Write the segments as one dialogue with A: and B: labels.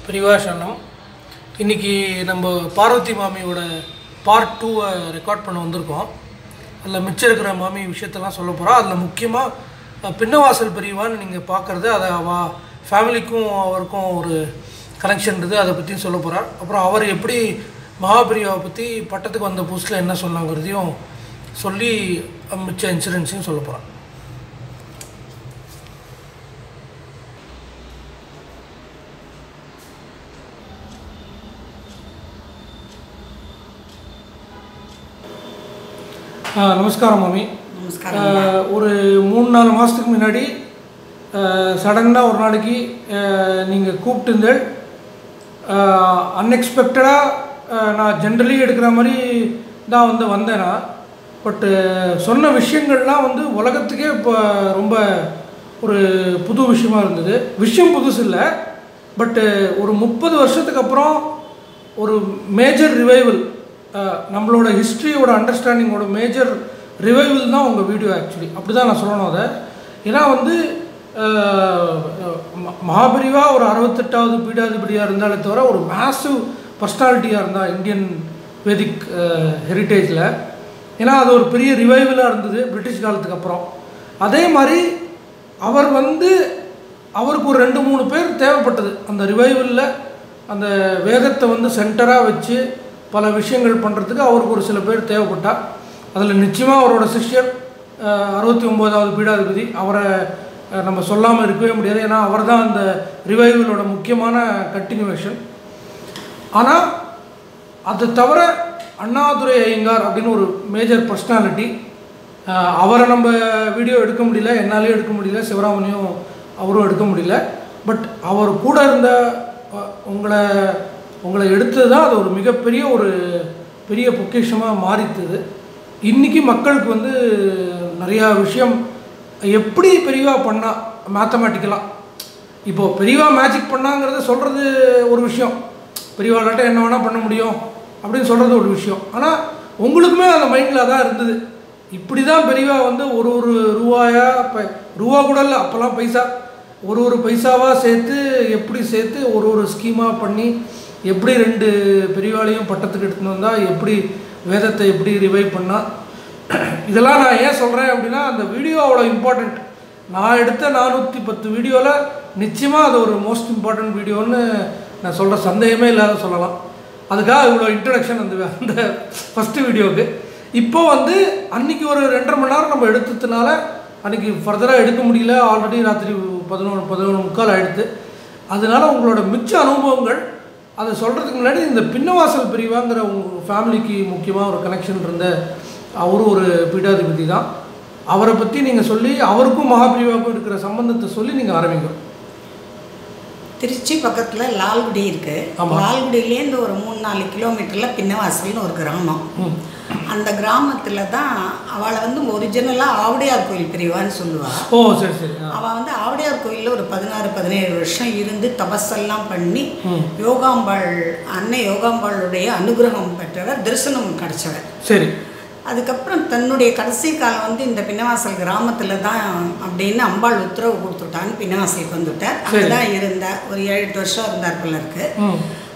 A: பிரிவாசனம் இன்றைக்கி நம்ம Parvati மாமியோட part 2 record பண்ண வந்திருக்கோம். அதில் மிச்சம் இருக்கிற மாமி விஷயத்தெல்லாம் சொல்ல போகிறோம். அதில் முக்கியமாக பின்னவாசல் பிரிவான்னு நீங்கள் பார்க்குறது, அதை ஃபேமிலிக்கும் அவருக்கும் ஒரு கனெக்ஷன் இருக்குது, அதை பற்றியும் சொல்ல போகிறார். அப்புறம் அவர் எப்படி மகாபிரிவாவை பற்றி பட்டத்துக்கு வந்த புதுசில் என்ன சொன்னாங்கிறதையும் சொல்லி மிச்ச இன்சூரன்ஸையும் சொல்ல போகிறார். நமஸ்காரம் மாமி. ஒரு 3-4 மாதத்துக்கு முன்னாடி சடனாக ஒரு நாளைக்கு நீங்கள் கூப்பிட்டுருந்தேள். அன்எக்ஸ்பெக்டடாக நான் ஜென்ரலி எடுக்கிற மாதிரி தான் வந்தேன்னா, பட்டு சொன்ன விஷயங்கள்லாம் உலகத்துக்கே இப்போ ரொம்ப ஒரு புது விஷயமாக இருந்தது. விஷயம் புதுசு இல்லை, பட்டு ஒரு 30 வருஷத்துக்கு அப்புறம் ஒரு மேஜர் ரிவைவல், நம்மளோட ஹிஸ்ட்ரியோட அண்டர்ஸ்டாண்டிங்கோட மேஜர் ரிவைவல் தான் உங்கள் வீடியோ. ஆக்சுவலி அப்படி தான் நான் சொல்லணும் அதை. ஏன்னா மகாபிரிவா ஒரு 68வது பீடாதிபதியாக இருந்தாலே தவிர ஒரு மேசிவ் பர்சனாலிட்டியாக இருந்தால் இந்தியன் வேதிக் ஹெரிட்டேஜில். ஏன்னா அது ஒரு பெரிய ரிவைவலாக இருந்தது பிரிட்டிஷ் காலத்துக்கு அப்புறம். அதே மாதிரி அவர் அவருக்கு ஒரு 2-3 பேர் தேவைப்பட்டது அந்த ரிவைவலில். அந்த வேதத்தை சென்டராக வச்சு பல விஷயங்கள் பண்ணுறதுக்கு அவருக்கு ஒரு சில பேர் தேவைப்பட்டால், அதில் நிச்சயமாக அவரோட சிஷ்யர் 69வது பீடாதிபதி, அவரை நம்ம சொல்லாமல் இருக்கவே முடியாது. ஏன்னா அவர் தான் அந்த ரிவைவலோட முக்கியமான கண்டினியூவேஷன். ஆனால் அது தவிர அண்ணாதுரை ஐயங்கார் அப்படின்னு ஒரு மேஜர் பர்சனாலிட்டி, அவரை நம்ம வீடியோ எடுக்க முடியல, என்னாலேயும் எடுக்க முடியல, சிவராமனையும் அவரும் எடுக்க முடியல. பட் அவர் கூட இருந்த உங்களை எடுத்தது தான் அது ஒரு மிகப்பெரிய ஒரு பெரிய பொக்கிஷமாக மாறித்தது. இன்றைக்கி மக்களுக்கு நிறையா விஷயம் எப்படி பெரியவா பண்ணால் மேத்தமேட்டிக்கலாக, இப்போது பெரியவா மேஜிக் பண்ணாங்கிறத சொல்கிறது ஒரு விஷயம், பெரியவாளாட்ட என்ன வேணால் பண்ண முடியும் அப்படின்னு சொல்கிறது ஒரு விஷயம். ஆனால் உங்களுக்குமே அந்த மைண்டில் தான் இருந்தது, இப்படி தான் பெரியவா ஒரு ரூபாயா, ரூபா கூட இல்லை அப்போல்லாம், பைசா, ஒரு பைசாவாக சேர்த்து எப்படி சேர்த்து ஒரு ஸ்கீமாக பண்ணி எப்படி 2 பெரியவாளையும் பட்டத்துக்கு எடுத்துன்னு வந்தால், எப்படி வேதத்தை எப்படி ரிவைவ் பண்ணால். இதெல்லாம் நான் ஏன் சொல்கிறேன் அப்படின்னா, அந்த வீடியோ அவ்வளோ இம்பார்ட்டண்ட். நான் எடுத்த 410 வீடியோவில் நிச்சயமாக அது ஒரு மோஸ்ட் இம்பார்ட்டண்ட் வீடியோன்னு நான் சொல்கிற சந்தேகமே இல்லாத சொல்லலாம். அதுக்காக இவ்வளோ இன்ட்ரடக்ஷன் அந்த ஃபஸ்ட்டு வீடியோவுக்கு. இப்போது அன்றைக்கி ஒரு 2.5 மணி நேரம் நம்ம எடுத்ததுனால அன்றைக்கி ஃபர்தராக எடுக்க முடியல. ஆல்ரெடி ராத்திரி 11:15 ஆகிடுது. அதனால் உங்களோட மிச்ச அனுபவங்கள் அதை சொல்கிறதுக்கு முன்னாடி இந்த பின்னவாசல் பிரிவாங்கிற உங்கள் ஃபேமிலிக்கு முக்கியமாக ஒரு கனெக்ஷன் இருந்த அவரும் ஒரு பீடாதிபதி தான். அவரை பற்றி நீங்கள் சொல்லி அவருக்கும் மகாபிரிவாவுக்கும் இருக்கிற சம்பந்தத்தை சொல்லி நீங்கள் ஆரம்பிங்க.
B: திருச்சி பக்கத்தில் லால்குடி இருக்குது. லால்குடியிலேருந்து ஒரு 3-4 கிலோமீட்டரில் பின்னவாசல்னு ஒரு கிராமம். அந்த கிராமத்தில் தான் அவளை ஒரிஜினலாக ஆவுடையார் கோயில் பிரிவான்னு சொல்லுவாள்.
A: ஓ சரி சரி.
B: அவள் ஆவுடையார் கோயிலில் ஒரு 16-17 வருஷம் இருந்து தபஸெல்லாம் பண்ணி யோகாம்பாள், அன்னை யோகாம்பாளுடைய அனுகிரகம் பெற்றவர், தரிசனம் கிடச்சவர்.
A: சரி.
B: அதுக்கப்புறம் தன்னுடைய கடைசி காலம் இந்த பின்னவாசல் கிராமத்தில் தான் அப்படின்னு அம்பாள் உத்தரவு கொடுத்துட்டான்னு பின்னவாசலுக்கு வந்துவிட்டார். அங்கே தான் இருந்தார், ஒரு 7-8 வருஷம் இருந்தார் போல இருக்கு.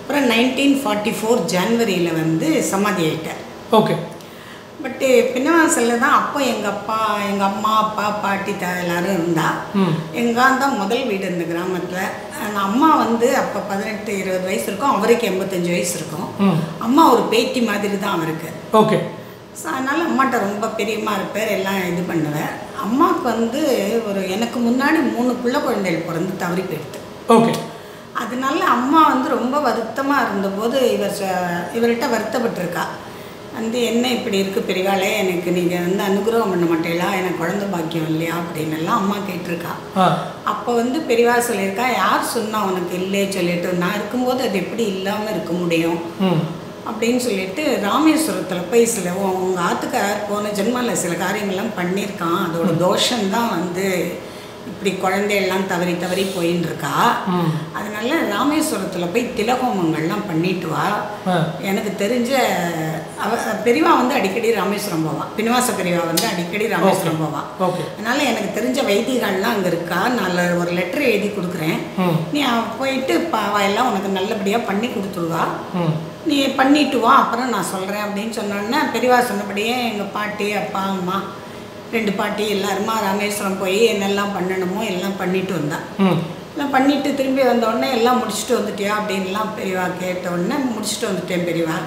B: அப்புறம் 1944 ஜனவரியில் சமாதி ஆகிட்டார்.
A: ஓகே.
B: பட்டு பின்னவாசலில் தான் அப்போ எங்கள் அம்மா அப்பா பாட்டி எல்லோரும் இருந்தால். எங்கள் தான் முதல் வீடு இந்த கிராமத்தில். அந்த அம்மா அப்போ 18-20 வயசு இருக்கும், அவருக்கு 85 வயசு இருக்கும். அம்மா ஒரு பேத்தி மாதிரி தான் அவருக்கு.
A: ஓகே.
B: ஸோ அதனால் அம்மாட்ட ரொம்ப பிரியமாக இருப்பார், எல்லாம் இது பண்ணுவேன். அம்மாவுக்கு ஒரு எனக்கு முன்னாடி 3 பிள்ளை குழந்தைகள் பிறந்து தவறி போயிடுது.
A: ஓகே.
B: அதனால அம்மா ரொம்ப வருத்தமாக இருந்தபோது இவர்கிட்ட வருத்தப்பட்டிருக்கா. என்ன இப்படி இருக்குது பெரியவாளே, எனக்கு நீங்கள் அனுகிரகம் பண்ண மாட்டீங்களா, எனக்கு குழந்தை பாக்கியம் இல்லையா அப்படின்னு எல்லாம் அம்மா கேட்டிருக்கா. அப்போ பெரியவா சொல்லியிருக்கா, யார் சொன்னா உனக்கு இல்லையே சொல்லிட்டு, நான் இருக்கும்போது அது எப்படி இல்லாமல் இருக்க முடியும் அப்படின்னு சொல்லிட்டு ராமேஸ்வரத்தில் போய் சில உங்கள் ஆத்துக்கார் போன ஜென்மாவில் சில காரியங்கள்லாம் பண்ணியிருக்கான், அதோட தோஷம்தான் இப்படி குழந்தையெல்லாம் தவறி தவறி போயின்னு இருக்கா. அதனால ராமேஸ்வரத்தில் போய் திலகோமங்கள்லாம் பண்ணிட்டு வா. எனக்கு தெரிஞ்ச பெரியவா வந்து அடிக்கடி ராமேஸ்வரம் போவா, பின்வாச பெரியவா வந்து அடிக்கடி ராமேஸ்வரம் போவா. அதனால எனக்கு தெரிஞ்ச வைத்தியர்கள்லாம் அங்கே இருக்கா, நான் ஒரு லெட்டர் எழுதி கொடுக்குறேன், நீ போயிட்டு எல்லாம் உனக்கு நல்லபடியாக பண்ணி கொடுத்துருவா, நீ பண்ணிட்டு வா, அப்புறம் நான் சொல்கிறேன் அப்படின்னு சொன்னோன்னா பெரியவா சொன்னபடியே எங்கள் பாட்டி அப்பா அம்மா 2 பாட்டி எல்லாருமா ராமேஸ்வரம் போய் என்னெல்லாம் பண்ணணுமோ எல்லாம் பண்ணிட்டு வந்தான். எல்லாம் பண்ணிட்டு திரும்பி வந்தோடனே எல்லாம் முடிச்சுட்டு வந்துட்டியா அப்படின்லாம் பெரியவா கேட்ட உடனே முடிச்சுட்டு வந்துட்டேன் பெரியவா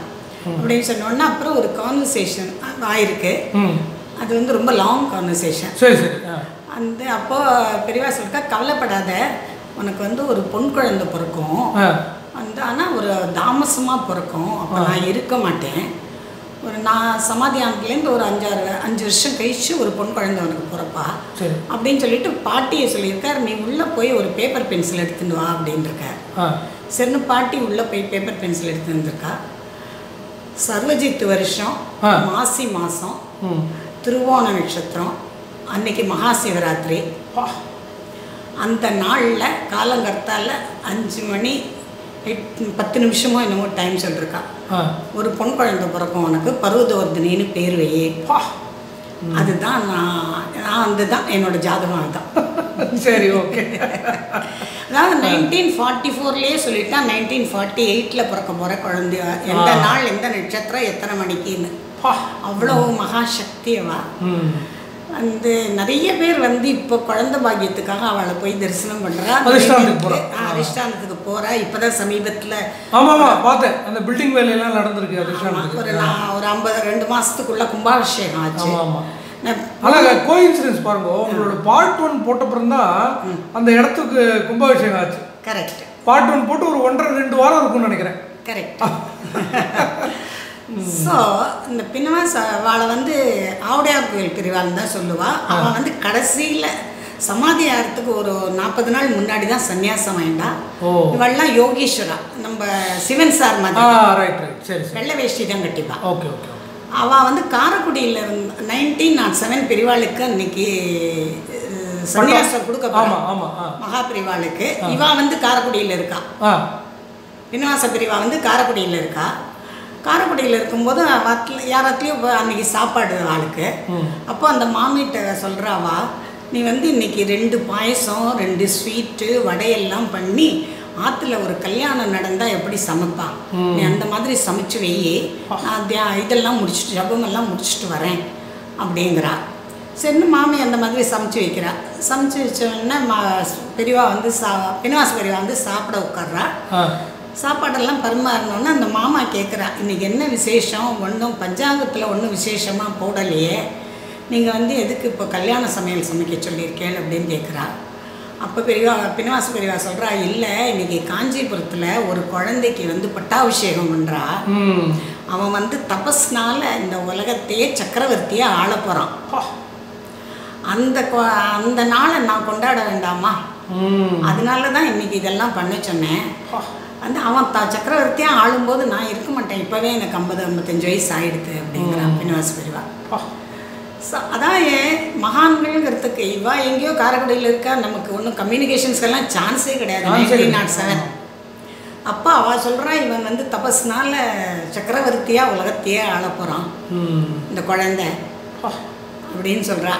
B: அப்படின்னு சொன்னோடனே அப்புறம் ஒரு கான்வர்சேஷன் ஆயிருக்கு. அது வந்து ரொம்ப லாங் கான்வர்சேஷன். அந்த அப்போ பெரியவா சொல்லிட்டா, கவலைப்படாத, உனக்கு வந்து ஒரு பொன் குழந்தை பிறக்கும், அந்த ஆனால் ஒரு தாமசமாக பிறக்கும், அப்போ நான் இருக்க மாட்டேன், ஒரு நான் சமாதியானத்துலேருந்து ஒரு 5 வருஷம் கழிச்சு ஒரு பொன் குழந்தை உனக்கு பிறப்பா அப்படின்னு சொல்லிட்டு பாட்டியை சொல்லியிருக்கார். நீ உள்ளே போய் ஒரு பேப்பர் பென்சில் எடுத்துட்டு வா அப்படின்ட்டுருக்கார். சரின்னு பாட்டி உள்ளே போய் பேப்பர் பென்சில் எடுத்து வந்துருக்கா. சர்வஜித் வருஷம் மாசி மாதம் திருவோண நட்சத்திரம் அன்னைக்கு மகா சிவராத்திரி. அந்த நாளில் காலங்கர்த்தால 5 மணி 10 நிமிஷமோ என்னமோ டைம் சொல்லிருக்கா. ஒரு பொன் குழந்தை பிறக்கும் உனக்கு, பருவதவர்தினின்னு பேர் வையே. அதுதான் அதுதான் என்னோட ஜாதகம். அதுதான்
A: சரி, ஓகே.
B: அதாவது 1944லேயே சொல்லிட்டா 1948 பிறக்க போகிற குழந்தை, எந்த நாள் எந்த நட்சத்திரம் எத்தனை மணிக்குன்னு. அவ்வளோ மகாசக்தியவா. அந்த நிறைய பேர் வந்து இப்போ குழந்தை பாக்கியத்துக்காக அவளை போய் தரிசனம் பண்ணுறா, அதிஷ்டானத்துக்கு போகிறா. இப்போ தான் சமீபத்தில்
A: பார்த்தேன், அந்த பில்டிங் வேலையெல்லாம் நடந்திருக்கு.
B: ஒரு 2 மாதத்துக்குள்ள கும்பாபிஷேகம் ஆச்சு.
A: ஆனால் கோயின்சிடன்ஸ் பாருங்க, உங்களோட பார்ட் 1 போட்டப்புறம் தான் அந்த இடத்துக்கு கும்பாபிஷேகம் ஆச்சு.
B: கரெக்ட்.
A: பார்ட் 1 போட்டு ஒரு 1.5-2 வாரம் இருக்கும்னு நினைக்கிறேன்.
B: கரெக்ட். ஸோ இந்த பின்னவாஸ் அவளை வந்து ஆவுடையார் கோயில் பிரிவாள்னு தான் சொல்லுவாள். அவள் வந்து கடைசியில் சமாதி ஆகிறதுக்கு ஒரு 40 நாள் முன்னாடி தான் சன்னியாசம் வேண்டா. இவெல்லாம் யோகீஸ்வரா, நம்ம சிவன் சார் மாதிரி வெள்ளை வேஷ்டி தான் கட்டிப்பா. அவள் வந்து காரைக்குடியில் 1907 பிரிவாளுக்கு அன்னைக்கு சன்னியாசம் கொடுக்க மகா பிரிவாளுக்கு. இவா வந்து காரைக்குடியில் இருக்கா, பின்னவாச பிரிவா வந்து காரைக்குடியில் இருக்கா. காரைக்குடியில் இருக்கும்போது யாராத்துலேயும் அன்றைக்கி சாப்பாடு ஆளுக்கு. அப்போ அந்த மாமிகிட்ட சொல்கிறாவா, நீ வந்து இன்றைக்கி 2 பாயசம் 2 ஸ்வீட்டு வடையெல்லாம் பண்ணி ஆற்றுல ஒரு கல்யாணம் நடந்தால் எப்படி சமைப்பா, நீ அந்த மாதிரி சமைச்சு வெயி, நான் இதெல்லாம் முடிச்சுட்டு ஜபமெல்லாம் முடிச்சுட்டு வரேன் அப்படிங்கிறா. சரின்னு மாமி அந்த மாதிரி சமைச்சு வைக்கிறா. சமைச்சு வச்சோடனே பெரியவா வந்து பின்னவாச பெரியவா வந்து சாப்பிட உட்கார்றா. சாப்பாடெல்லாம் பரிமாறினோன்னே அந்த மாமா கேட்குறா, இன்றைக்கி என்ன விசேஷம், ஒன்றும் பஞ்சாங்கத்தில் ஒன்றும் விசேஷமாக போடலையே, நீங்கள் வந்து எதுக்கு இப்போ கல்யாண சமையல் சமைக்க சொல்லியிருக்கேன் அப்படின்னு கேட்குறா. அப்போ பின்னவாச பெரியவா சொல்கிறா, இல்லை இன்றைக்கி காஞ்சிபுரத்தில் ஒரு குழந்தைக்கு வந்து பட்டாபிஷேகம் பண்ணுறா, அவன் வந்து தபஸ்னால இந்த உலகத்தையே சக்கரவர்த்தியாக ஆள போகிறான், அந்த நாளை நான் கொண்டாட வேண்டாமா, அதனால தான் இன்றைக்கி இதெல்லாம் பண்ண சொன்னேன். வந்து அவன் சக்கரவர்த்தியாக ஆளும்போது நான் இருக்க மாட்டேன், இப்போவே எனக்கு 50-55 வயசு ஆகிடுது அப்படிங்கிறான் பின்னவாச பெரியவா. அதான் மகான்கள்ங்கிறதுக்கு இவா எங்கேயோ காரைக்குடியில் இருக்கா, நமக்கு ஒன்றும் கம்யூனிகேஷன்ஸ்க்கெல்லாம் சான்ஸே கிடையாது. 1907 அப்போ அவள் சொல்கிறான், இவன் வந்து தபஸ்னால சக்கரவர்த்தியாக உலகத்தையே ஆள போகிறான் இந்த குழந்தை அப்படின்னு சொல்கிறா.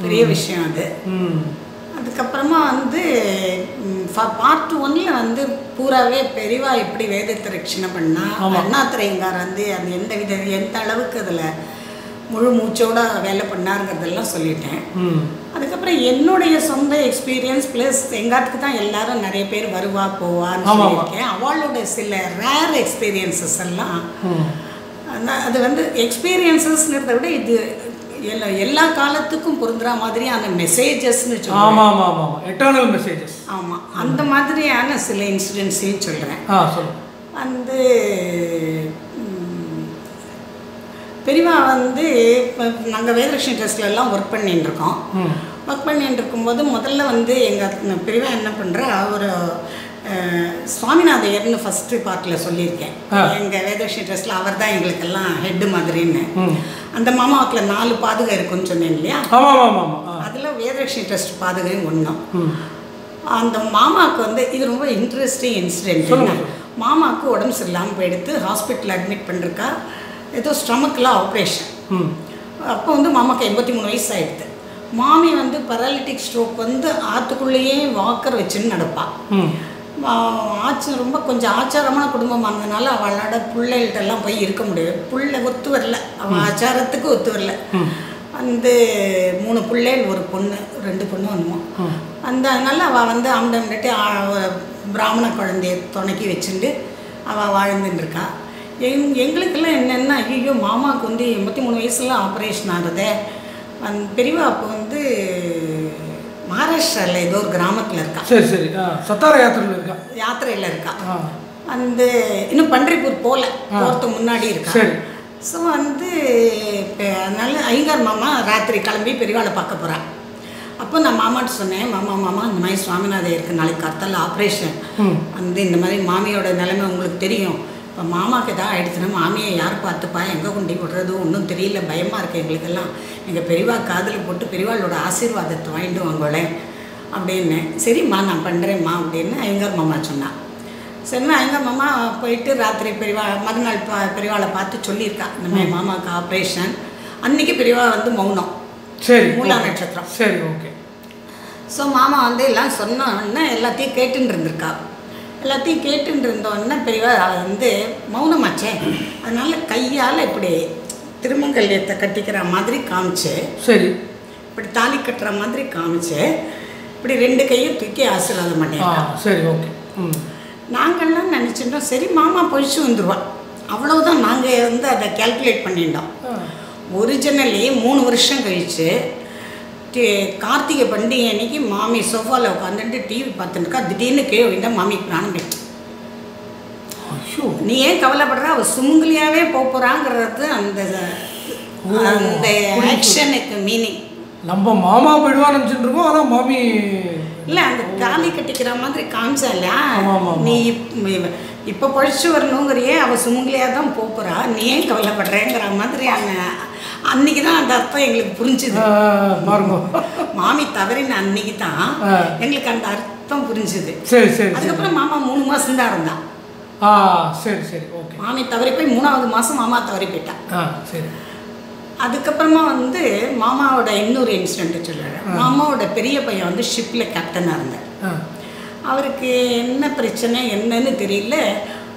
B: பெரிய விஷயம் அது. அதுக்கப்புறமா வந்து பார்ட் 1ல் வந்து பூராவே பெரியவா எப்படி வேதத்தை ரட்சணை பண்ணால், அண்ணாத்திரையங்கார் வந்து அது எந்த அளவுக்கு அதில் முழு மூச்சோட வேலை பண்ணாருங்கிறதெல்லாம் சொல்லிட்டேன். அதுக்கப்புறம் என்னுடைய சொந்த எக்ஸ்பீரியன்ஸ் ப்ளஸ் எங்காத்துக்கு தான் எல்லாரும் நிறைய பேர் வருவா போவான்னு சொல்லியிருக்கேன். அவளோட சில ரேர் எக்ஸ்பீரியன்சஸ் எல்லாம் அது வந்து எக்ஸ்பீரியன்ஸஸ்ங்கிறத விட இது எல்லா காலத்துக்கும் பொருந்துற மாதிரியான மெசேஜஸ்ன்னு சொல்லுவாங்க.
A: Eternal messages.
B: ஆமாம், அந்த மாதிரியான சில இன்சிடென்ட்ஸையும் சொல்கிறேன். வந்து பெரியவா வந்து இப்போ நாங்கள் வேதலட்சுமி ட்ரஸ்ட்லாம் ஒர்க் பண்ணிட்டுருக்கோம். ஒர்க் பண்ணிட்டு இருக்கும்போது முதல்ல வந்து எங்கள் பெரியவா என்ன பண்ணுறா, ஒரு சுவாமிநாதையர்னு ஃபஸ்ட்டு பார்ட்டில் சொல்லியிருக்கேன். எங்கள் வேதலட்சுமி ட்ரஸ்ட்டில் அவர் தான் எங்களுக்கெல்லாம் ஹெட்டு மாதிரின்னு. அந்த மாமாவுக்குள்ள 4 பாதுகை இருக்குன்னு சொன்னேன் இல்லையா, அதில் வேதலட்சுமி ட்ரஸ்ட் பாதுகையும் ஒன்றும். அந்த மாமாவுக்கு வந்து இது ரொம்ப இன்ட்ரெஸ்டிங் இன்சிடென்ட். மாமாவுக்கு உடம்பு சரியில்லாமல் போயிடுத்து, ஹாஸ்பிட்டலில் அட்மிட் பண்ணிருக்கா. ஏதோ ஸ்டமக்கில் ஆப்ரேஷன். அப்போ வந்து மாமாவுக்கு 83 வயசு ஆகிடுது. மாமி வந்து பராலிட்டிக் ஸ்ட்ரோக் வந்து ஆற்றுக்குள்ளேயே வாக்கர் வச்சுன்னு நடப்பாள். ரொம்ப கொஞ்சம் ஆச்சாரமான குடும்பமாக இருந்ததுனால அவளோட பிள்ளைகள்கிட்டெல்லாம் போய் இருக்க முடியாது. பிள்ளை ஒத்து வரல, அவள் ஆச்சாரத்துக்கு ஒத்து வரல. வந்து 3 பிள்ளைகள், ஒரு பொண்ணு, 2 பொண்ணு ஒன்றுமோ. அதனால அவள் வந்து ஆம்டம்ட்டு பிராமண குழந்தைய துணைக்கி வச்சுட்டு அவள் வாழ்ந்துட்டுருக்கா. எங்களுக்கெல்லாம் என்னென்னா, ஐயோ மாமாவுக்கு வந்து 83 வயசுல ஆப்ரேஷன் ஆகுறதே. பெரியவா அப்போ வந்து மகாராஷ்டிராவில் ஏதோ ஒரு கிராமத்தில் இருக்கா.
A: சரி சரி. சத்தார
B: யாத்திரையில் இருக்கா. வந்து இன்னும் பன்றிப்பூர் போகிறதுக்கு முன்னாடி இருக்கா. ஸோ வந்து அதனால ஐயங்கார் மாமா ராத்திரி கிளம்பி பெரியவாளை பார்க்க போகிறான். அப்போ நான் மாமாட்ட சொன்னேன், மாமா இந்த மாதிரி சுவாமிநாதன் இருக்குது, நாளைக்கு கர்த்தால ஆப்ரேஷன். வந்து இந்த மாதிரி மாமியோட நிலைமை உங்களுக்கு தெரியும். இப்போ மாமாவுக்கு எதாவது ஆகிடுச்சுன்னா மாமியை யார் பார்த்துப்பா, எங்கே கொண்டு விடுறது ஒன்றும் தெரியல, பயமாக இருக்குது எங்களுக்கெல்லாம். எங்கள் பெரியவா காதில் போட்டு பெரியவாளோட ஆசீர்வாதத்தை வாங்கிட்டு வாங்கோளேன் அப்படின்னு. சரிம்மா நான் பண்ணுறேம்மா அப்படின்னு ஐயங்கார் மாமா சொன்னான். சரிண்ணா ஐயங்கார் மாமா போயிட்டு ராத்திரி மறுநாள் பெரியவாளை பார்த்து சொல்லியிருக்கா, இந்த மாதிரி மாமாவுக்கு ஆப்ரேஷன். அன்றைக்கி பெரியவா வந்து மௌனம்.
A: சரி,
B: மூலா நட்சத்திரம்.
A: சரி, ஓகே.
B: ஸோ மாமா வந்து எல்லாம் சொன்னோன்னே எல்லாத்தையும் கேட்டுன்னு இருந்திருக்கா. எல்லாத்தையும் கேட்டுன்னு இருந்தோடனே பெரியவா வந்து மௌனமாச்சே, அதனால கையால் இப்படி திருமங்கல்யத்தை கட்டிக்கிற மாதிரி காமிச்சு,
A: சரி
B: இப்படி தாலி கட்டுற மாதிரி காமிச்சு, இப்படி 2 கையும் தூக்கி ஆசீர்வாதம் பண்ணியிருக்கா.
A: சரி, ஓகே.
B: நாங்கள்லாம் நினச்சிட்டோம் சரி மாமா பொழிச்சு வந்துடுவாள், அவ்வளவுதான். நாங்கள் வந்து அதை கேல்குலேட் பண்ணிட்டோம். ஒரிஜினலி 3 வருஷம் கழிச்சு கார்த்திகை பண்டிகை அன்னைக்கு மாமி சோஃபாவில் உட்காந்துட்டு டிவி பார்த்துருக்கா. திடீர்னு கீழே விழுந்தா மாமிக்கு பிராணம் போயிடுச்சு. நீ ஏன் கவலைப்படுற, அவள் சுமங்கலியாகவே போகிறாங்கிறது அந்த அந்த ஆக்ஷனுக்கு மீனிங்.
A: நம்ம மாமா போயிடுவான்னு நினச்சிட்டு இருக்கோம், ஆனால் மாமி
B: இல்லை அந்த தாலி கட்டிக்கிற மாதிரி காமிச்சால. நீ இப்போ பழிச்சு வரணுங்கிறியே, அவள் சுமங்கலியாக தான் போகிறா, நீ ஏன் கவலைப்படுறேங்கிற மாதிரியான அன்னைக்கு தான் அந்த அர்த்தம் எங்களுக்கு புரிஞ்சுது. மாமி தவறின அன்னைக்கு தான் எங்களுக்கு அந்த அர்த்தம் புரிஞ்சுது.
A: சரி சரி.
B: அதுக்கப்புறம் மாமா 3 மாதம் தான் இருந்தான்.
A: சரி சரி, ஓகே.
B: மாமி தவறி போய் 3ஆவது மாதம் மாமா தவறி போயிட்டான்.
A: சரி.
B: அதுக்கப்புறமா வந்து மாமாவோட இன்னொரு இன்சிடென்ட் சொல்லுறேன். மாமாவோட பெரிய பையன் வந்து ஷிப்பில் கேப்டனாக இருந்தார். அவருக்கு என்ன பிரச்சனை என்னன்னு தெரியல,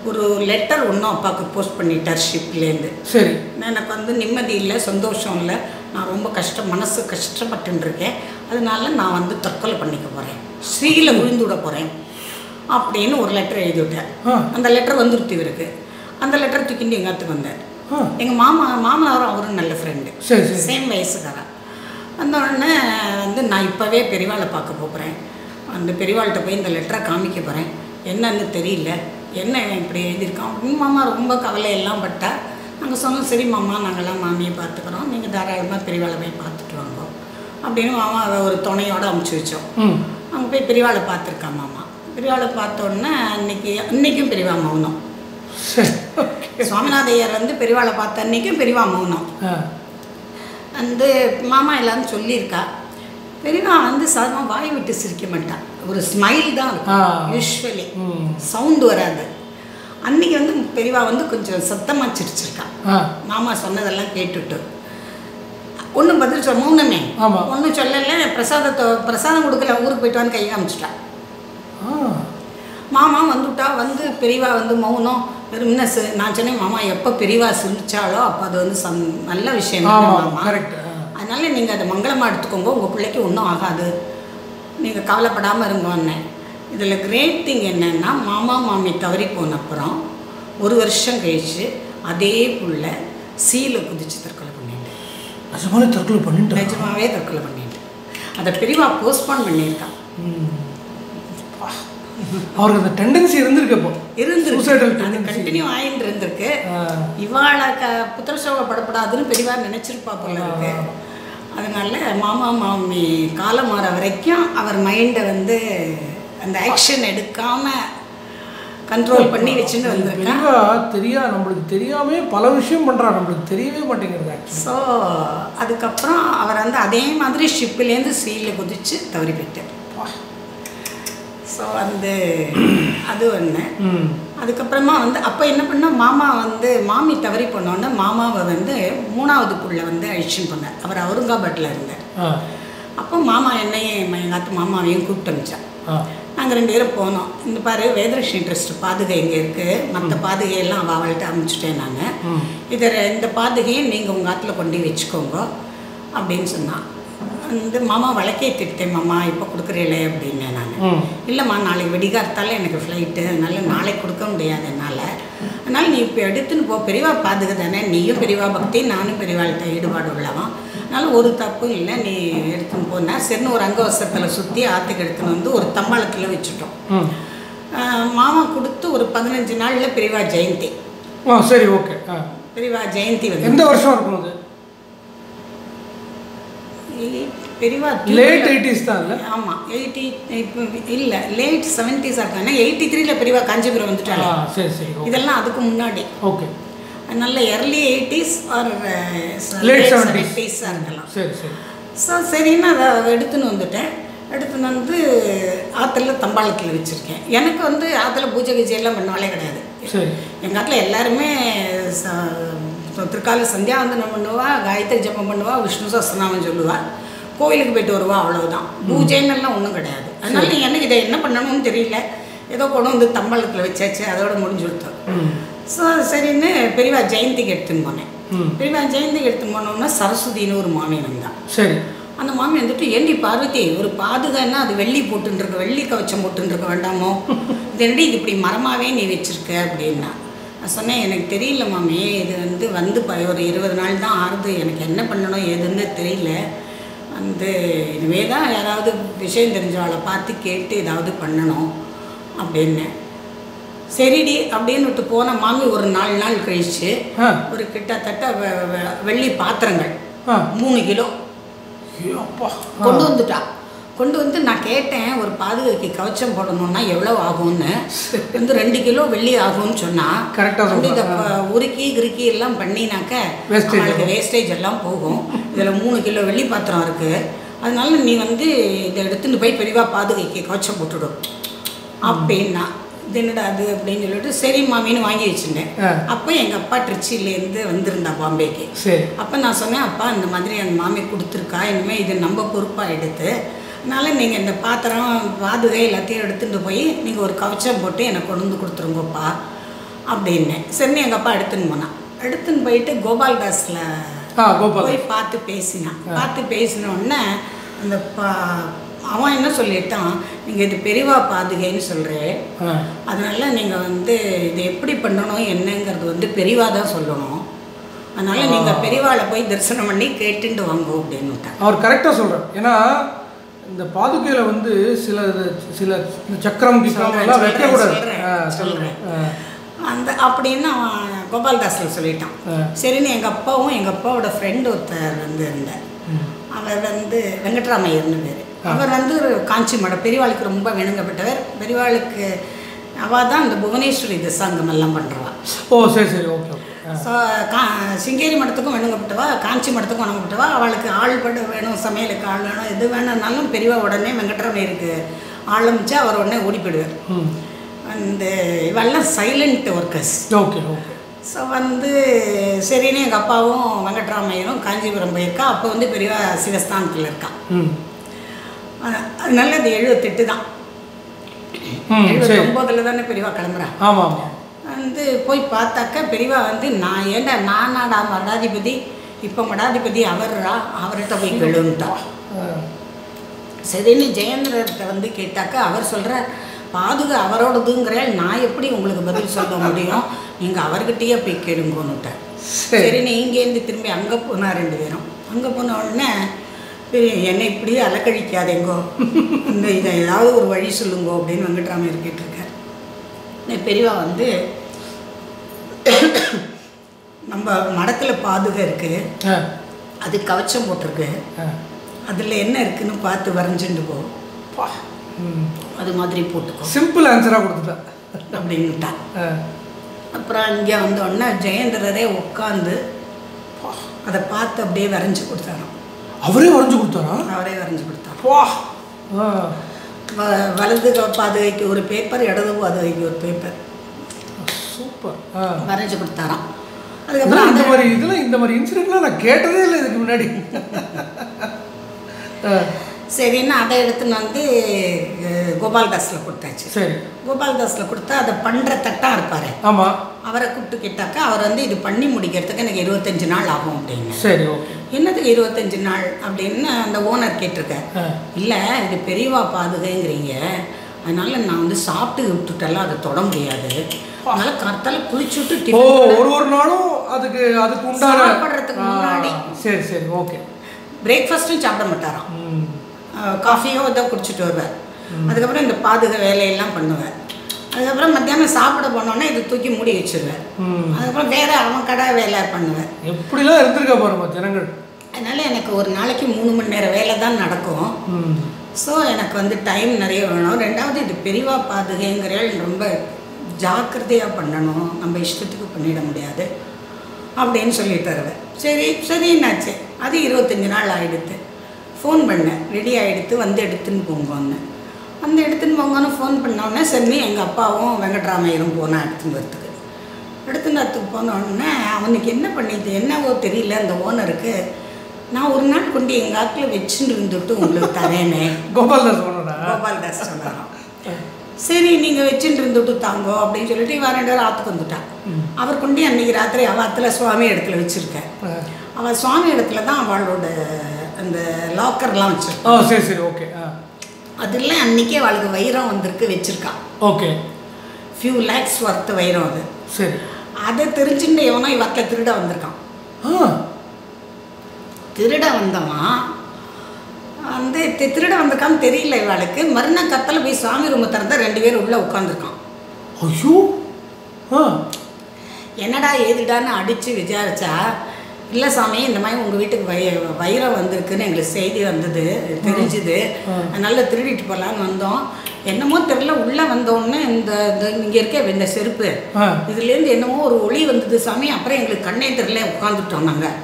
B: ஒரு லெட்டர் ஒன்றும் அப்பாவுக்கு போஸ்ட் பண்ணிட்டார் ஷிப்லேருந்து.
A: சரி.
B: எனக்கு வந்து நிம்மதி இல்லை, சந்தோஷம் இல்லை, நான் ரொம்ப மனசு கஷ்டப்பட்டுருக்கேன், அதனால நான் வந்து தற்கொலை பண்ணிக்க போகிறேன், ஸ்ரீயில் விழுந்து விட போகிறேன் அப்படின்னு ஒரு லெட்டர் எழுதி விட்டேன். அந்த லெட்டர் வந்துருத்து இவருக்கு. அந்த லெட்டர் தூக்கிட்டு எங்கள் இடத்துக்கு வந்தார். எங்கள் மாமனாரும் அவரும் நல்ல ஃப்ரெண்டு, சேம் வயசுக்காரன். அந்த உடனே வந்து நான் இப்போவே பெரியவாளை பார்க்க போகிறேன், அந்த பெரியவாள்கிட்ட போய் இந்த லெட்டரை காமிக்க போகிறேன், என்னன்னு தெரியல, என்ன இப்படி எழுதியிருக்கோம் அப்படின்னு. மாமா ரொம்ப கவலையெல்லாம் பட்டா. நாங்கள் சொன்னோம் சரி மாமா, நாங்கள்லாம் மாமியை பார்த்துக்குறோம், நீங்கள் தாராளமாக பெரியவாளை போய் பார்த்துட்டு வாங்க அப்படின்னு மாமா அதை ஒரு துணையோடு அமுச்சு வச்சோம். அங்கே போய் பெரியவாளை பார்த்துருக்கா மாமா. பெரியவாளை பார்த்தோன்னே அன்னைக்கும் பெரியவா மௌனம். சுவாமிநாதையர் வந்து பெரியவாளை பார்த்த அன்னைக்கும் பெரியவா மௌனம். வந்து மாமா எல்லாரும் சொல்லியிருக்கா. பெரியவா வந்து சாதாரணமாக வாய் விட்டு சிரிக்க மாட்டான், ஒரு ஸ்மைல் தான் இருக்கும் யூஸ்வலி, சவுண்டு வராது. அன்னைக்கு வந்து பெரியவா வந்து கொஞ்சம் சத்தமாக சிரிச்சிருக்கா. மாமா சொன்னதெல்லாம் கேட்டுட்டு ஒன்றும் பதில் சொல்ல, மௌனமே ஒன்றும் சொல்லலை. பிரசாதம் கொடுக்கல, ஊருக்கு போயிட்டு வந்து கையை காமிச்சிட்டா. மாமா வந்துவிட்டா. வந்து பெரியவா வந்து மௌனம் வெறும்னா. நான் சொன்னேன் மாமா எப்போ பெரியவா சிரிச்சாலோ அப்போ அது வந்து நல்ல விஷயம் மாமா, அதனால நீங்கள் அதை மங்களமாக எடுத்துக்கோங்க, உங்கள் பிள்ளைக்கு ஒன்றும் ஆகாது, நீங்கள் கவலைப்படாமல் இருங்கன்னே. இதில் கிரேட் திங் என்னென்னா, மாமா மாமி தவறி போனப்புறம் 1 வருஷம் கழிச்சு அதே புள்ள சீல குதிச்சு தற்கொலை பண்ணிட்டேன். நிஜமாவே தற்கொலை பண்ணிட்டேன். அதை பெரியவா போஸ்ட்போன் பண்ணியிருக்கான்.
A: அவருக்கு அந்த டெண்டன்சி இருந்திருக்கு,
B: கண்டினியூ ஆகிட்டு இருந்திருக்கு. இவாளை புத்திரசோகப்படப்படாதுன்னு பெரியவா நினச்சிருப்பா போல இருக்கு. அதனால மாமா மாமி காலம் மாற வரைக்கும் அவர் மைண்டை வந்து அந்த ஆக்ஷன் எடுக்காமல் கண்ட்ரோல் பண்ணி வச்சுட்டு வந்திருக்கேன்.
A: நம்மளுக்கு தெரியாமே பல விஷயம் பண்ணுறான், நம்மளுக்கு தெரியவே மாட்டேங்கிறது.
B: ஸோ அதுக்கப்புறம் அவர் வந்து அதே மாதிரி ஷிப்பிலேருந்து சீலில் குதித்து தவறி போயிட்டார். ஸோ வந்து அது ஒன்று. அதுக்கப்புறமா வந்து அப்போ என்ன பண்ணால் மாமா வந்து மாமி தவறி போனோன்னே மாமாவை வந்து 3வது வந்து அழிச்சுன்னு போனார். அவர் அவுரங்காபாத்தில் இருந்தார். அப்போ மாமா என்னையும் எங்கள் அத்தை மாமாவையும் கூப்பிட்டு அனுப்பிச்சான். நாங்கள் 2 பேரும் போனோம். இந்த பாரு வேதலட்சுமி ட்ரஸ்ட் பாதுகை இங்கே இருக்குது, மற்ற பாதுகையெல்லாம் அவள்கிட்ட அனுப்பிச்சிட்டேன் நாங்கள். இந்த பாதுகையை நீங்கள் உங்கள் ஆற்றுல கொண்டு வச்சுக்கோங்க அப்படின்னு சொன்னான். வந்து மாமா வழக்கே திட்டேன், மாமா இப்போ கொடுக்குறீங்களே அப்படின்னேன் நான். இல்லைம்மா நாளைக்கு வெடிகார்த்தால எனக்கு ஃப்ளைட்டு, அதனால் நாளைக்கு கொடுக்க முடியாது என்னால். அதனால் நீ இப்போ எடுத்துன்னு போ, பெரியவா பாதுகை தானே, நீயும் பெரியவா பக்தி நானும் பெரியவாள்கிட்ட ஈடுபாடு உள்ளவன், அதனால் ஒரு தப்பும் இல்லை, நீ எடுத்துன்னு போனா சரின்னு ஒரு அங்கவசத்தில் சுற்றி ஆற்றுக்கு எடுத்துன்னு வந்து ஒரு தம்பாளத்தில் வச்சுட்டோம். மாமா கொடுத்து ஒரு 15 நாளில் பெரியவா ஜெயந்தி.
A: சரி, ஓகே.
B: பெரியவா ஜெயந்தி வந்து
A: எந்த வருஷம் இருக்கும் அது?
B: பெரியவா
A: லேட் 80s தான் இல்லை?
B: ஆமாம், 80 இப்போ இல்லை, லேட் 70s இருக்காங்க. 83ல் பெரியவா காஞ்சிபுரம் வந்துட்டாங்க.
A: சரி சரி. இதெல்லாம்
B: அதுக்கு முன்னாடி.
A: ஓகே.
B: நல்ல early 80s R
A: late 70s
B: இருக்கலாம்.
A: சரி சரி.
B: ஸோ சரின்னு அதை எடுத்துன்னு வந்துட்டேன். எடுத்துன்னு வந்து ஆற்றுல தம்பாளத்தில் வச்சுருக்கேன். எனக்கு வந்து ஆற்றுல பூஜை கீஜையெல்லாம் பண்ணாலே கிடையாது.
A: சரி.
B: எங்கள் ஆற்றுல எல்லாருமே திருக்கால சந்தியாவந்தனம் பண்ணுவா, காயத்ரி ஜபம் பண்ணுவா, விஷ்ணு சஹஸ்ரநாமம் சொல்லுவா, கோயிலுக்கு போய்ட்டு வருவா, அவ்வளோதான். பூஜைன்னெல்லாம் ஒன்றும் கிடையாது. அதனால எனக்கு இதை என்ன பண்ணணும்னு தெரியல, ஏதோ கொண்டு வந்து தம்பாளத்தில் வச்சாச்சு, அதோட முடிஞ்சு கொடுத்தோம். ஸோ சரின்னு பெரியவா ஜெயந்திக்கு எடுத்துன்னு போனேன். பெரியவா ஜெயந்திக்கு எடுத்துன்னு போனோம்னா சரஸ்வதினு ஒரு மாமி வந்தான்.
A: சரி.
B: அந்த மாமி வந்துட்டு, ஏண்டி பார்வதி ஒரு பாதுகான்னா அது வெள்ளி போட்டுருக்க, வெள்ளி கவச்சம் போட்டுருக்க வேண்டாமோ, இது இப்படி மரமாகவே நீ வச்சுருக்க அப்படின்னா. நான் சொன்னேன், எனக்கு தெரியல மாமி, இது வந்து ஒரு 20 நாள் தான் ஆறுது, எனக்கு என்ன பண்ணணும் ஏதுன்னு தெரியல, வந்து இனிமே தான் யாராவது விஷயம் தெரிஞ்சவளை பார்த்து கேட்டு ஏதாவது பண்ணணும் அப்படின்னு. சரிடி அப்படின்னு விட்டு போன மாமி ஒரு 4 நாள் கழிச்சு ஒரு கிட்டத்தட்ட வெள்ளி பாத்திரங்கள் 3 கிலோ கொண்டு வந்துட்டா. கொண்டு வந்து நான் கேட்டேன், ஒரு பாதுகாக்கு கவச்சம் போடணும்னா எவ்வளோ ஆகும்னு. வந்து 2 கிலோ வெள்ளி ஆகும்னு சொன்னால் கரெக்டாக வந்து இதை உருக்கி கிருக்கி எல்லாம் பண்ணினாக்க அவங்களுக்கு வேஸ்டேஜ் எல்லாம் போகும். இதில் 3 கிலோ வெள்ளி பாத்திரம் இருக்குது, அதனால நீ வந்து இதை எடுத்துன்னு போய் பெரியவா பாதுகைக்கு கவச்சம் போட்டுடும் அப்படின்னா. இது என்னடா அது அப்படின்னு சொல்லிட்டு சரி மாமின்னு வாங்கி வச்சுட்டேன். அப்போ எங்கள் அப்பா ட்ரிச்சிலேருந்து வந்திருந்தா பாம்பேக்கு. அப்போ நான் சொன்னேன், அப்பா இந்த மாதிரி எங்கள் மாமி கொடுத்துருக்கா, இனிமேல் இது நம்ம பொறுப்பாக எடுத்து, அதனால் நீங்கள் இந்த பாத்திரம் பாதுகை எல்லாத்தையும் எடுத்துகிட்டு போய் நீங்கள் ஒரு கவச்சம் போட்டு எனக்கு கொண்டு வந்து கொடுத்துருங்கப்பா அப்படின்னேன். சரின்னு எங்கள் அப்பா எடுத்துன்னு போனான். எடுத்துன்னு போயிட்டு கோபால்தாஸில் போய் பார்த்து பேசினான். பார்த்து பேசினோடனே அந்த அவன் என்ன சொல்லிட்டான், நீங்கள் இது பெரியவா பாதுகைன்னு சொல்கிறேன், அதனால நீங்கள் வந்து இது எப்படி பண்ணணும் என்னங்கிறது வந்து பெரியவா தான் சொல்லணும், அதனால் நீங்கள் பெரியவாளை போய் தரிசனம் பண்ணி கேட்டுட்டு வாங்க அப்படின்னுட்டான்.
A: அவர் கரெக்டாக சொல்கிறார். ஏன்னா இந்த பாதுகையில் வந்து சில சக்கரம் எல்லாம் வைக்கக்கூடாது
B: சொல்கிறேன் அந்த அப்படின்னு அவன் கோபால்தாஸில் சொல்லிட்டான். சரின்னு எங்கள் அப்பாவும் எங்கள் அப்பாவோட ஃப்ரெண்டு ஒருத்தர் வந்து இருந்தார். அவர் வந்து வெங்கட்ராமையர்னு பேர். அவர் வந்து காஞ்சி மடம் பெரியவாளுக்கு ரொம்ப வேணுங்கப்பட்டவர். பெரியவாளுக்கு அவள் தான் இந்த புவனேஸ்வரி தசாங்கம் எல்லாம் பண்ணுறவா.
A: சரி சரி, ஓகே.
B: ஸோ சிங்கேரி மடத்துக்கும் வேணுங்கப்பட்டவா, காஞ்சி மடத்துக்கும் வணங்கப்பட்டவா. அவளுக்கு ஆள் பட வேணும், சமையலுக்கு ஆள் வேணும், எது வேணும்னாலும் பெரியவா உடனே வெங்கட்ராமையருக்கு ஆரம்பிச்சா அவர் உடனே ஓடி போயிடுவார். அந்த இவெல்லாம் silent workers.
A: Okay okay.
B: So வந்து சரின்னு எங்கள் அப்பாவும் வெங்கட்ராமையரும் காஞ்சிபுரம் போயிருக்கா. அப்போ வந்து பெரியவா சிவஸ்தானத்தில் இருக்கான். அதனால அது 78 தான், 79 தானே பெரியவா கிளம்புறா.
A: ஆமாம்.
B: வந்து போய் பார்த்தாக்கா பெரியவா வந்து நான் ஏண்டா நானாடா மடாதிபதி, இப்போ மடாதிபதி அவர்கிட்ட போய் கேளுன்ட்டா. சரின்னு ஜெயேந்திரர்கிட்ட வந்து கேட்டாக்கா அவர் சொல்கிறார், பாதுகா அவரோடதுங்கிறால் நான் எப்படி உங்களுக்கு பதில் சொல்ல முடியும், நீங்கள் அவர்கிட்டயே போய் கேளுங்கன்னுட்டார். சரின்னு இங்கேருந்து திரும்பி அங்கே போனா 2 பேரும். அங்கே போன உடனே என்னை இப்படியே அலக்கழிக்காதேங்கோ, இந்த இதை ஏதாவது ஒரு வழி சொல்லுங்கோ அப்படின்னு வெங்கட்ராமையர் கேட்டிருக்கார். பெரியவா வந்து நம்ம மடத்தில் பாதுகை இருக்குது, அது கவச்சம் போட்டிருக்கு, அதில் என்ன இருக்குன்னு பார்த்து வரைஞ்சுட்டு போ, அது மாதிரி போட்டுக்கோ.
A: சிம்பிள் ஆன்சராக கொடுத்துட்டேன்.
B: அப்படின்னுட்டான். அப்புறம் இங்கே வந்தோடனே ஜெயேந்திரரே உட்காந்து அதை பார்த்து அப்படியே வரைஞ்சி கொடுத்தாராம்.
A: அவரே வரைஞ்சி கொடுத்தாரா?
B: அவரே வரைஞ்சி கொடுத்தார். வலது பாதுகைக்கு ஒரு பேப்பர், இடது பாதுகைக்கு ஒரு பேப்பர்.
A: சூப்பர்.
B: வரைஞ்சி கொடுத்தாராம். அதுக்கப்புறம்
A: இந்த மாதிரி இன்சிடென்ட்லாம் நான் கேட்டதே இல்லை இதுக்கு முன்னாடி.
B: சரின்னு அதை எடுத்துன்னு வந்து கோபால்தாஸில் கொடுத்தாச்சு.
A: சரி.
B: கோபால்தாஸில் கொடுத்தா அதை பண்ணுற தட்டாக இருப்பார்.
A: ஆமாம்.
B: அவரை கூப்பிட்டு கேட்டாக்கா அவர் வந்து இது பண்ணி முடிக்கிறதுக்கு எனக்கு 25 நாள் ஆகும் அப்படின்னு.
A: சரி, ஓகே.
B: என்னதுக்கு 25 நாள் அப்படின்னு அந்த ஓனர் கேட்டிருக்கேன். இல்லை, இது பெரியவா பாதுகைங்கிறீங்க, அதனால நான் வந்து சாப்பிட்டு விட்டுட்டெல்லாம் அதை தொட முடியாது, அதனால கரெக்டாக குளிச்சுட்டு
A: ஒரு நாளும் அதுக்கு உண்டான
B: சாப்பிட்றதுக்கு முன்னாடி.
A: சரி சரி, ஓகே.
B: பிரேக்ஃபாஸ்ட்டும் சாப்பிட மாட்டாராம், காஃபியோ இதை குடிச்சிட்டு வருவேன். அதுக்கப்புறம் இந்த பாதுகை வேலையெல்லாம் பண்ணுவேன். அதுக்கப்புறம் மத்தியானம் சாப்பிட போனோன்னே இது தூக்கி மூடி வச்சிருவேன். அதுக்கப்புறம் வேற அவன் கடை வேலை பண்ணுவேன்.
A: எப்படிலாம் இருந்திருக்க பாருங்க ஜனங்கள்.
B: அதனால எனக்கு ஒரு நாளைக்கு 3 மணி நேரம் வேலை தான் நடக்கும். ஸோ எனக்கு வந்து டைம் நிறைய வேணும். ரெண்டாவது இது பெரியவா பாதுகைங்கிறேன் ரொம்ப ஜாக்கிரதையாக பண்ணணும், நம்ம இஷ்டத்துக்கு பண்ணிட முடியாது அப்படின்னு சொல்லிட்டு வருவேன். சரின்னாச்சு. அது 25 நாள் ஆகிடுது. ஃபோன் பண்ணேன், ரெடி ஆகிடுத்து, வந்து எடுத்துன்னு போங்கன்னு. வந்து எடுத்துன்னு போங்கன்னு ஃபோன் பண்ணோடனே சரி எங்கள் அப்பாவும் வெங்கட்ராமையரும் போனான் எடுத்துன்னு வரத்துக்கு போனோடனே அவனுக்கு என்ன பண்ணிது என்னவோ தெரியல. அந்த ஓனருக்கு நான் ஒரு நாள் கொண்டு எங்கள் ஆக்கில் வச்சுட்டு இருந்துட்டு உங்களுக்கு தரேனே. கோபால்தாஸ் சொன்னாராம். சரி நீங்கள் வச்சுட்டு இருந்துட்டு தாங்கோ அப்படின்னு சொல்லிட்டு இவன் 2 பேரும் ஆற்றுக்கு வந்துட்டான். அவர் கொண்டு அன்றைக்கி ராத்திரி அவள் ஆற்றுல சுவாமி இடத்துல வச்சுருக்கேன். அவள் சுவாமி இடத்துல தான் அவளோட அந்த லாக்கர்லாம் வச்சுருக்கான்.
A: சரி சரி, ஓகே.
B: அதில் அன்றைக்கே அவளுக்கு வைரம் வந்திருக்கு, வச்சுருக்கான்.
A: ஓகே.
B: ஃபியூ லேக்ஸ் ஒர்த்து வைரம் அது.
A: சரி.
B: அதை தெரிஞ்சுட்டு எவனோ இவத்தில் திருட வந்திருக்கான். திருட வந்தவன் வந்து திருட வந்திருக்கான்னு தெரியல இவளுக்கு. மறுநாள் கத்தல போய் சுவாமி ரூமை திறந்தா 2 பேர் உள்ளே உட்காந்துருக்கான்.
A: ஐயோ,
B: என்னடா ஏதுடான்னு அடித்து விசாரிச்சா, இல்லை சாமி இந்த மாதிரி உங்கள் வீட்டுக்கு வைரம் வந்திருக்குன்னு எங்களுக்கு செய்தி வந்தது, தெரிஞ்சுது, அதனால திருடிட்டு போகலான்னு வந்தோம். என்னமோ தெரியல, உள்ளே வந்தோடனே இந்த இங்கே இருக்க இந்த செருப்பு இதுலேருந்து என்னமோ ஒரு ஒளி வந்தது சாமி. அப்புறம் எங்களுக்கு கண்ணே தெரியல, உட்காந்துட்டோம் நாங்கள்.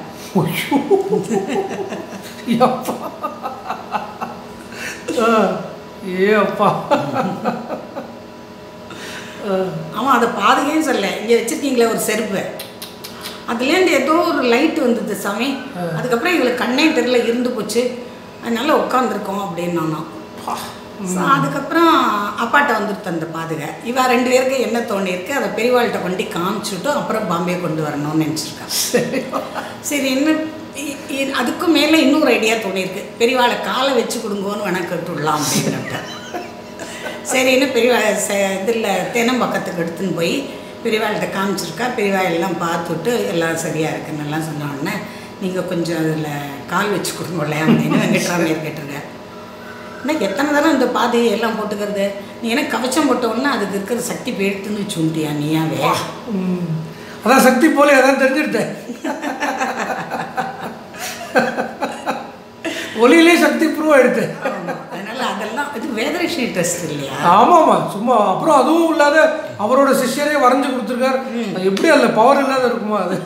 B: ஆமாம், அதை பாதுகைன்னு சொல்ல, இங்கே வச்சுருக்கீங்களே ஒரு செருப்பு, அதுலேருந்து ஏதோ ஒரு லைட் வந்தது சாமி. அதுக்கப்புறம் எங்களுக்கு கண்ணே தெரியல, இருந்து போச்சு, அதனால உட்காந்துருக்கோம் அப்படின்னு. அதுக்கப்புறம் அப்பாட்ட வந்துடுத்து அந்த பாதுகை. இவா 2 பேருக்கு என்ன தோணியிருக்கு, அதை பெரியவாள்கிட்ட கொண்டு காமிச்சுட்டு அப்புறம் பாம்பே கொண்டு வரணும்னு நினச்சிருக்காங்க. சரி, இன்னும் அதுக்கும் மேலே இன்னொரு ஐடியா தோணியிருக்கு, பெரியவாளை காலை வச்சு கொடுங்கோன்னு வேணா கேட்டுடலாம் அப்படின்னுட்டு. சரின்னு பெரியவா இதில் தென்னம்பக்கத்துக்கு எடுத்துன்னு போய் பெரியவாள்கிட்ட காமிச்சிருக்கா. பெரியவா எல்லாம் பார்த்துட்டு எல்லாம் சரியாக இருக்குன்னு எல்லாம் சொன்னோடனே நீங்கள் கொஞ்சம் அதில் கால் வச்சு கொடுங்கோல்ல அப்படின்னு வெங்கட்ராமையர் கேட்டிருக்கேன். இன்னைக்கு எத்தனை தரம் இந்த பாதையை எல்லாம் போட்டுக்கிறது, நீ எனக்கு கவச்சம் போட்டோன்னா அதுக்கு இருக்கிற சக்தி போயிடுத்துன்னு வச்சுட்டியா நீயாவே.
A: அதான் சக்தி போல அதான் தெரிஞ்சுட்டேன். ஒளியிலே சக்தி ப்ரூவ் ஆயிடுது.
B: அதனால அதெல்லாம் இது வேதரட்சணி டெஸ்ட் இல்லையா?
A: ஆமாம்மா, சும்மா. அப்புறம் அதுவும் இல்லாத அவரோட சிஷ்யரே வரைஞ்சி கொடுத்துருக்காரு, எப்படி அதில் பவர் இல்லாத இருக்குமா அது.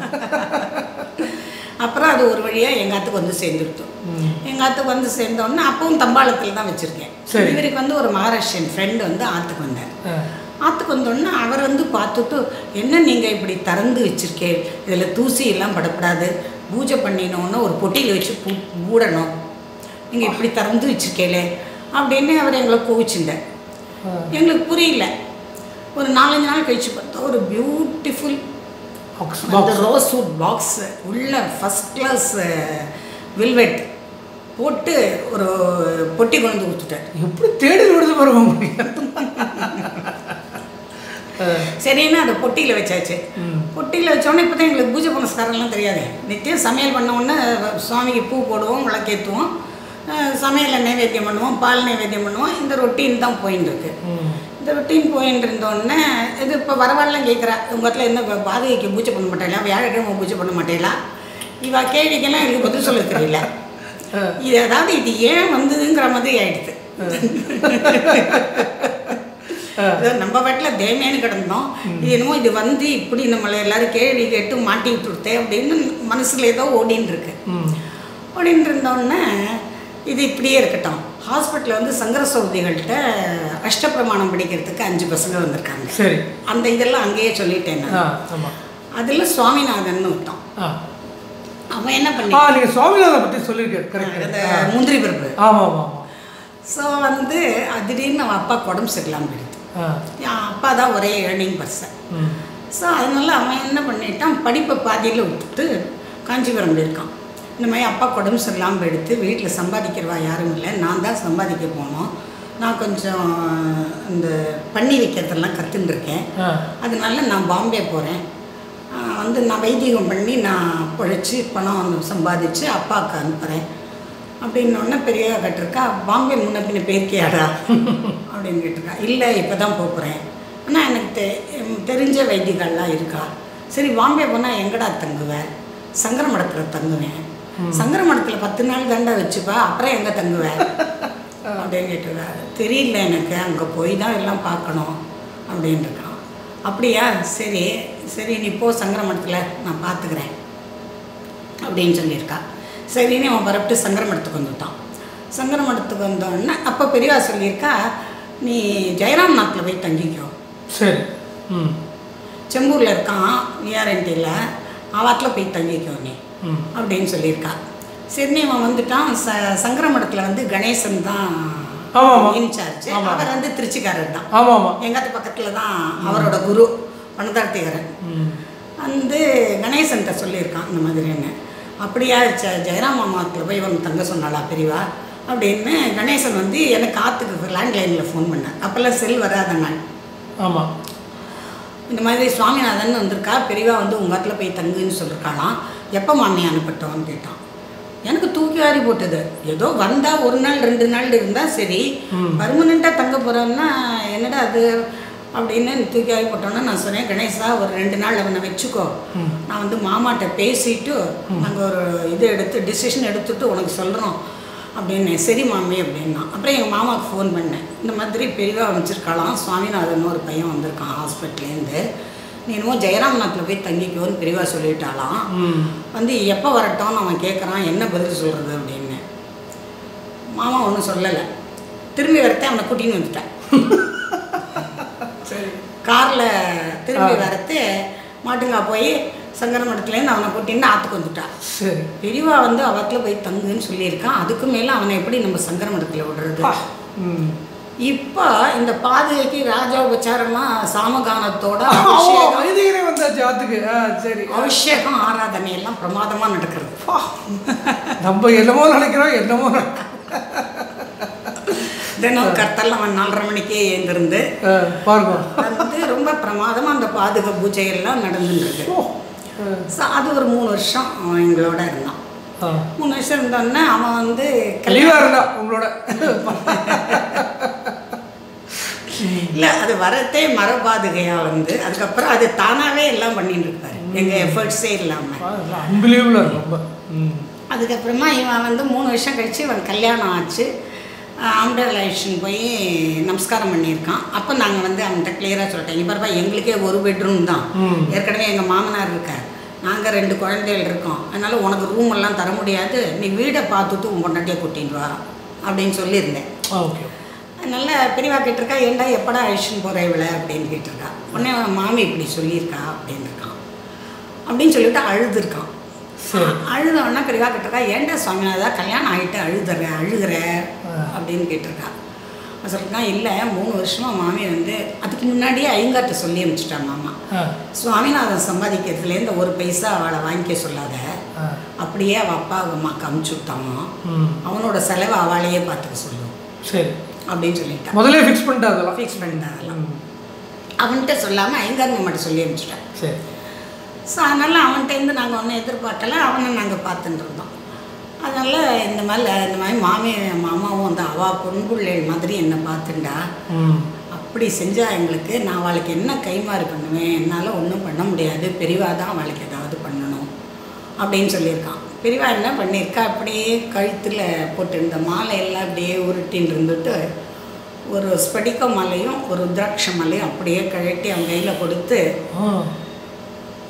B: அப்புறம் அது ஒரு வழியாக எங்கள் ஆத்துக்கு வந்து சேர்ந்துருத்தோம். எங்கள் ஆத்துக்கு வந்து சேர்ந்தோடனே அப்பவும் தம்பாளத்தில் தான் வச்சுருக்கேன். இவருக்கு வந்து ஒரு மகாராஷ்டிரியன் ஃப்ரெண்டு வந்து ஆற்றுக்கு வந்தார். ஆற்றுக்கு வந்தோடனே அவர் வந்து பார்த்துட்டு, என்ன நீங்கள் இப்படி திறந்து வச்சுருக்கேன், இதில் தூசி எல்லாம் படப்படாது, பூஜை பண்ணினோன்னு ஒரு பொட்டியில் வச்சு மூடணும், நீங்கள் இப்படி திறந்து வச்சுருக்கேலே அப்படின்னு அவர் எங்களை கோவிச்சுட்டார். எங்களுக்கு புரியல. ஒரு 4-5 நாள் கழிச்சு பார்த்தா ஒரு பியூட்டிஃபுல் அந்த ரோஸ்வுட் பாக்ஸ் உள்ள ஃபஸ்ட் கிளாஸ் வில்வெட் போட்டு ஒரு பொட்டி கொண்டு வந்து கொடுத்துட்டார்.
A: எப்படி தேடி விடுது பாருங்க.
B: சரின்னு அதை பொட்டியில் வச்சாச்சு. பொட்டியில் வச்சோடனே இப்போ தான் எங்களுக்கு பூஜை புனஸ்காரம்லாம் தெரியாது. நித்தியம் சமையல் பண்ணோடனே சுவாமிக்கு பூ போடுவோம், விளக்கேற்றுவோம், சமையலில் நைவேத்தியம் பண்ணுவோம், பால் நைவேத்தியம் பண்ணுவோம். இந்த ரொட்டீன் தான் போயின்னு இருக்கு. இந்த ரொட்டீன் போயின்னு இருந்தோடனே இது இப்போ வரவாள்லாம் கேட்குறா, உங்கள் இடத்துல என்ன பாதுகைக்கு பூஜை பண்ண மாட்டேங்களா, வியாழக்கிழமை பூஜை பண்ண மாட்டேங்களா, இவா கேள்விக்கெல்லாம் எனக்கு பதில் சொல்ல தெரியல. இது ஏன் வந்ததுங்கிற மாதிரி ஆயிடுது. நம்ம வீட்டில் தேமேன்னு கிடந்தோம், இது என்னமோ இது வந்து இப்படி நம்மளை எல்லோரும் கேள்வி கேட்டு மாட்டி விட்டுருத்தே அப்படின்னு மனசில் ஏதோ ஓடின்னு இருக்கு. ஓடின்னு இருந்தோடனே இது இப்படியே இருக்கட்டும், ஹாஸ்பிட்டலில் வந்து சங்கர சௌதிகள்கிட்ட அஷ்டப்பிரமாணம் படிக்கிறதுக்கு 5 பசங்க வந்திருக்காங்க.
A: சரி,
B: அந்த இதெல்லாம் அங்கேயே சொல்லிட்டேன் நான். அதில் சுவாமிநாதன் விட்டோம். அவன் என்ன பண்ணி
A: நீங்கள் சுவாமிநாதன் பற்றி சொல்லியிருக்கேன்,
B: அந்த முந்திரி பருப்பு.
A: ஆமாம் ஆமாம்.
B: ஸோ வந்து திடீர்னு அவன் அப்பா உடம்பு சரியில்லாமல் போயிடுது. என் அப்பா தான் ஒரே ஏர்னிங் பர்சன். ஸோ அதனால அவன் என்ன பண்ணிட்டான், படிப்பை பாதியில் விட்டுட்டு காஞ்சிபுரம் போயிருக்கான். இந்த மாதிரி அப்பா உடம்பு சரியில்லாமல் போயிடுத்து, வீட்டில் சம்பாதிக்கிறவா யாரும் இல்லை, நான் தான் சம்பாதிக்க போனோம். நான் கொஞ்சம் இந்த பண்ணி வைக்கிறதெல்லாம் கற்றுட்டுருக்கேன், அதனால நான் பாம்பே போகிறேன். வந்து நான் வைத்தியம் பண்ணி நான் பொழைச்சி பணம் சம்பாதிச்சு அப்பாவுக்கு அனுப்புகிறேன் அப்படின்னோடனே பெரியவா கேட்டிருக்கா, பாம்பே முன்ன பின்ன போயிருக்கியாடா அப்படின்னு கேட்டிருக்கா. இல்லை, இப்போ தான் போகிறேன். ஆனால் எனக்கு தெரிஞ்ச வைத்தியங்கள்லாம் இருக்கா. சரி, பாம்பே போனால் எங்கடா தங்குவேன்? சங்கர மடத்தில் தங்குவேன். சங்கர மடத்தில் 10 நாள் தாண்டா வச்சுப்பா, அப்புறம் எங்கே தங்குவேன் அப்படின்னு கேட்டிருக்கா. தெரியல எனக்கு, அங்கே போய் தான் எல்லாம் பார்க்கணும் அப்படின்னு இருக்கான். அப்படியா, சரி சரி நீ போ சங்கர மடத்தில், நான் பார்த்துக்கிறேன் அப்படின்னு சொல்லியிருக்கா. சரின்னு அவன் பரப்பிட்டு சங்கர மடத்துக்கு வந்துட்டான். சங்கர மடத்துக்கு வந்தோடனே அப்போ பெரியவா சொல்லியிருக்கா, நீ ஜெயராம் நாட்டில் போய் தங்கிக்கோ.
A: சரி,
B: செம்பூரில் இருக்கான் விஆர்என்டியில், ஆவாட்டில் போய் தங்கிக்கோ நீ அப்படின்னு சொல்லியிருக்கா. சரின்னு அவன் வந்துட்டான். சங்கர மடத்தில் வந்து கணேசன் தான் இன்சார்ஜ். அவர் வந்து திருச்சிக்காரர் தான். எங்காத்து பக்கத்தில் தான் அவரோட குரு பணதார்த்திகரன். வந்து கணேசன்கிட்ட சொல்லியிருக்கான் இந்த மாதிரின்னு. அப்படியா, ஜெயராம் மாமாத்தில் போய் இவன் தங்க சொன்னாளா பெரியவா அப்படின்னு கணேசன் வந்து எனக்கு ஆற்றுக்கு லேண்ட்லைனில் ஃபோன் பண்ணேன். அப்போல்லாம் செல் வராத நாள்.
A: ஆமாம்,
B: இந்த மாதிரி சுவாமிநாதன் வந்திருக்கா, பெரியவா வந்து உங்கள் இடத்துல போய் தங்குன்னு சொல்லியிருக்காளாம், எப்போ மாமியை அனுப்பட்டோன்னு கேட்டான். எனக்கு தூக்கி வாரி போட்டது. ஏதோ வந்தால் 1 நாள் 2 நாள் இருந்தால் சரி, பர்மனெண்ட்டாக தங்க போகிறோன்னா என்னடா அது அப்படின்னு தூக்கி வாரி போட்டோன்னா நான் சொன்னேன், கணேசா ஒரு 2 நாள் அவனை வச்சுக்கோ, நான் வந்து மாமாட்ட பேசிட்டு நாங்கள் ஒரு இது டிசிஷன் எடுத்துட்டு உனக்கு சொல்கிறோம் அப்படின்னு. சரி மாமி அப்படின்னா. அப்புறம் எங்கள் மாமாவுக்கு ஃபோன் பண்ணேன், இந்த மாதிரி பெரியவா அமைச்சிருக்காளாம், சுவாமிநாதன் ஒரு பையன் வந்திருக்கான் ஹாஸ்பிட்டல்லேருந்து, நீ என்னமோ ஜெயராம் நாட்டில் போய் தங்கிக்கோன்னு பெரியவா சொல்லிட்டாலாம், வந்து எப்போ வரட்டோன்னு அவன் கேட்குறான், என்ன பதில் சொல்கிறது அப்படின்னு. மாமா ஒன்றும் சொல்லலை. திரும்பி வரத்தே அவனை கூட்டின்னு வந்துட்டேன். சரி, காரில் திரும்பி வரத்து மாட்டுங்கா போய் சங்கர மடத்துலேருந்து அவனை கூட்டின்னு ஆற்றுக்கு வந்துட்டான்.
A: சரி,
B: பெரியவா வந்து அவத்தில் போய் தங்குன்னு சொல்லியிருக்கான். அதுக்கு மேலே அவனை எப்படி நம்ம சங்கர மடத்தில் விடுறது? இப்போ இந்த பாதுகைக்கு ராஜோபச்சாரமாக சாமகானத்தோட அபிஷேகம் ஆராதனை எல்லாம் பிரமாதமாக நடக்கிறது.
A: நம்ம என்னமோ நினைக்கிறோம், என்னமோ
B: தினம் கர்த்தெல்லாம் 4:30 மணிக்கே எழுந்திருந்து
A: பாருங்க
B: வந்து ரொம்ப பிரமாதமாக அந்த பாதுகை பூஜையெல்லாம் நடந்துருக்கு. அது ஒரு 3 வருஷம் எங்களோட இருந்தான். 3 வருஷம் இருந்தோடனே அவன் வந்து
A: உங்களோட
B: இல்லை, அது வரத்தே மரபாதுகையாக வந்து அதுக்கப்புறம் அது தானாகவே எல்லாம் பண்ணிட்டு இருப்பாரு, எங்கள் எஃபர்ட்ஸே இல்லாமல். அதுக்கப்புறமா இவன் வந்து 3 வருஷம் கழித்து இவன் கல்யாணம் ஆச்சு. ஆம்புலேஷன் போய் நமஸ்காரம் பண்ணியிருக்கான். அப்போ நாங்கள் வந்து அவன்கிட்ட கிளியராக சொல்லிட்டேன், இப்போ பாருப்பா எங்களுக்கே 1 பெட்ரூம் தான், ஏற்கனவே எங்கள் மாமனார் இருக்கார், நாங்கள் 2 குழந்தைகள் இருக்கோம், அதனால் உனக்கு ரூம் எல்லாம் தர முடியாது, நீ வீடை பார்த்துட்டு உன் பொண்டாட்டியை கூட்டிகிட்டு வா அப்படின்னு சொல்லியிருந்தேன்.
A: ஓகே.
B: அதனால் பெரியவா கேட்டிருக்கா, ஏண்டா எப்படா அழிச்சுன்னு போகிற இவளை அப்படின்னு கேட்டிருக்கா. உடனே மாமி இப்படி சொல்லியிருக்கா அப்படின்னு இருக்கான். அப்படின்னு சொல்லிவிட்டு அழுதுருக்கான். அழுதவொடனே பெரியவா கேட்டிருக்கா, ஏண்டா சுவாமிநாதா கல்யாணம் ஆகிட்டு அழுகிற அப்படின்னு கேட்டிருக்கா. சொல்லியிருக்கான், இல்லை 3 வருஷமாக மாமி வந்து அதுக்கு முன்னாடியே ஐங்காட்ட சொல்லி அனுப்பிச்சிட்டான் மாமா, சுவாமிநாதன் சம்பாதிக்கிறதுலேருந்து 1 பைசா அவளை வாங்கிக்க சொல்லாத, அப்படியே அவள் அப்பா அம்மாவுக்கு அனுப்பிச்சி விட்டாமா, அவனோட செலவை அவளையே பார்த்துக்க சொல்லும்.
A: சரி
B: அப்படின்னு சொல்லிட்டான்.
A: முதல்ல ஃபிக்ஸ் பண்ணிட்டாங்க.
B: ஃபிக்ஸ் பண்ணிட்டாங்கலாம். அவன்கிட்ட சொல்லாமல் ஐங்கார் மாமாட்ட சொல்லி அனுப்பிச்சிட்டேன்.
A: சரி.
B: ஸோ அதனால் அவன்கிட்டேருந்து நாங்கள் ஒன்றும் எதிர்பார்க்கல, அவனை நாங்கள் பார்த்துட்டு இருந்தோம். அதனால் இந்த மாதிரி மாமாவும் வந்து அவள் பொன்புள்ளைகள் மாதிரி என்னை பார்த்துண்டா, அப்படி செஞ்சால் எங்களுக்கு நான் அவளுக்கு என்ன கைமாறு பண்ணுவேன், என்னால் ஒன்றும் பண்ண முடியாது, பெரியவா தான் அவளுக்கு ஏதாவது பண்ணணும் அப்படின்னு சொல்லியிருக்கான். பெரியவா என்ன பண்ணியிருக்கா, அப்படியே கழுத்தில் போட்டு இந்த மாலையெல்லாம் அப்படியே உருட்டின்னு இருந்துட்டு ஒரு ஸ்படிக மாலையும் ஒரு ருத்ராட்ச மாலையும் அப்படியே கழட்டி அவன் கையில் கொடுத்து,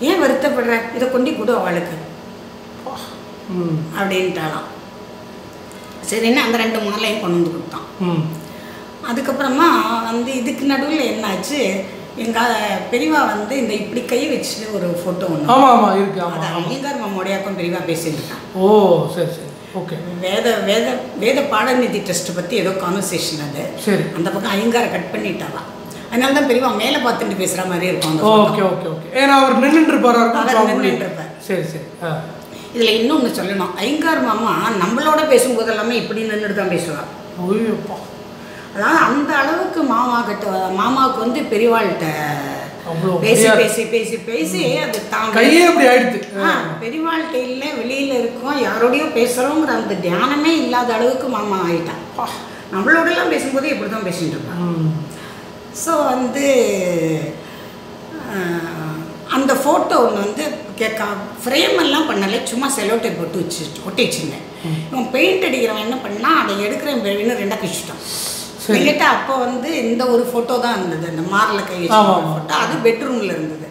B: ஏன் வருத்தப்படுற, இதை கொண்டு கொடு அவளுக்கு அப்படின்ட்டாலாம். சரின்னு அந்த 2 மாலையும் கொண்டு வந்து கொடுத்தான். அதுக்கப்புறமா வந்து இதுக்கு நடுவில் என்னாச்சு, எங்கள் பெரியவா வந்து இந்த இப்படி கை வச்சுட்டு ஒரு ஃபோட்டோ ஒன்று, அதை ஐயங்கார் மாமோடையாக்கும் பெரியவா பேசியிருக்கான்.
A: ஓ சரி சரி, ஓகே.
B: வேத வேத வேத பாடநிதி டெஸ்ட் பற்றி ஏதோ கான்வர்சேஷன் அது. சரி. அந்த பக்கம் ஐயங்காரை கட் பண்ணிட்டாலாம். அதனால தான் பெரியவா மேலே பார்த்துட்டு பேசுகிற மாதிரி இருக்கும்.
A: Okay okay okay. ஏன்னா அவர் நின்றுருப்பார்.
B: அவர் நின்றுருப்பார்.
A: சரி சரி.
B: இதில் இன்னொன்று சொல்லணும், ஐயங்கார் மாமா நம்மளோட பேசும்போது எல்லாமே இப்படி நின்றுட்டு தான் பேசுவார்.
A: ஓய்யப்பா.
B: அதாவது அந்த அளவுக்கு மாமாவுக்கு வந்து பெரியவாள்கிட்ட பேசி பேசி பேசி பேசி அது
A: கையே அப்படி ஆயிடுது.
B: பெரியவாள்கிட்ட இல்லை, வெளியில் இருக்கோம், யாரோடையோ பேசுகிறோங்கிற அந்த தியானமே இல்லாத அளவுக்கு மாமா ஆகிட்டான். நம்மளோடலாம் பேசும்போது இப்படி தான் பேசிகிட்டு இருப்பான். ஸோ வந்து அந்த ஃபோட்டோ ஒன்று வந்து ஃப்ரேம் எல்லாம் பண்ணலை, சும்மா செலோ டேப் போட்டு ஒட்டி வச்சுருந்தேன். இவன் பெயிண்ட் அடிக்கிறவன் என்ன பண்ணால், அதை எடுக்கிறேன் பெருவின்னு 2 கழிச்சிட்டான். என்கிட்ட அப்போ வந்து இந்த ஒரு ஃபோட்டோ தான் இருந்தது, அந்த மாரில் கை வச்சு ஃபோட்டோ. அது பெட்ரூமில் இருந்தது.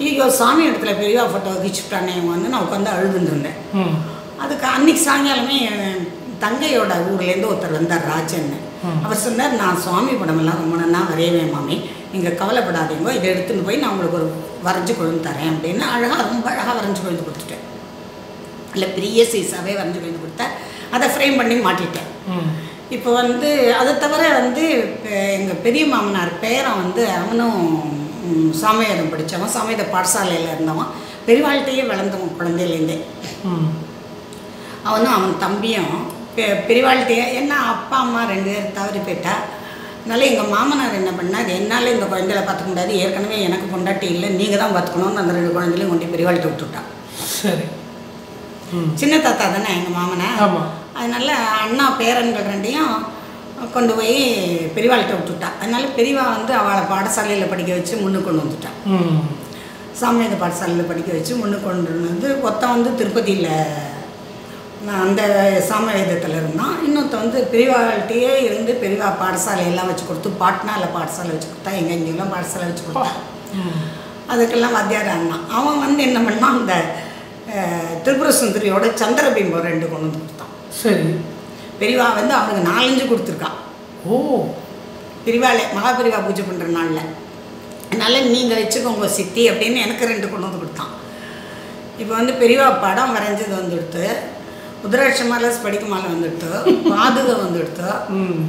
B: ஐயோ சாமி இடத்துல பெரியவா ஃபோட்டோ வச்சுட்டானே வந்து நான் உட்காந்து அழுதுருந்தேன். அதுக்கு அன்றைக்கி சாயங்காலமே தங்கையோட ஊர்லேருந்து ஒருத்தர் வந்தார், ராஜன்னு. அவர் சொன்னார், நான் சுவாமி படமெல்லாம் ரொம்ப நல்லா வரையவேன் மாமி, நீங்கள் கவலைப்படாதீங்க, இதை எடுத்துன்னு போய் நான் உங்களுக்கு ஒரு வரைஞ்சி கொழுந்து தரேன் அப்படின்னு அழகாக, ரொம்ப அழகாக வரைஞ்சி கொழுந்து கொடுத்துட்டேன். இல்லை பெரிய சைஸாகவே வரைஞ்சி கொழுந்து கொடுத்தேன். அதை ஃப்ரேம் பண்ணி மாட்டிட்டேன். இப்போ வந்து அதை தவிர வந்து எங்கள் பெரிய மாமனார் பேரன் வந்து அவனும் சாமியாரம் படித்தவன், சாமியார பாடசாலையில் இருந்தவன், பெரியவாழ்கிட்டையே வளர்ந்தவன் குழந்தையிலேருந்தே. அவனும் அவன் தம்பியும் பெரியவாழ்கிட்டையே, ஏன்னா அப்பா அம்மா 2 பேர் தவறி போயிட்டா. அதனால எங்கள் மாமனார் என்ன பண்ணார், என்னால் இந்த குழந்தைகளை பார்த்துக்க முடியாது, ஏற்கனவே எனக்கு பொண்டாட்டி இல்லை, நீங்கள் தான் பார்த்துக்கணும்னு அந்த 2 குழந்தைகளையும் கொண்டு பெரியவாழ்கிட்ட விட்டுவிட்டான். சரி. சின்ன தாத்தா தானே எங்கள் மாமனார். அதனால் அண்ணா பேரன்கள் 2ஐயும் கொண்டு போய் பெரியவாழ்கிட்ட விட்டுவிட்டா. அதனால பெரியவா வந்து அவளை பாடசாலையில் படிக்க வச்சு முன்னுக்கு கொண்டு வந்துட்டான். சாமியாத பாடசாலையில் படிக்க வச்சு முன்னுக்கு கொண்டு வந்து, ஒருத்தன் வந்து திருப்பதியில் அந்த சாமவேதத்தில் இருந்தான், இன்னொருத்த வந்து பெரியவாழ்கிட்டையே இருந்து பெரியவா பாடசாலையெல்லாம் வச்சு கொடுத்து, பாட்னாவில் பாடசாலை வச்சு கொடுத்தா, எங்கெங்கெல்லாம் பாடசாலை வச்சு கொடுத்தா. அதுக்கெல்லாம் வாத்தியார் அண்ணா. அவன் வந்து என்ன பண்ணான், அந்த திரிபுர சுந்தரியோட சந்திரபிம்பம் 2 கொண்டு வந்து கொடுத்தான். சரி. பெரியவா வந்து அவனுக்கு 4-5 கொடுத்துருக்கான். ஓ. பெரியவாளே மகாபெரிவா பூஜை பண்ணுற நாளில். அதனால் நீங்கள் வச்சுக்கோங்க சித்தி அப்படின்னு எனக்கு 2 கொண்டு வந்து கொடுத்தான். இப்போ வந்து பெரியவா படம் வரைஞ்சது வந்துடுத்து, ருத்ராட்ச மாலை ஸ்படிக மாலை வந்துடுத்து, பாதுகை வந்துடுத்து,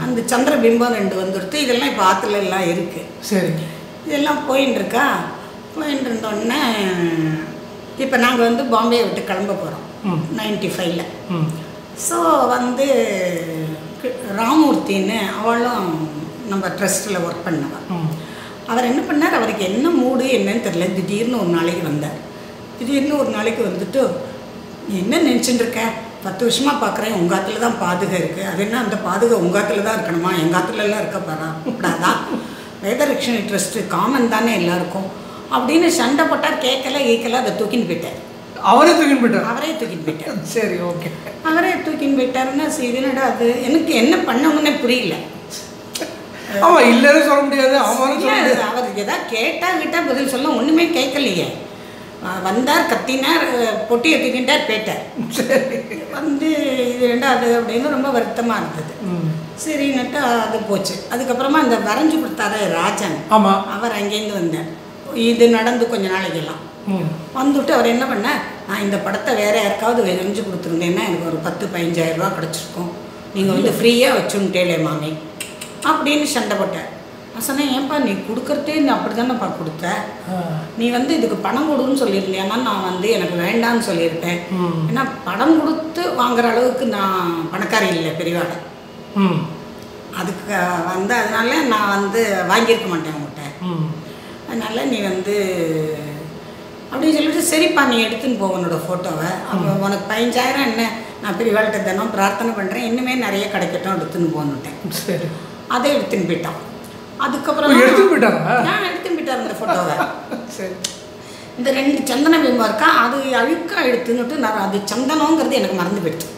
B: அந்த சந்திரபிம்பம் 2 வந்துடுத்து. இதெல்லாம் இப்போ ஆற்றுல எல்லாம் இருக்குது. சரி. இதெல்லாம் போயின்னு இருக்கா. போயின்னு இருந்தோடனே இப்போ நாங்கள் வந்து பாம்பே விட்டு கிளம்ப போகிறோம் 95ல். ஸோ வந்து ராமூர்த்தின்னு அவளும் நம்ம ட்ரஸ்ட்டில் ஒர்க் பண்ணவர். அவர் என்ன பண்ணார், அவருக்கு என்ன மூடு என்னன்னு தெரியல, திடீர்னு ஒரு நாளைக்கு வந்தார். திடீர்னு ஒரு நாளைக்கு வந்துட்டு, என்ன நினச்சிட்டு இருக்க, 10 வருஷமாக பார்க்குறேன், உங்கள் ஆற்றுல தான் பாதுகை இருக்குது, அது என்ன அந்த பாதுகை உங்கள் ஆற்றுல தான் இருக்கணுமா, எங்கள் ஆற்றுலலாம் இருக்க கூடாதா, வேதரட்சணி ட்ரஸ்ட்டு காமன் தானே எல்லாருக்கும் அப்படின்னு சண்டை போட்டார். கேட்கல அதை தூக்கின்னு போயிட்டார். அவரே தூக்கின்னு போயிட்டார். சரி, ஓகே. அவரே தூக்கின்னு போயிட்டாருன்னா இதுனடா அது எனக்கு என்ன பண்ணணும்னே புரியல.
A: ஆமாம், இல்லைன்னு சொல்ல முடியாது.
B: அவர் எதாவது கேட்டால் பதில் சொல்ல ஒன்றுமே கேட்கலையே. வந்தார், கத்தினார், பொட்டியை தூக்கிட்டார், போயிட்டார். வந்து இது ரெண்டாவது அப்படின்னு ரொம்ப வருத்தமாக இருந்தது. சரின்னுட்டு அது போச்சு. அதுக்கப்புறமா அந்த வரைஞ்சி கொடுத்தாரு ராஜன், அவர் அங்கேருந்து வந்தார். இது நடந்து கொஞ்ச நாளைக்கெல்லாம் வந்துவிட்டு அவர் என்ன பண்ணார், நான் இந்த படத்தை வேறு யாருக்காவது வரைஞ்சி கொடுத்துருந்தேன்னா எனக்கு ஒரு 10-15 ரூபா கிடச்சிருக்கும், நீங்கள் வந்து ஃப்ரீயாக வச்சுட்டேலே மாமி அப்படின்னு சண்டை போட்டார். நான் சொன்னேன், ஏன்பா நீ கொடுக்குறதே நீ அப்படி தானேப்பா கொடுத்த, நீ வந்து இதுக்கு பணம் கொடுன்னு சொல்லியிருந்தேன்னா நான் வந்து எனக்கு வேண்டான்னு சொல்லியிருப்பேன். ஏன்னா பணம் கொடுத்து வாங்குற அளவுக்கு நான் பணக்காரி இல்லை பெரியவாட, அதுக்கு வந்து அதனால நான் வந்து வாங்கியிருக்க மாட்டேன் உங்கள்கிட்ட, அதனால் நீ வந்து அப்படின்னு சொல்லிட்டு, சரிப்பா நீ எடுத்துன்னு போ உன்னோட ஃபோட்டோவை, அப்போ உனக்கு 15,000 என்ன, நான் பெரியவாள்கிட்ட தினம் பிரார்த்தனை பண்ணுறேன், இன்னுமே நிறைய கிடைக்கட்டும் எடுத்துன்னு போன்னுட்டேன். சரி, அதை எடுத்துன்னு போயிட்டான். அதுக்கப்புறம் எடுத்துன்னு போயிட்டார் அந்த ஃபோட்டோவை. சரி, இந்த 2 சந்தன பிம்பம் இருக்கா, அது அழுக்காக எடுத்துன்னுட்டு நான் அது சந்தனங்கிறது எனக்கு மறந்து போயிடுச்சு.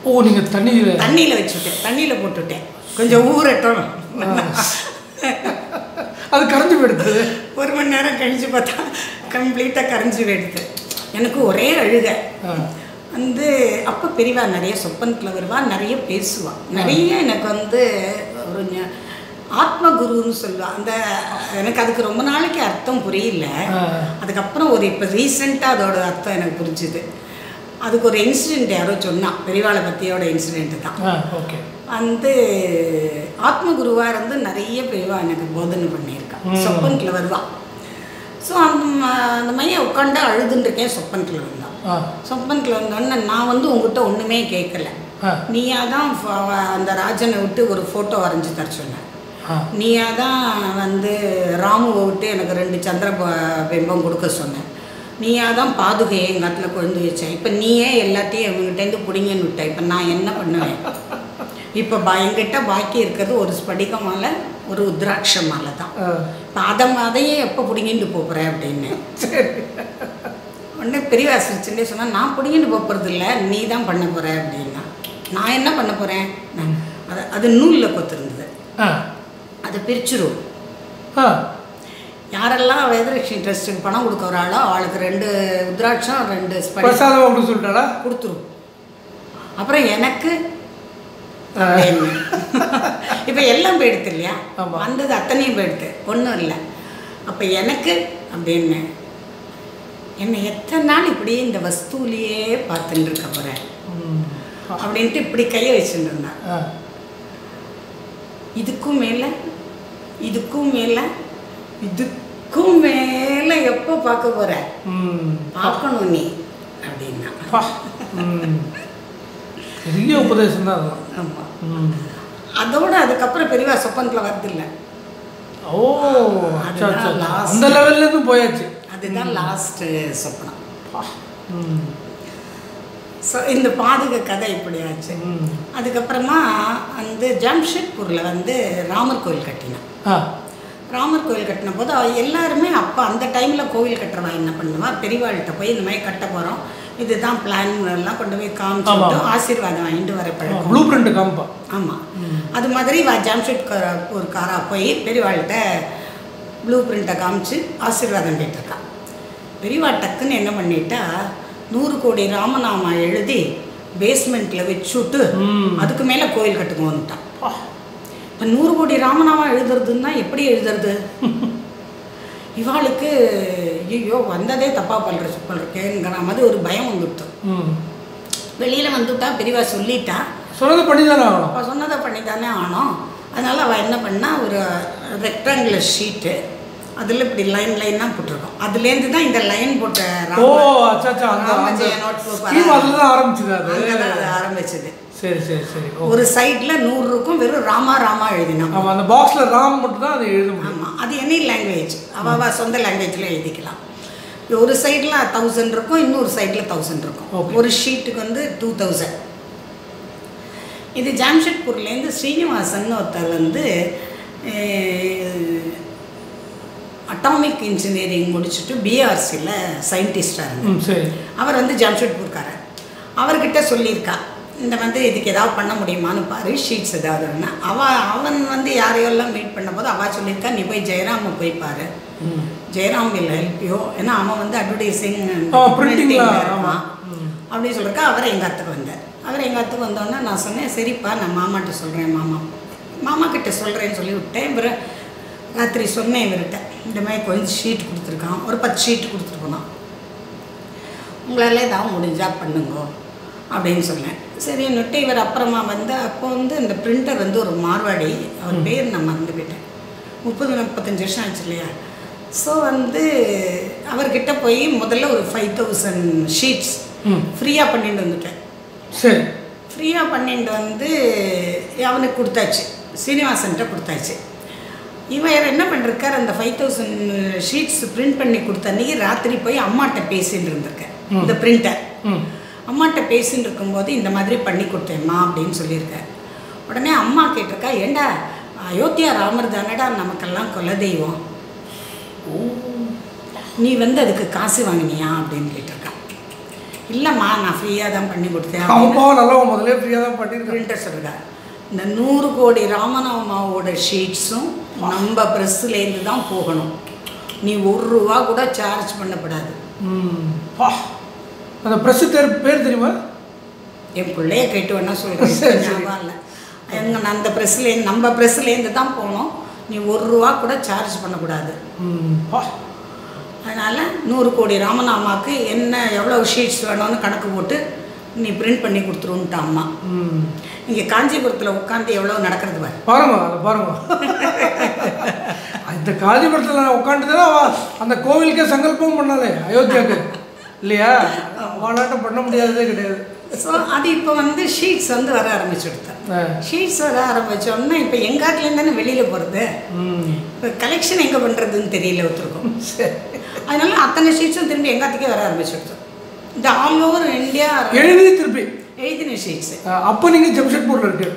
A: ஓ, நீங்கள் தண்ணியில்
B: வச்சுட்டேன், தண்ணியில் போட்டுவிட்டேன். கொஞ்சம் ஊறட்டும்.
A: அது கரைஞ்சி போயிடுது.
B: 1 மணி நேரம் கழிச்சு பார்த்தா கம்ப்ளீட்டாக கரைஞ்சி போயிடுது. எனக்கு ஒரே அழுகை. வந்து அப்போ பெரியவா நிறைய சொப்பனத்தில் வருவா, நிறைய பேசுவாள், நிறைய எனக்கு வந்து ஒரு ஆத்மகுருன்னு சொல்லுவாள். அந்த எனக்கு அதுக்கு ரொம்ப நாளைக்கு அர்த்தம் புரியல. அதுக்கப்புறம் ஒரு இப்போ ரீசெண்டாக அதோட அர்த்தம் எனக்கு புரிஞ்சுது. அதுக்கு ஒரு இன்சிடெண்ட் யாரோ சொன்னான், பெரியவாளை பற்றியோட இன்சிடெண்ட்டு தான்.
A: ஓகே.
B: வந்து ஆத்மகுருவாக இருந்து நிறைய பெரியவா எனக்கு போதனை பண்ணியிருக்கான். சொப்பனத்தில் வருவாள். ஸோ அந்த மையம் உட்காண்டா அழுதுன்றிருக்கேன். சொப்பனத்தில் வந்தான். சொப்பனத்தில் வந்தோடனே நான் வந்து உங்ககிட்ட ஒன்றுமே கேட்கல. நீயா தான் அந்த ராஜனை விட்டு ஒரு ஃபோட்டோ வரைஞ்சி தர சொன்னேன். நீயா தான் வந்து ராமுவை விட்டு எனக்கு 2 சந்திர பிம்பம் கொடுக்க சொன்னேன். நீயா தான் பாதுகையை எங்கள் இடத்துல கொண்டு வச்சேன். இப்போ நீயே எல்லாத்தையும் இவங்ககிட்டேருந்து பிடிங்கன்னு விட்ட. இப்போ நான் என்ன பண்ணுவேன்? இப்போ என்கிட்ட பாக்கி இருக்கிறது ஒரு ஸ்படிக மாலை, ஒரு உத்ராட்ச மாலை தான். இப்போ அதையே எப்போ பிடிங்கிட்டு போகிறேன் அப்படின்னு. உடனே பெரிய ஆசிரியச்சுட்டே சொன்னால், நான் பிடிங்கிட்டு போகிறது இல்லை, நீ தான் பண்ண போகிற அப்படின்னா. நான் என்ன பண்ண போகிறேன்? அது நூலில் கொத்துருந்தது. அதை பிரிச்சுரும். யாரெல்லாம் வேதலட்சுமி ட்ரஸ்ட்டுக்கு பணம் கொடுக்குறாளோ அவளுக்கு 2 உத்ராட்சம் 2
A: ஸ்படி சொல்லிட்டாளா
B: கொடுத்துரும். அப்புறம் எனக்கு இப்போ எல்லாம் போயிடுது இல்லையா? வந்தது அத்தனையும் போயிடுது, ஒன்றும் இல்லை. அப்போ எனக்கு அப்படின்னு என்னை எத்தனை நாள் இப்படியே இந்த வஸ்துவிலேயே பார்த்துட்டு இருக்க போகிறேன் அப்படின்ட்டு இப்படி கையை வச்சுட்டு இருந்தான். இதுக்கும் மேலே இதுக்கும் மேலே இதுக்கும் மேலே எப்போ பார்க்க போகிற? பார்க்கணும் நீ அப்படின்னா.
A: பெரிய உபதேசம் தான்.
B: ஆமாம். அதோட அதுக்கப்புறம் பெரியவா சொப்பனத்தில் வரதில்லை.
A: ஓ, அந்த லெவல்லேருந்து போயாச்சு.
B: அதுதான் லாஸ்ட்டு சொப்பனம். ஸோ இந்த பாதுகை கதை இப்படியாச்சு. அதுக்கப்புறமா வந்து ஜாம்ஷெட்பூரில் வந்து ராமர் கோயில் கட்டினான். ராமர் கோயில் கட்டின போது எல்லாருமே அப்போ அந்த டைமில் கோவில் கட்டுறவா என்ன பண்ணுவா, பெரியவாள்கிட்ட போய் இந்த மாதிரி கட்ட போகிறோம், இதுதான் பிளான் எல்லாம் கொண்டு போய் காமிச்சுட்டு ஆசீர்வாதம் வாங்கிட்டு வர பழக்கம்.
A: ப்ளூ பிரிண்ட் காமிப்பா.
B: ஆமாம். அது மாதிரி ஜாம்ஷெட்பூர்காரா போய் பெரியவாள்கிட்ட ப்ளூ பிரிண்ட்டை காமிச்சு ஆசீர்வாதம் கேட்டிருக்கா. பெரியவா டக்குன்னு என்ன பண்ணிட்டா, 100 கோடி ராமநாமா எழுதி பேஸ்மெண்ட்டில் வச்சுட்டு அதுக்கு மேலே கோயில் கட்டுங்கன்னுட்டான். இப்போ 100 கோடி ராமநாமா எழுதுறதுன்னா எப்படி எழுதுறது? இவாளுக்கு ஐயோ வந்ததே தப்பாக பண்ணுறேங்கிற மாதிரி ஒரு பயம் வந்துவிட்டு வெளியில் வந்துவிட்டா. பெரியவா சொல்லிட்டா,
A: சொன்னதை பண்ணி தானே ஆகணும்.
B: அப்போ சொன்னதை பண்ணி தானே ஆகணும். அதனால் அவள் என்ன பண்ணா, ஒரு ரெக்டாங்குலர் ஷீட்டு அதில் இப்படி லைனாக போட்டிருக்கோம். அதுலேருந்து தான் இந்த லைன் போட்ட ஆரம்பிச்சது.
A: சரி சரி சரி.
B: ஒரு சைடில் 100 இருக்கும், வெறும் ராமா ராமா எழுதினோம்.
A: ஆமாம், அந்த பாக்ஸில் ராம் மட்டும் தான் அது எழுத முடியும்.
B: ஆமாம், அது எனி லாங்குவேஜ் அவள் சொந்த லாங்குவேஜில் எழுதிக்கலாம். ஒரு சைடில் 1000 இருக்கும், இன்னொரு சைடில் 1000 இருக்கும். ஒரு ஷீட்டுக்கு வந்து 2000. இது ஜாம்ஷெட்பூர்லேருந்து ஸ்ரீனிவாசன் ஒருத்தர் வந்து அட்டாமிக் இன்ஜினியரிங் முடிச்சுட்டு பிஆர்சியில் சயின்டிஸ்டாக இருந்தார். அவர் வந்து ஜாம்ஷெட்பூர்காரர். அவர்கிட்ட சொல்லியிருக்கா, இந்த வந்து இதுக்கு ஏதாவது பண்ண முடியுமான்னு பாரு, ஷீட்ஸ் ஏதாவதுன்னா. அவன் வந்து யாரையெல்லாம் மீட் பண்ண போது அவள் சொல்லியிருக்கா, நீ போய் ஜெயராமை போய் பாரு, ஜெயராம் வில் ஹெல்ப் யூ. ஏன்னா அவன் வந்து அட்வர்டைஸிங் இருப்பான் அப்படின்னு சொல்லியிருக்கா. அவரை எங்கள் அத்துக்கு வந்தார். அவர் எங்கள் அத்துக்கு வந்தோடனே நான் சொன்னேன், சரிப்பா நான் மாமாட்ட சொல்கிறேன், மாமா கிட்ட சொல்கிறேன்னு சொல்லி விட்டேன். இவர் ராத்திரி சொன்னேன் இவர்கிட்ட, இந்த மாதிரி கொஞ்சம் ஷீட் கொடுத்துருக்கான், ஒரு 10 ஷீட் கொடுத்துட்டு போனான், உங்களால் ஏதாவது முடிஞ்சால் பண்ணுங்க அப்படின்னு சொன்னேன். சரின்னுட்டு இவர் அப்புறமா வந்து அப்போ வந்து இந்த பிரிண்டர் வந்து ஒரு மார்வாடி, அவர் பேர் நான் மறந்து போயிட்டேன், 30-35 வருஷம் ஆச்சு இல்லையா. ஸோ வந்து அவர்கிட்ட போய் முதல்ல ஒரு 5000 ஷீட்ஸ் ஃப்ரீயாக பண்ணிட்டு வந்துட்டேன்.
A: சரி,
B: ஃப்ரீயாக பண்ணிட்டு வந்து அவனுக்கு கொடுத்தாச்சு, சீனிவாசன்கிட்ட கொடுத்தாச்சு. இவர் என்ன பண்ணிருக்கார், அந்த 5000 ஷீட்ஸ் பிரிண்ட் பண்ணி கொடுத்த அன்றைக்கி ராத்திரி போய் அம்மாட்ட பேசின்னு இருந்திருக்கேன். இந்த பிரிண்டர் அம்மாட்ட பேசின்னு இருக்கும்போது இந்த மாதிரி பண்ணி கொடுத்தேம்மா அப்படின்னு சொல்லியிருக்கேன். உடனே அம்மா கேட்டிருக்கா, ஏண்டா அயோத்தியா ராமர் தானடா நமக்கெல்லாம் குலதெய்வம், நீ வந்து அதுக்கு காசு வாங்கினியா அப்படின்னு கேட்டிருக்கா. இல்லைம்மா நான் ஃப்ரீயாக தான் பண்ணி கொடுத்தேன்.
A: முதல்ல ஃப்ரீயாக தான் பண்ணியிருக்கேன்
B: பிரிண்டர் சொல்கிறா. இந்த 100 கோடி ராமநாமாவோட ஷீட்ஸும் நம்ம ப்ரெஸ்ஸுலேருந்து தான் போகணும். நீ ₹1 கூட சார்ஜ் பண்ணப்படாது.
A: அந்த ப்ரெஸ்ஸு பேர் தெரியுமா?
B: என் பிள்ளைய கேட்டு வேணா சொல்கிறேன், ஞாபகம் இல்லை. எங்கள் அந்த ப்ரெஸ்லேருந்து நம்ம ப்ரெஸ்ஸுலேருந்து தான் போகணும். நீ ₹1 கூட சார்ஜ் பண்ணக்கூடாது. அதனால் 100 கோடி ராமநாமாவுக்கு என்ன எவ்வளோ ஷீட்ஸ் வேணும்னு கணக்கு போட்டு நீ பிரிண்ட் பண்ணி கொடுத்துருன்ட்டா அம்மா. இங்கே காஞ்சிபுரத்தில் உட்காந்து எவ்வளோ நடக்கிறது
A: பாருங்க. அதை பாருங்க. இந்த காஞ்சிபுரத்தில் நான் உட்காந்துதான் அந்த கோவிலுக்கே சங்கல்பம் பண்ணாலே அயோத்தியாவுக்கு இல்லையா? மாநாட்டம் பண்ண முடியாததே கிடையாது.
B: ஸோ அது இப்போ வந்து ஷீட்ஸ் வந்து வர ஆரம்பிச்சுடுத்தேன். ஷீட்ஸ் வர ஆரம்பித்தோன்னா இப்போ எங்காத்துலேருந்து தானே வெளியில் போகிறது. இப்போ கலெக்ஷன் எங்கே பண்ணுறதுன்னு தெரியல ஒருத்தருக்கும். அதனால அத்தனை ஷீட்ஸும் திரும்பி எங்காத்துக்கே வர ஆரம்பிச்சுடுத்தோம். இந்த ஆல் ஓவர் இந்தியா எழுதின ஷீட்ஸு.
A: அப்போ நீங்கள் ஜம்ஷெட்பூரில் இருக்கு?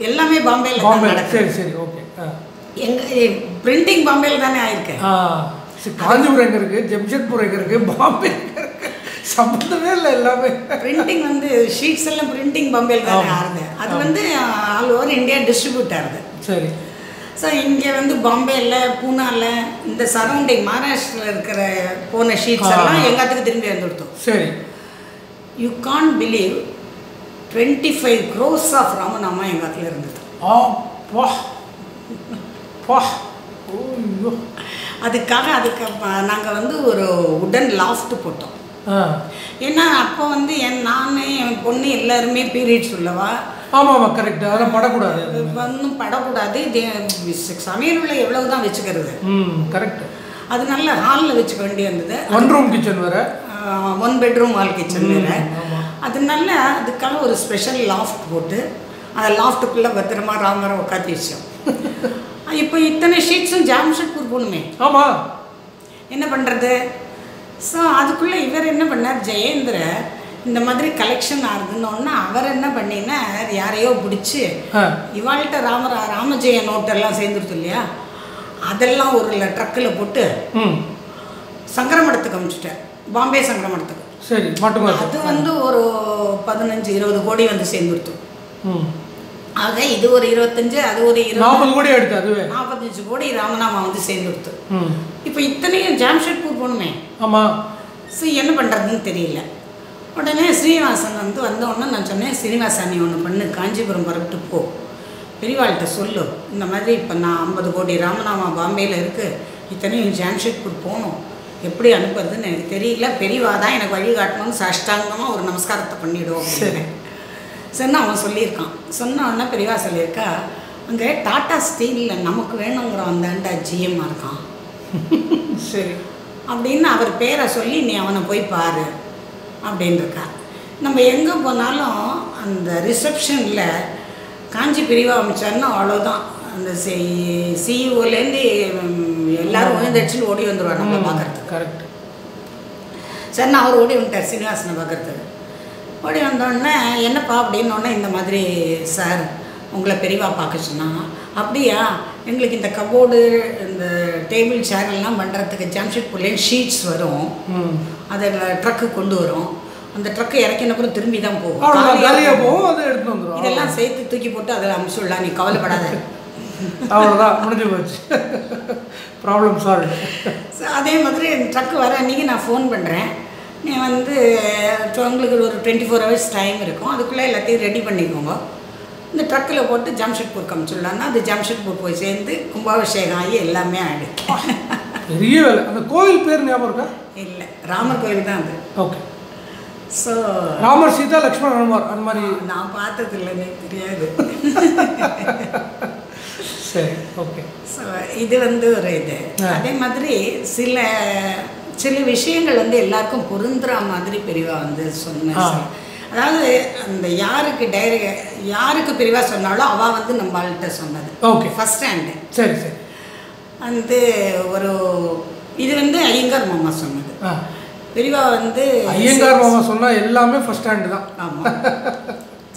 B: எல்லாமே பாம்பேயில்.
A: சரி சரி, ஓகே.
B: எங்கள் பிரிண்டிங் பாம்பேயில் தானே ஆயிருக்கேன்.
A: காஞ்சிபுரம் எங்கே இருக்குது, ஜம்ஷெட்பூர் எங்கே இருக்குது, பாம்பே சம்பந்தமே இல்லை. எல்லாமே
B: பிரிண்டிங் வந்து ஷீட்ஸ் எல்லாம் பிரிண்டிங் பாம்பேயில் தானே ஆகுது. அது வந்து ஆல் ஓவர் இந்தியா டிஸ்ட்ரிபியூட் ஆகுது.
A: சரி.
B: ஸோ இங்கே வந்து பாம்பேயில், பூனாவில், இந்த சரௌண்டிங் மகாராஷ்டிரில் இருக்கிற போன ஷீட்ஸ் எல்லாம் எங்காத்துக்கு திரும்பி வந்துவிட்டோம்.
A: சரி.
B: You can't believe 25 crores of Ramanama எங்காத்துல இருந்தது. அதுக்கு நாங்கள் வந்து ஒரு உடன் லாஃப்ட் போட்டோம். ஏன்னா அப்போ வந்து நான் என் பொண்ணு எல்லாருமே பீரியட்ஸ் உள்ளவா.
A: ஆமாம், கரெக்ட். அதெல்லாம் படக்கூடாது,
B: ஒன்றும் படக்கூடாது. சமையல் உள்ள எவ்வளவு தான் வச்சுக்கிறது.
A: கரெக்ட்.
B: அது நல்ல ஹாலில் வச்சுக்க வேண்டிய இருந்தது.
A: 1 room கிச்சன் வேறு,
B: 1 bedroom ஹால் கிச்சன் வேறு. அதனால அதுக்காக ஒரு ஸ்பெஷல் லாஃப்ட் போட்டு அந்த லாஃப்ட்டுக்குள்ளே பத்திரமா ராமரை உட்காந்து வச்சோம். இப்போ இத்தனை ஷீட்ஸும் ஜாம்ஷெட்பூர் போகணுமே.
A: ஆமாம்,
B: என்ன பண்ணுறது? ஸோ அதுக்குள்ளே இவர் என்ன பண்ணார், ஜெயேந்திர இந்த மாதிரி கலெக்ஷன் ஆகுதுன்னு அவர் என்ன பண்ணினா யாரையோ பிடிச்சி இவாள்கிட்ட ராமஜெய நோட்டெல்லாம் சேர்ந்துருது இல்லையா, அதெல்லாம் ஒரு ட்ரக்கில் போட்டு சங்கரமடத்துக்கு அனுப்பிச்சிட்டேன். பாம்பே சங்கரமடத்துக்கு.
A: சரி.
B: அது வந்து ஒரு 15-20 கோடி வந்து சேர்ந்துருத்து. ஆக இது ஒரு 25, அது ஒரு
A: 40 கோடி எடுத்து, அதுவே
B: 45 கோடி ராமநாமா வந்து சேர்ந்துருத்து. இப்போ இத்தனையும் ஜாம்ஷெட்பூர் போகணுமே.
A: ஆமாம்.
B: ஸோ என்ன பண்ணுறதுன்னு தெரியல. உடனே ஸ்ரீனிவாசன் வந்து வந்தோடனே நான் சொன்னேன், ஸ்ரீனிவாசன் நீ ஒன்று பண்ணு, காஞ்சிபுரம் புறப்பட்டு போ, பெரியவாள்கிட்ட சொல்லு, இந்த மாதிரி இப்போ நான் 50 கோடி ராமநாமா பாம்பேயில் இருக்குது, இத்தனையும் ஜாம்ஷெட்பூர் போகணும், எப்படி அனுப்புறதுன்னு எனக்கு தெரியல, பெரியவா தான் எனக்கு வழி காட்டணும்னு சாஷ்டாங்கமாக ஒரு நமஸ்காரத்தை பண்ணிவிடுவோம். சரி சரின்னு அவன் சொல்லியிருக்கான். சொன்னோன்னா பெரியவா சொல்லியிருக்கா, அங்கே டாட்டா ஸ்டீலில் நமக்கு வேணுங்கிற வந்தாண்டா ஜிஎம்மாக இருக்கான்.
A: சரி
B: அப்படின்னு அவர் பேரை சொல்லி நீ அவனை போய் பாரு அப்படின்ட்டுருக்கா. நம்ம எங்கே போனாலும் அந்த ரிசப்ஷனில் காஞ்சி பெரியவா அமைச்சார்னா அவ்வளோதான், அந்த சிஇஓலேருந்து எல்லோரும் உயர்ந்தடிச்சு ஓடி வந்துடுவார் நம்ம பார்க்குறதுக்கு.
A: கரெக்ட்.
B: சரின்னு அவர் ஓடி வந்துட்டார் சீனிவாசனை பார்க்குறதுக்கு. ஓடி வந்தோடனே என்னப்பா அப்படின்னோடனே, இந்த மாதிரி சார் உங்களை பெரியவா பார்க்க சொன்னாங்க. அப்படியா, எங்களுக்கு இந்த கபோர்டு, இந்த டேபிள் சேரெல்லாம் பண்ணுறதுக்கு ஜாம்ஷெட்பூர்லேருந்து ஷீட்ஸ் வரும், அதை ட்ரக்கு கொண்டு வரும், அந்த ட்ரக்கு இறக்கினப்புறம் திரும்பி தான் போகும், இதெல்லாம் சேர்த்து தூக்கி போட்டு அதில் அனுப்பிச்சுடலாம், நீ கவலைப்படாத.
A: அவ்வளோதான், முடிஞ்சு போச்சு, ப்ராப்ளம் சால்வ்.
B: அதே மாதிரி ட்ரக்கு வர அன்றைக்கி நான் ஃபோன் பண்ணுறேன், நீ வந்து உங்களுக்கு ஒரு 24 hours டைம் இருக்கும், அதுக்குள்ளே எல்லாத்தையும் ரெடி பண்ணிக்கோங்க, இந்த ட்ரக்கில் போட்டு ஜாம்ஷெட்பூர் காமிச்சுடலான்னா அது ஜாம்ஷெட்பூர் போய் சேர்ந்து கும்பாபிஷேகம் ஆகி எல்லாமே ஆகிடுது.
A: பெரிய வேலை. அந்த கோவில் பேர் ஞாபகம் இருக்கா?
B: இல்லை, ராமர் கோவில் தான் அது.
A: ஓகே.
B: ஸோ
A: ராமர், சீதா, லக்ஷ்மண், ஹனுமார் அந்த மாதிரி
B: நான் பார்த்தது இல்லைன்னு தெரியாது.
A: சரி, ஓகே.
B: ஸோ இது வந்து ஒரு இது. அதே மாதிரி சில விஷயங்கள் வந்து எல்லாருக்கும் பொருந்துற மாதிரி பெரியவா வந்து சொன்னேன். அதாவது அந்த யாருக்கு பெரியவா சொன்னாலும் அவள் வந்து நம்ம ஆள்கிட்ட சொன்னது.
A: ஓகே.
B: First hand.
A: சரி சரி.
B: வந்து ஒரு இது வந்து ஐயங்கார் மாமா சொன்னது. பெரியவா வந்து
A: ஐயங்கார் மாமா சொன்னால் எல்லாமே ஃபஸ்ட் ஹேண்டு தான்.
B: ஆமாம்.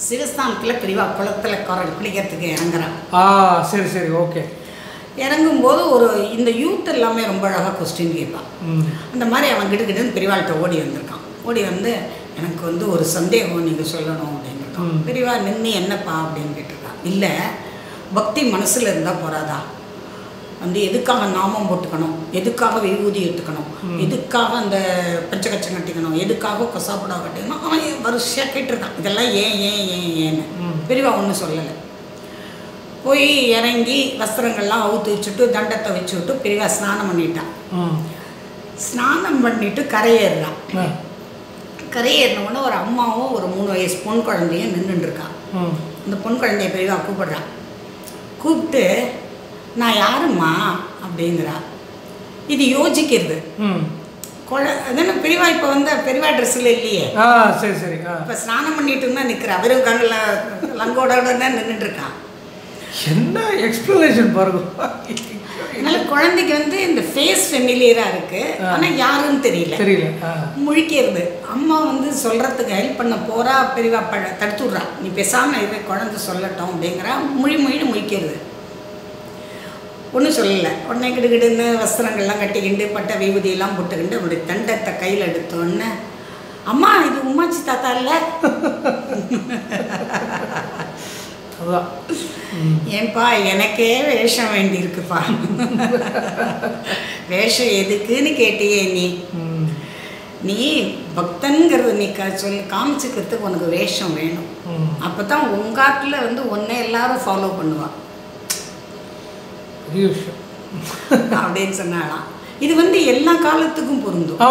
B: சிவஸ்தானத்தில் பெரியவா குளத்தில் குளிக்கிறதுக்கு இறங்குறான்.
A: சரி சரி, ஓகே.
B: இறங்கும்போது ஒரு இந்த யூத் எல்லாமே ரொம்ப அழகாக கொஸ்டின் கேட்பான். அந்த மாதிரி அவன் கிட்டன்னு பெரியவாள்கிட்ட ஓடி வந்திருக்கான். ஓடி வந்து எனக்கு வந்து ஒரு சந்தேகம் நீங்கள் சொல்லணும் அப்படின்னு. பெரியவா நின்று என்னப்பா அப்படின்னு கேட்டிருக்கான். இல்லை பக்தி மனசில் இருந்தால் போகிறாதா, வந்து எதுக்காக நாமம் போட்டுக்கணும், எதுக்காக விபூதி எடுத்துக்கணும், எதுக்காக அந்த பச்சைக்கச்சம் கட்டிக்கணும், எதுக்காக கொசாப்புடா கட்டிக்கணும், அவன் வரிசையாக கேட்டிருக்கான். இதெல்லாம் ஏன் ஏன் ஏன் ஏன்னு பெரியவா ஒன்றும் சொல்லலை. போய் இறங்கி வஸ்திரங்கள்லாம் அவுத்து வச்சுட்டு தண்டத்தை வச்சு விட்டு பெரியவா ஸ்நானம் பண்ணிட்டான். ஸ்நானம் பண்ணிட்டு கரையேறான். கரையேறினவுடனே ஒரு அம்மாவும் ஒரு 3 வயசு பொன் குழந்தையும் நின்றுட்டுருக்கான். அந்த பொன் குழந்தைய பெரியவா கூப்பிடுறான். கூப்பிட்டு நான் யாரும்மா அப்படிங்கிறா. இது யோசிக்கிறது. அதான பெரியவா இப்போ வந்து பெரியவா ட்ரெஸ்ஸில் இல்லையே.
A: சரி சரி.
B: இப்போ ஸ்நானம் பண்ணிட்டு இருந்தா நிற்கிறா. வெறும் கண்ணில் லங்கோட தான் நின்றுட்டுருக்கான்.
A: என்ன எக்ஸ்பிளனேஷன் பாருங்க.
B: அதனால குழந்தைக்கு வந்து இந்த ஃபேஸ் ஃபெமிலியராக இருக்குது, ஆனால் யாருன்னு தெரியல. முழிக்கிறது. அம்மா வந்து சொல்கிறதுக்கு ஹெல்ப் பண்ண போகிறா, பெரியவா தடுத்து விட்றா. நீ பேசாமல் இதை குழந்தை சொல்லட்டும் அப்படிங்கிறா. மொழின்னு முழிக்கிறது. ஒன்றும் சொல்லலை. உடனே கிடுகிடுன்னு வஸ்திரங்கள்லாம் கட்டிக்கிண்டு பட்டை விபூதியெல்லாம் போட்டுக்கிண்டு அப்படி தண்டத்தை கையில் எடுத்தோடனே, அம்மா இது உமாச்சி தாத்தா இல்லை. ஏன்பா எனக்கே வேஷம் வேண்டியிருக்குப்பா. வேஷம் எதுக்குன்னு கேட்டியே நீ பக்தன்கிறது நீ சொல்லி காமிச்சுக்கிறதுக்கு உனக்கு வேஷம் வேணும். அப்போ தான் உங்காட்டில் வந்து ஒன்றை எல்லாரும் ஃபாலோ பண்ணுவான் அப்படின்னு சொன்னாலாம். இது வந்து எல்லா காலத்துக்கும் பொருந்தும்.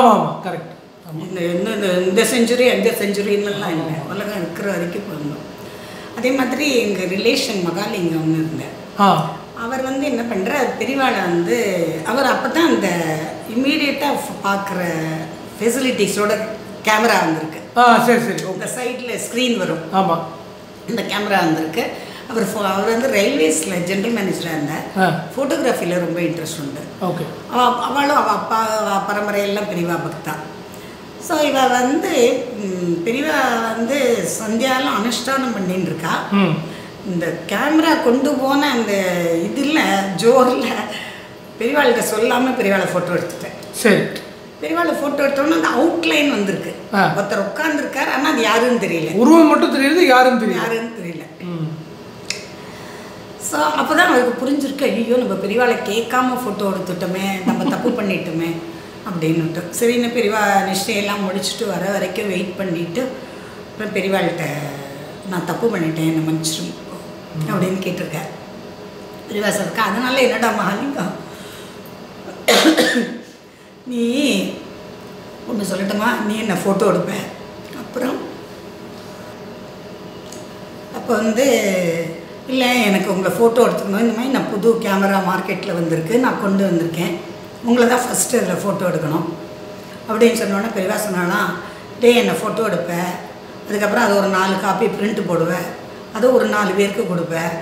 B: இந்த செஞ்சுரி அந்த செஞ்சுரின்னுலாம் இல்லை, உலகம் இருக்கிற வரைக்கும் பொருந்தும். அதே மாதிரி எங்கள் ரிலேஷன் மகாலிங்கம் ஒன்று இருந்தார். அவர் வந்து என்ன பண்ணுறார், பெரியவாளை வந்து அவர் அப்போ தான் அந்த இம்மீடியட்டாக பார்க்குற ஃபெசிலிட்டிஸோட கேமரா வந்திருக்கு.
A: சரி சரி.
B: இந்த சைடில் ஸ்க்ரீன் வரும். ஆமாம், இந்த கேமரா வந்திருக்கு. அவர் வந்து ரயில்வேஸில் ஜென்ரல் மேனேஜராக இருந்தார். ஃபோட்டோகிராஃபியில் ரொம்ப இன்ட்ரெஸ்ட் உண்டு. ஓகே. அவளும் அவள் அப்பா பரம்பரையெல்லாம் பெரியவா பக்தா. ஸோ இவள் வந்து பெரியவா வந்து சந்தியாலாம் அனுஷ்டானம் பண்ணின்னு இருக்கா. இந்த கேமரா கொண்டு போன அந்த இதில் ஜோரில் பெரியவாள்கிட்ட சொல்லாமல் பெரியவாளை ஃபோட்டோ எடுத்துட்டேன். சரி. பெரியவாளை ஃபோட்டோ எடுத்தோன்னா அந்த அவுட்லைன் வந்திருக்கு. ஒருத்தர் உட்காந்துருக்கார், ஆனால் அது யாருன்னு தெரியல. உருவம் மட்டும் தெரியுது, யாருன்னு தெரியல. ஸோ அப்போ தான் அவருக்கு புரிஞ்சிருக்கு, ஐயோ நம்ம பெரியவாளை கேட்காம ஃபோட்டோ எடுத்துட்டோமே, நம்ம தப்பு பண்ணிட்டோமே அப்படின்னுட்டு. சரின்னு பெரியவா நிஷ்டையெல்லாம் முடிச்சுட்டு வர வரைக்கும் வெயிட் பண்ணிவிட்டு அப்புறம் பெரியவாள்கிட்ட நான் தப்பு பண்ணிட்டேன், என்னை மன்னிச்சிடும் அப்படின்னு கேட்டிருக்கேன். பெரியவா சொல்லிருக்கா, அதனால என்னடா மகாலிங்கம், நீ ஒன்று சொல்லட்டுமா, நீ என்ன ஃபோட்டோ எடுப்ப. அப்புறம் அப்போ வந்து இல்லை எனக்கு உங்களை ஃபோட்டோ எடுத்துக்கணும், இந்த மாதிரி நான் புது கேமரா மார்க்கெட்டில் வந்திருக்கு, நான் கொண்டு வந்திருக்கேன், உங்களை தான் ஃபஸ்ட்டு இதில் ஃபோட்டோ எடுக்கணும் அப்படின்னு சொன்னோன்னே பெரியவா சொன்னாலாம், டே என்னை ஃபோட்டோ எடுப்பேன், அதுக்கப்புறம் அது ஒரு 4 காப்பி பிரிண்ட் போடுவேன், அது ஒரு 4 பேருக்கு கொடுப்பேன்,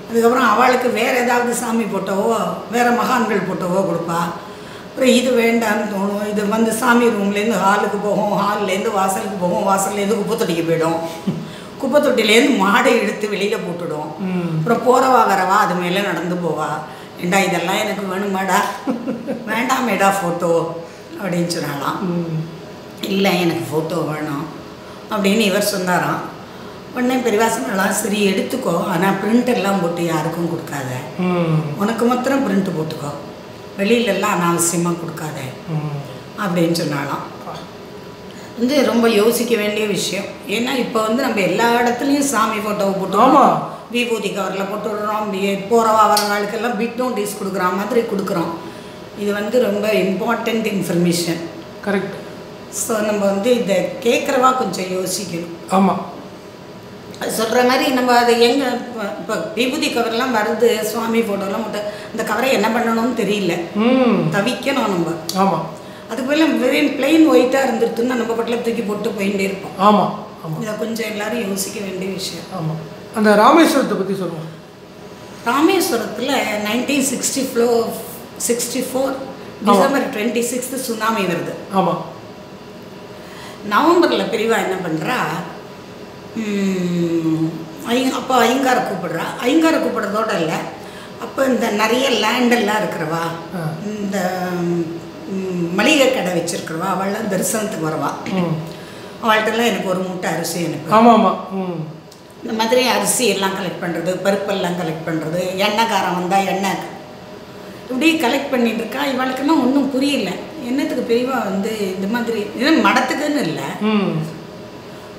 B: அதுக்கப்புறம் அவளுக்கு வேறு ஏதாவது சாமி போட்டோவோ வேறு மகான்கள் போட்டோவோ கொடுப்பா. அப்புறம் இது வேண்டான்னு தோணும், இது வந்து சாமி ரூம்லேருந்து ஹாலுக்கு போகும், ஹால்லேருந்து வாசலுக்கு போகும், வாசல்லேருந்து குப்பை தொட்டிக்கு போயிடும், குப்பை தொட்டிலேருந்து மாடை எடுத்து வெளியில் போட்டுடும், அப்புறம் போகிறவா வரவா அது மேலே நடந்து போவா. ஏண்டா இதெல்லாம் எனக்கு வேணுமாடா, வேண்டாமேடா ஃபோட்டோ அப்படின்னு சொன்னாலாம். இல்லை எனக்கு ஃபோட்டோ வேணும் அப்படின்னு இவர் சொன்னாராம். உடனே பெரியவா சொன்னாலாம், சரி எடுத்துக்கோ, ஆனால் பிரிண்ட் எல்லாம் போட்டு யாருக்கும் கொடுக்காத, உனக்கு மாத்திரம் பிரிண்ட் போட்டுக்கோ, வெளியிலெல்லாம் அனாவசியமாக கொடுக்காத அப்படின்னு சொன்னாலாம். வந்து ரொம்ப யோசிக்க வேண்டிய விஷயம். ஏன்னா இப்போ வந்து நம்ம எல்லா இடத்துலையும் சாமி ஃபோட்டோவை போட்டுருவோம், விபூதி கவரில் போட்டு விடுறோம், போகிறவா வரவாளுக்கெல்லாம் பிட் நோட்டீஸ் கொடுக்குற மாதிரி கொடுக்குறோம். இது வந்து ரொம்ப இம்பார்ட்டண்ட் இன்ஃபர்மேஷன். கரெக்ட். ஸோ நம்ம வந்து இதை கேட்குறவா கொஞ்சம் யோசிக்கணும். ஆமாம், சொல்கிற மாதிரி நம்ம அதை எங்கே இப்போ விபூதி கவர்லாம் வருது, சுவாமி ஃபோட்டோலாம் மட்டும் இந்த கவரை என்ன பண்ணணும்னு தெரியல, தவிக்கணும் நம்ம. ஆமாம், அதுக்கு மேலே வெறும் பிளெயின் ஒயிட்டாக இருந்துட்டுன்னா நம்ம பட்டில் தூக்கி போட்டு போயிட்டே இருப்போம். ஆமாம் ஆமாம், இதை கொஞ்சம் எல்லோரும் யோசிக்க வேண்டிய விஷயம். ஆமாம். அந்த ராமேஸ்வரத்தை பற்றி சொல்லுவோம். ராமேஸ்வரத்தில் 1964 டிசம்பர் 26 சுனாமி வருது. ஆமாம். நவம்பரில் பெரியவா என்ன பண்ணுறா, அப்போ ஐங்காரை கூப்பிடுறா. ஐங்காரை கூப்பிடுறதோட இல்லை, அப்போ இந்த நிறைய லேண்டெல்லாம் இருக்கிறவா, இந்த மளிகை கடை வச்சுருக்கிறவா, அவள்லாம் தரிசனத்துக்கு வரவா. அவள்கிட்டலாம் எனக்கு ஒரு மூட்டை அரிசி அனுப்பு. ஆமாம் ஆமாம். இந்த மாதிரி அரிசி எல்லாம் கலெக்ட் பண்ணுறது, பருப்பெல்லாம் கலெக்ட் பண்ணுறது, எண்ணெய்காரம் வந்தால் எண்ணெய் இப்படி கலெக்ட் பண்ணிட்டு இருக்கா. இவளுக்குன்னா ஒன்றும் புரியல, என்னத்துக்கு பெரியவா வந்து இந்த மாதிரி மடத்துக்குன்னு இல்லை,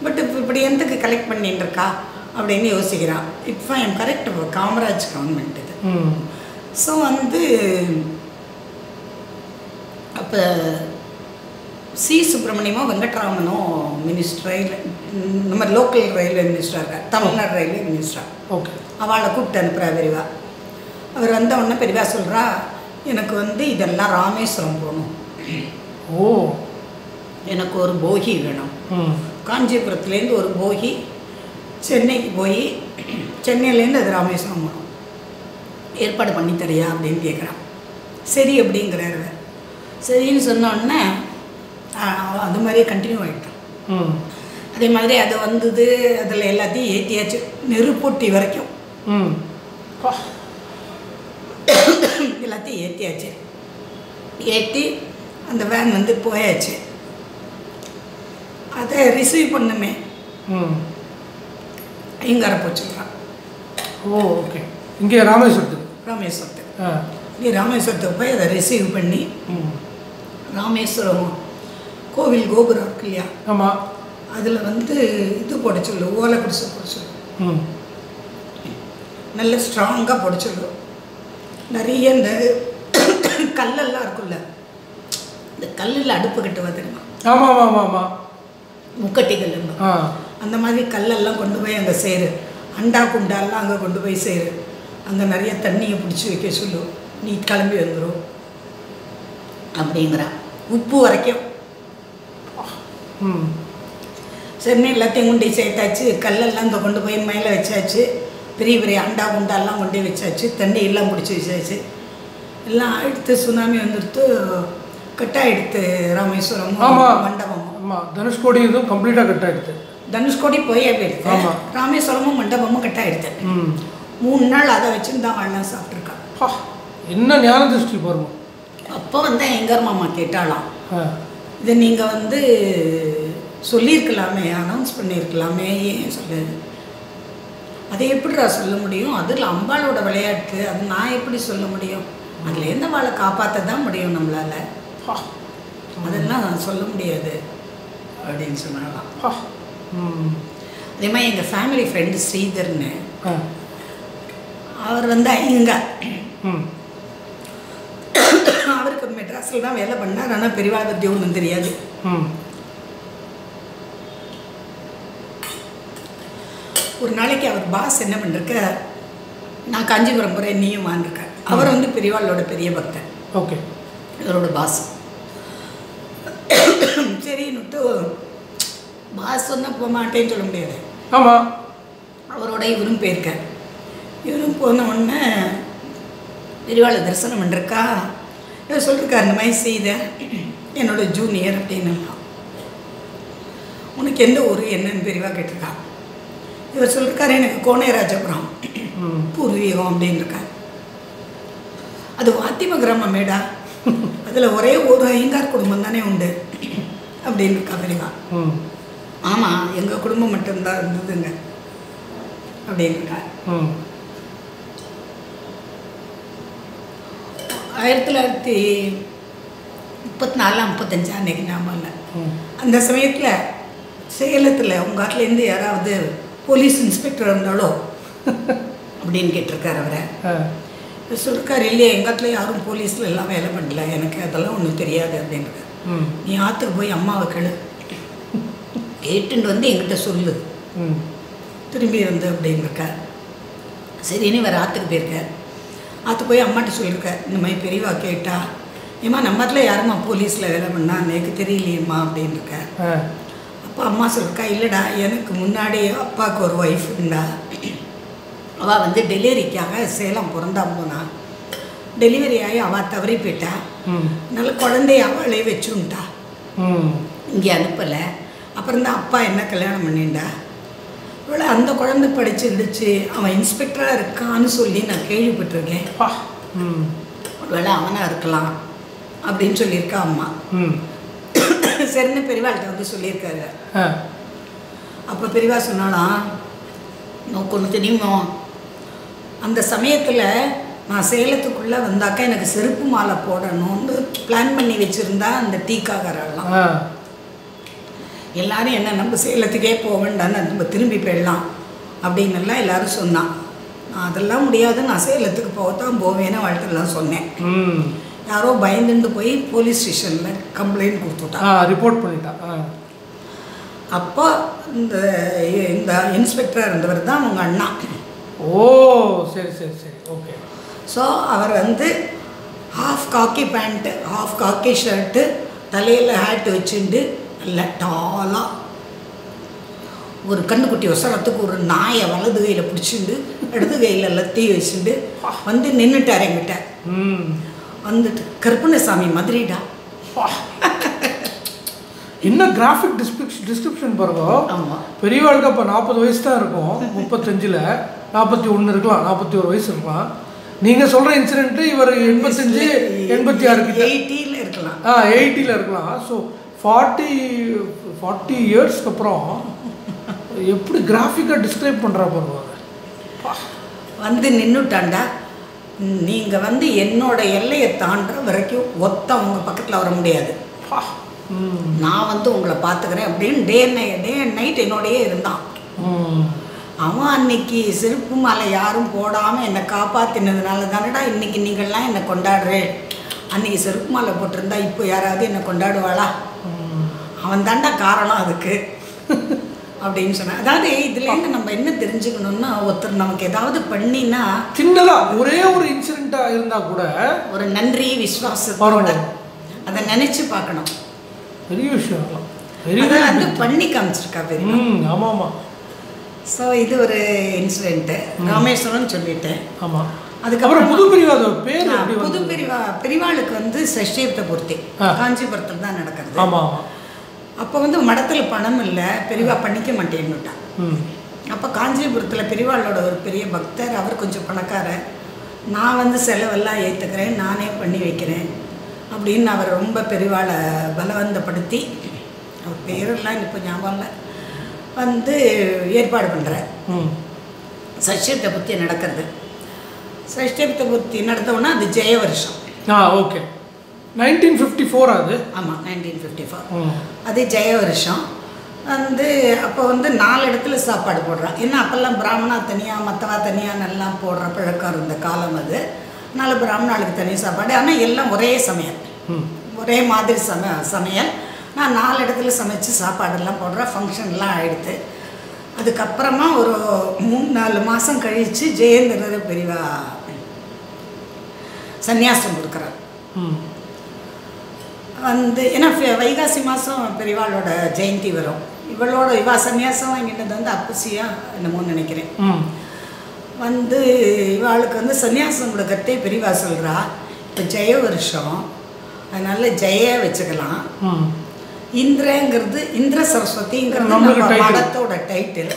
B: பட் இப்படி எந்தக்கு கலெக்ட் பண்ணிட்டு இருக்கா அப்படின்னு யோசிக்கிறான். இப்போ ஐம் கரெக்ட், காமராஜ் கவர்மெண்ட் இது. ஸோ வந்து அப்போ சி சுப்பிரமணியமோ வெங்கட்ராமனோ மினிஸ்டர், ரயில்வே நம்ம லோக்கல் ரயில்வே மினிஸ்டராக இருக்கார், தமிழ்நாடு ரயில்வே மினிஸ்டரா.
A: ஓகே.
B: அவளை கூப்பிட்டு அனுப்புகிறா பெரியவா. அவர் வந்த உடனே பெரியவா சொல்கிறா, எனக்கு வந்து இதெல்லாம் ராமேஸ்வரம் போகணும்,
A: ஓ
B: எனக்கு ஒரு போகி வேணும், காஞ்சிபுரத்துலேருந்து ஒரு போகி சென்னைக்கு போய் சென்னையிலேருந்து அது ராமேஸ்வரம் போகணும், ஏற்பாடு பண்ணி தரியா அப்படின்னு கேட்குறான். சரி அப்படிங்கிறாரு. சரின்னு சொன்னோடனே அது மாதிரியே கண்டினியூ ஆகிட்டான். அதே மாதிரி அது வந்தது, அதில் எல்லாத்தையும் ஏற்றியாச்சு, நெருப்பொட்டி வரைக்கும் எல்லாத்தையும் ஏற்றியாச்சு. ஏற்றி அந்த வேன் வந்து போயாச்சு. அதை ரிசீவ் பண்ணுமே ஐயங்கார போச்சுக்கிறான்.
A: ஓ ஓகே. இங்கே ராமேஸ்வரத்துக்கு
B: இங்கே ராமேஸ்வரத்துக்கு போய் அதை ரிசீவ் பண்ணி ராமேஸ்வரம் கோவில் கோபுரம் இருக்கு இல்லையா,
A: ஆமாம்,
B: அதில் வந்து இது போட சொல்லு, ஓலை குடிசை போட சொல்லு, நல்ல ஸ்ட்ராங்காக போட சொல்லு. நிறைய இந்த கல்லெல்லாம் இருக்குல்ல, இந்த கல்லில் அடுப்பு கட்டுவா தெரியுமா?
A: ஆமாம் ஆமாம் ஆமாம்,
B: முக்கட்டி கல், அந்த மாதிரி கல்லெல்லாம் கொண்டு போய் அங்கே சேரு, அண்டா குண்டாலாம் அங்கே கொண்டு போய் சேரு, அங்கே நிறைய தண்ணியை பிடிச்சி வைக்க சொல்லு, நீ கிளம்பி வந்துடும் அப்படிங்கிறா. உப்பு வரைக்கும் சரின்னு எல்லாத்தையும் கொண்டு சேர்த்தாச்சு. கல்லெல்லாம் இந்த கொண்டு போய் மேலே வச்சாச்சு, பெரிய பெரிய அண்டா குண்டாலாம் கொண்டு போய் வச்சாச்சு, தண்ணி எல்லாம் பிடிச்சி வச்சாச்சு. எல்லாம் எடுத்து சுனாமி வந்துடுத்து, கட்டாயிடுத்து ராமேஸ்வரம் மண்டபமும்.
A: ஆமாம், தனுஷ்கோடி இதுவும் கம்ப்ளீட்டாக கட்டாயிடுது.
B: தனுஷ்கோடி போயே போயிடுது, ராமேஸ்வரமும் மண்டபமும் கட்டாயிடுது. 3 நாள் அதை வச்சுன்னு தான் எல்லாம் சாப்பிட்ருக்கா.
A: என்ன ஞான திருஷ்டி பாருங்க.
B: அப்போ வந்து எங்கர் மாமா கேட்டாலாம், இதை நீங்கள் வந்து சொல்லியிருக்கலாமே, அனௌன்ஸ் பண்ணியிருக்கலாமே, ஏன் சொல்லு, அதை எப்படிடா சொல்ல முடியும், அதில் அம்பாளோட விளையாட்டு, அது நான் எப்படி சொல்ல முடியும், அதுலேருந்து அவளை காப்பாற்ற தான் முடியும் நம்மளால், அதெல்லாம் சொல்ல முடியாது அப்படின்னு சொன்னாலாம். அதே மாதிரி எங்கள் ஃபேமிலி ஃப்ரெண்டு ஸ்ரீதர்னு, அவர் வந்து ஐயங்கார், அவருக்கு மெட்ராஸில் தான் வேலை பண்ணார். ஆனால் பெரியவா பற்றி ஒன்றும் தெரியாது. ஒரு நாளைக்கு அவர் பாஸ் என்ன பண்ணிருக்க, நான் காஞ்சிபுரம் போகிறேன் நீயும் வாங்கிருக்க. அவர் வந்து பெரியவாளோட பெரிய பக்தர்.
A: ஓகே.
B: இவரோட பாஸ். சரின்னுட்டு பாஸ் சொன்னால் போக மாட்டேன்னு சொல்ல முடியாது.
A: ஆமாம்.
B: அவரோட இவரும் போயிருக்கார். இவரும் போன உடனே பெரியவாளை தரிசனம் பண்ணிருக்கா. இவர் சொல்லியிருக்கார், இந்த மாதிரி செய்த என்னோட ஜூனியர் அப்படின்னு. உனக்கு எந்த ஊர் என்னன்னு பெரியவா கேட்டிருக்கா. இவர் சொல்லியிருக்காரு, எனக்கு கோனேராஜபுரம் பூர்வீகம் அப்படின்னு இருக்கார். அது வாத்திம கிராமம் மேடா, அதில் ஒரே ஒரு ஐயங்கார் குடும்பம் தானே உண்டு அப்படின்னு இருக்கா பெரியவா. ஆமாம், எங்கள் குடும்பம் மட்டும்தான் இருந்ததுங்க அப்படின்னு இருக்கா. 1934-35 அன்னைக்கு ஞாபகம் இல்லை. அந்த சமயத்தில் சேலத்தில் உங்கள் ஆட்டிலேருந்து யாராவது போலீஸ் இன்ஸ்பெக்டர் இருந்தாலோ அப்படின்னு கேட்டிருக்காரு அவரை. சொல்லிருக்காரு, இல்லையா எங்கள் ஆட்டில் யாரும் போலீஸில் எல்லாம் வேலை பண்ணல, எனக்கு அதெல்லாம் ஒன்றும் தெரியாது அப்படின்ட்டு. நீ ஆற்றுக்கு போய் அம்மாவை கேளு, கேட்டுட்டு வந்து என்கிட்ட சொல்லு திரும்பி வந்து அப்படின்னு இருக்கார். சரின்னு இவர் ஆற்றுக்கு போயிருக்கார். ஆற்று போய் அம்மாட்ட சொல்லியிருக்கார், இந்த மாதிரி பெரியவா கேட்டா, ஏம்மா நம்மத்தில் யாரும்மா போலீஸில் வேலை பண்ணா, எனக்கு தெரியலையம்மா அப்படின்னு இருக்கார். அப்போ அம்மா சொல்லிருக்கா, இல்லைடா எனக்கு முன்னாடி அப்பாவுக்கு ஒரு ஒய்ஃப் இருந்தா, அவள் வந்து டெலிவரிக்காக சேலம் பிறந்தா போனா, டெலிவரி ஆகி அவள் தவறி போயிட்டா, அதனால குழந்தைய அவளே வச்சுட்டா, இங்கே அனுப்பலை. அப்புறம் தான் அப்பா என்ன கல்யாணம் பண்ணிண்டா, இவளை அந்த குழந்தை படிச்சுடுச்சு, அவன் இன்ஸ்பெக்டராக இருக்கான்னு சொல்லி நான் கேள்விப்பட்டிருக்கேன், ஒருவேளை அவனாக இருக்கலாம் அப்படின்னு சொல்லியிருக்கா அம்மா. சரின்னு பெரியவாள்கிட்ட வந்து சொல்லியிருக்காரு. அப்போ பெரியவா சொன்னாலாம், உனக்கு ஒன்று தெரியுமோ, அந்த சமயத்தில் நான் சேலத்துக்குள்ளே வந்தாக்கா எனக்கு செருப்பு மாலை போடணும்னு பிளான் பண்ணி வச்சுருந்தா அந்த டீக்காகரெல்லாம் எல்லாரும் என்ன நம்ம சேலத்துக்கே போக வேண்டான்னு நம்ம திரும்பி போயிடலாம் அப்படின்னு எல்லாம் எல்லாரும் சொன்னான். நான் அதெல்லாம் முடியாது, நான் சேலத்துக்கு போகத்தான் போவேன்னு வாழ்க்கைலாம் சொன்னேன். யாரோ பயந்துட்டு போய் போலீஸ் ஸ்டேஷனில் கம்ப்ளைண்ட் கொடுத்துட்டான்,
A: ரிப்போர்ட் பண்ணிட்டான்.
B: அப்போ இந்த இந்த இன்ஸ்பெக்டராக இருந்தவர் தான் அவங்க அண்ணா.
A: ஓ சரி சரி சரி, ஓகே.
B: ஸோ அவர் வந்து ஹாஃப் காக்கி பேண்ட்டு, ஹாஃப் காக்கி ஷர்ட்டு, தலையில் ஹேட்டு வச்சுட்டு இல்லை டாலாக ஒரு கண்ணுக்குட்டி ஒசரத்துக்கு ஒரு நாயை வலது கையில் பிடிச்சிட்டு இடது கையில் லத்தி வச்சுட்டு வந்து நின்றுட்டார் என்கிட்ட. வந்துட்டு கருப்பண்ணசாமி மாதிரிடா.
A: என்ன கிராஃபிக் டிஸ்கிரிப்ஷன் பாருங்க. பெரியவாளுக்கு அப்போ 40 வயசு தான் இருக்கும், 35 41 இருக்கலாம், 41 வயசு இருக்கலாம். நீங்கள் சொல்கிற இன்சிடென்ட்டு இவர் 85 86 கிட்ட
B: 80 இருக்கலாம்.
A: 80 இருக்கலாம். ஸோ 40 இயர்ஸ்க்கு அப்புறம் எப்படி கிராஃபிக்காக டிஸ்கிரைப் பண்ணுறா பாருங்க.
B: வந்து நின்றுட்டாண்டா, நீங்கள் வந்து என்னோட எல்லையை தாண்டுற வரைக்கும் ஒருத்தவங்க பக்கத்தில் வர முடியாது, நான் வந்து உங்களை பார்த்துக்கிறேன் அப்படின்னு டே அண்ட் நைட் என்னோடையே இருந்தான். அவன் அன்னைக்கு செருப்பு மாலை யாரும் போடாமல் என்னை காப்பாற்றினதுனால தானடா இன்றைக்கி நீங்கள்லாம் என்னை கொண்டாடுறேன். அன்றைக்கி செருப்பு மாலை போட்டிருந்தா இப்போ யாராவது என்னை கொண்டாடுவாளா? அவன் தாண்டா காரணம் அதுக்கு அப்படின்னு சொன்னான். அதாவது இதுலேருந்து நம்ம என்ன தெரிஞ்சுக்கணும்னா, ஒருத்தர் நமக்கு ஏதாவது பண்ணினா
A: சின்னதாக ஒரே ஒரு இன்சிடெண்ட்டாக இருந்தால் கூட
B: ஒரு நன்றி விசுவாசத்தோட அதை நினச்சி பார்க்கணும்.
A: பெரிய விஷயம்
B: வந்து பண்ணி காமிச்சிருக்கா பெரிய.
A: ஆமாம் ஆமாம்.
B: ஸோ இது ஒரு இன்சிடென்ட்டு. ராமேஸ்வரம் சொல்லிட்டேன்.
A: ஆமாம். அதுக்கப்புறம் புது பிரிவா பேர்
B: புது பிரிவாளுக்கு வந்து சஷ்டியப்த பூர்த்தி காஞ்சிபுரத்தில் தான் நடக்கிறது.
A: ஆமாம் ஆமாம்.
B: அப்போ வந்து மடத்தில் பணம் இல்லை, பெரியவா பண்ணிக்க மாட்டேன்னுட்டான். அப்போ காஞ்சிபுரத்தில் பெரியவாளோட ஒரு பெரிய பக்தர், அவர் கொஞ்சம் பணக்காரர், நான் வந்து செலவெல்லாம் ஏற்றுக்கிறேன், நானே பண்ணி வைக்கிறேன் அப்படின்னு அவர் ரொம்ப பெரியவாளை பலவந்தப்படுத்தி, அவர் பேரெல்லாம் இப்போ ஞாபகம் இல்லை, வந்து ஏற்பாடு பண்ணுறேன். சஷ்டியப்த பூர்த்தி நடக்கிறது. சஷ்டியப்த பூர்த்தி நடத்தவுன்னா அது ஜெய வருஷம்.
A: ஓகே. 1954 அது.
B: ஆமாம் 1954 அது ஜெய வருஷம். வந்து அப்போ வந்து 4 இடத்துல சாப்பாடு போடுறான். ஏன்னா அப்போல்லாம் பிராமணா தனியாக மற்றவா தனியாக நல்லா போடுற பழக்கம் இருந்த காலம் அது. 4 பிராமணாளுக்கு தனி சாப்பாடு, ஆனால் எல்லாம் ஒரே சமையல், ஒரே மாதிரி சமையல். நான் 4 இடத்துல சமைச்சு சாப்பாடெல்லாம் போடுறேன். ஃபங்க்ஷன்லாம் ஆகிடுது. அதுக்கப்புறமா ஒரு 3-4 மாதம் கழித்து ஜெயேந்திரர் பெரியவா சந்நியாசம் கொடுக்குறார். வந்து ஏன்னா வைகாசி மாதம் பெரியவாளோட ஜெயந்தி வரும். இவா சன்னியாசம் வாங்கிட்டது வந்து அப்பசியா என்னமோ நினைக்கிறேன். வந்து இவாளுக்கு வந்து சன்னியாசம் கொடுக்கறதே பெரியவா சொல்கிறா, இப்போ ஜெய வருஷம், அதனால ஜெய வச்சுக்கலாம். இந்திரங்கிறது இந்திர சரஸ்வதிங்கிறது நம்ம மடத்தோட டைட்டில்,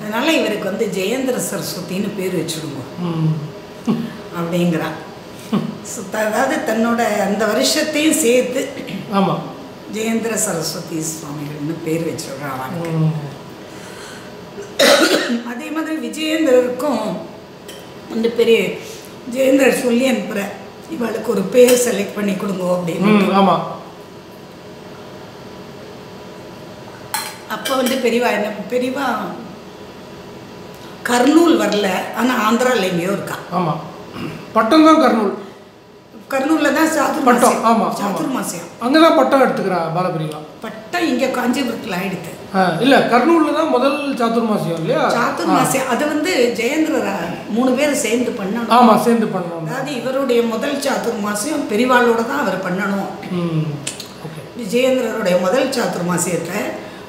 B: அதனால இவருக்கு வந்து ஜெயேந்திர சரஸ்வதினு பேர் வச்சுடுங்க அப்படிங்கிறான். அதாவது தன்னோட அந்த வருஷத்தையும் சேர்த்து
A: ஆமாம்
B: ஜெயேந்திர சரஸ்வதி சுவாமிகள்னு பேர் வச்சுடுறாங்க. அதே மாதிரி விஜயேந்திரருக்கும் வந்து பெரிய ஜெயேந்திரர் சொல்லி அனுப்புகிற இவளுக்கு ஒரு பேர் செலக்ட் பண்ணி கொடுங்க அப்படின்னு.
A: ஆமாம்.
B: அப்போ வந்து பெரியவா கர்னூல் வரல, ஆனால் ஆந்திராவில் எங்கேயோ இருக்கா.
A: ஆமாம், பட்டம் தான் கர்னூலில்
B: தான்
A: பட்டம். ஆமாம்,
B: சாதுர்மாசியம்
A: அங்கே தான் பட்டம் எடுத்துக்கிறா பாலபிரிவா.
B: பட்டம் இங்கே காஞ்சிபுரத்தில் ஆகிடுது.
A: இல்லை, கர்னூலில் தான் முதல் சாதுர்மாசியம் இல்லையா?
B: சாதுர்மாசியம் அது வந்து ஜெயேந்திர 3 பேர் சேர்ந்து பண்ணணும்.
A: ஆமாம், சேர்ந்து பண்ணணும்.
B: அதாவது இவருடைய முதல் சாதுர்மாசியம் பெரியவாளோட தான் அவர் பண்ணணும். ஜெயேந்திரருடைய முதல் சாதுர்மாசியத்தை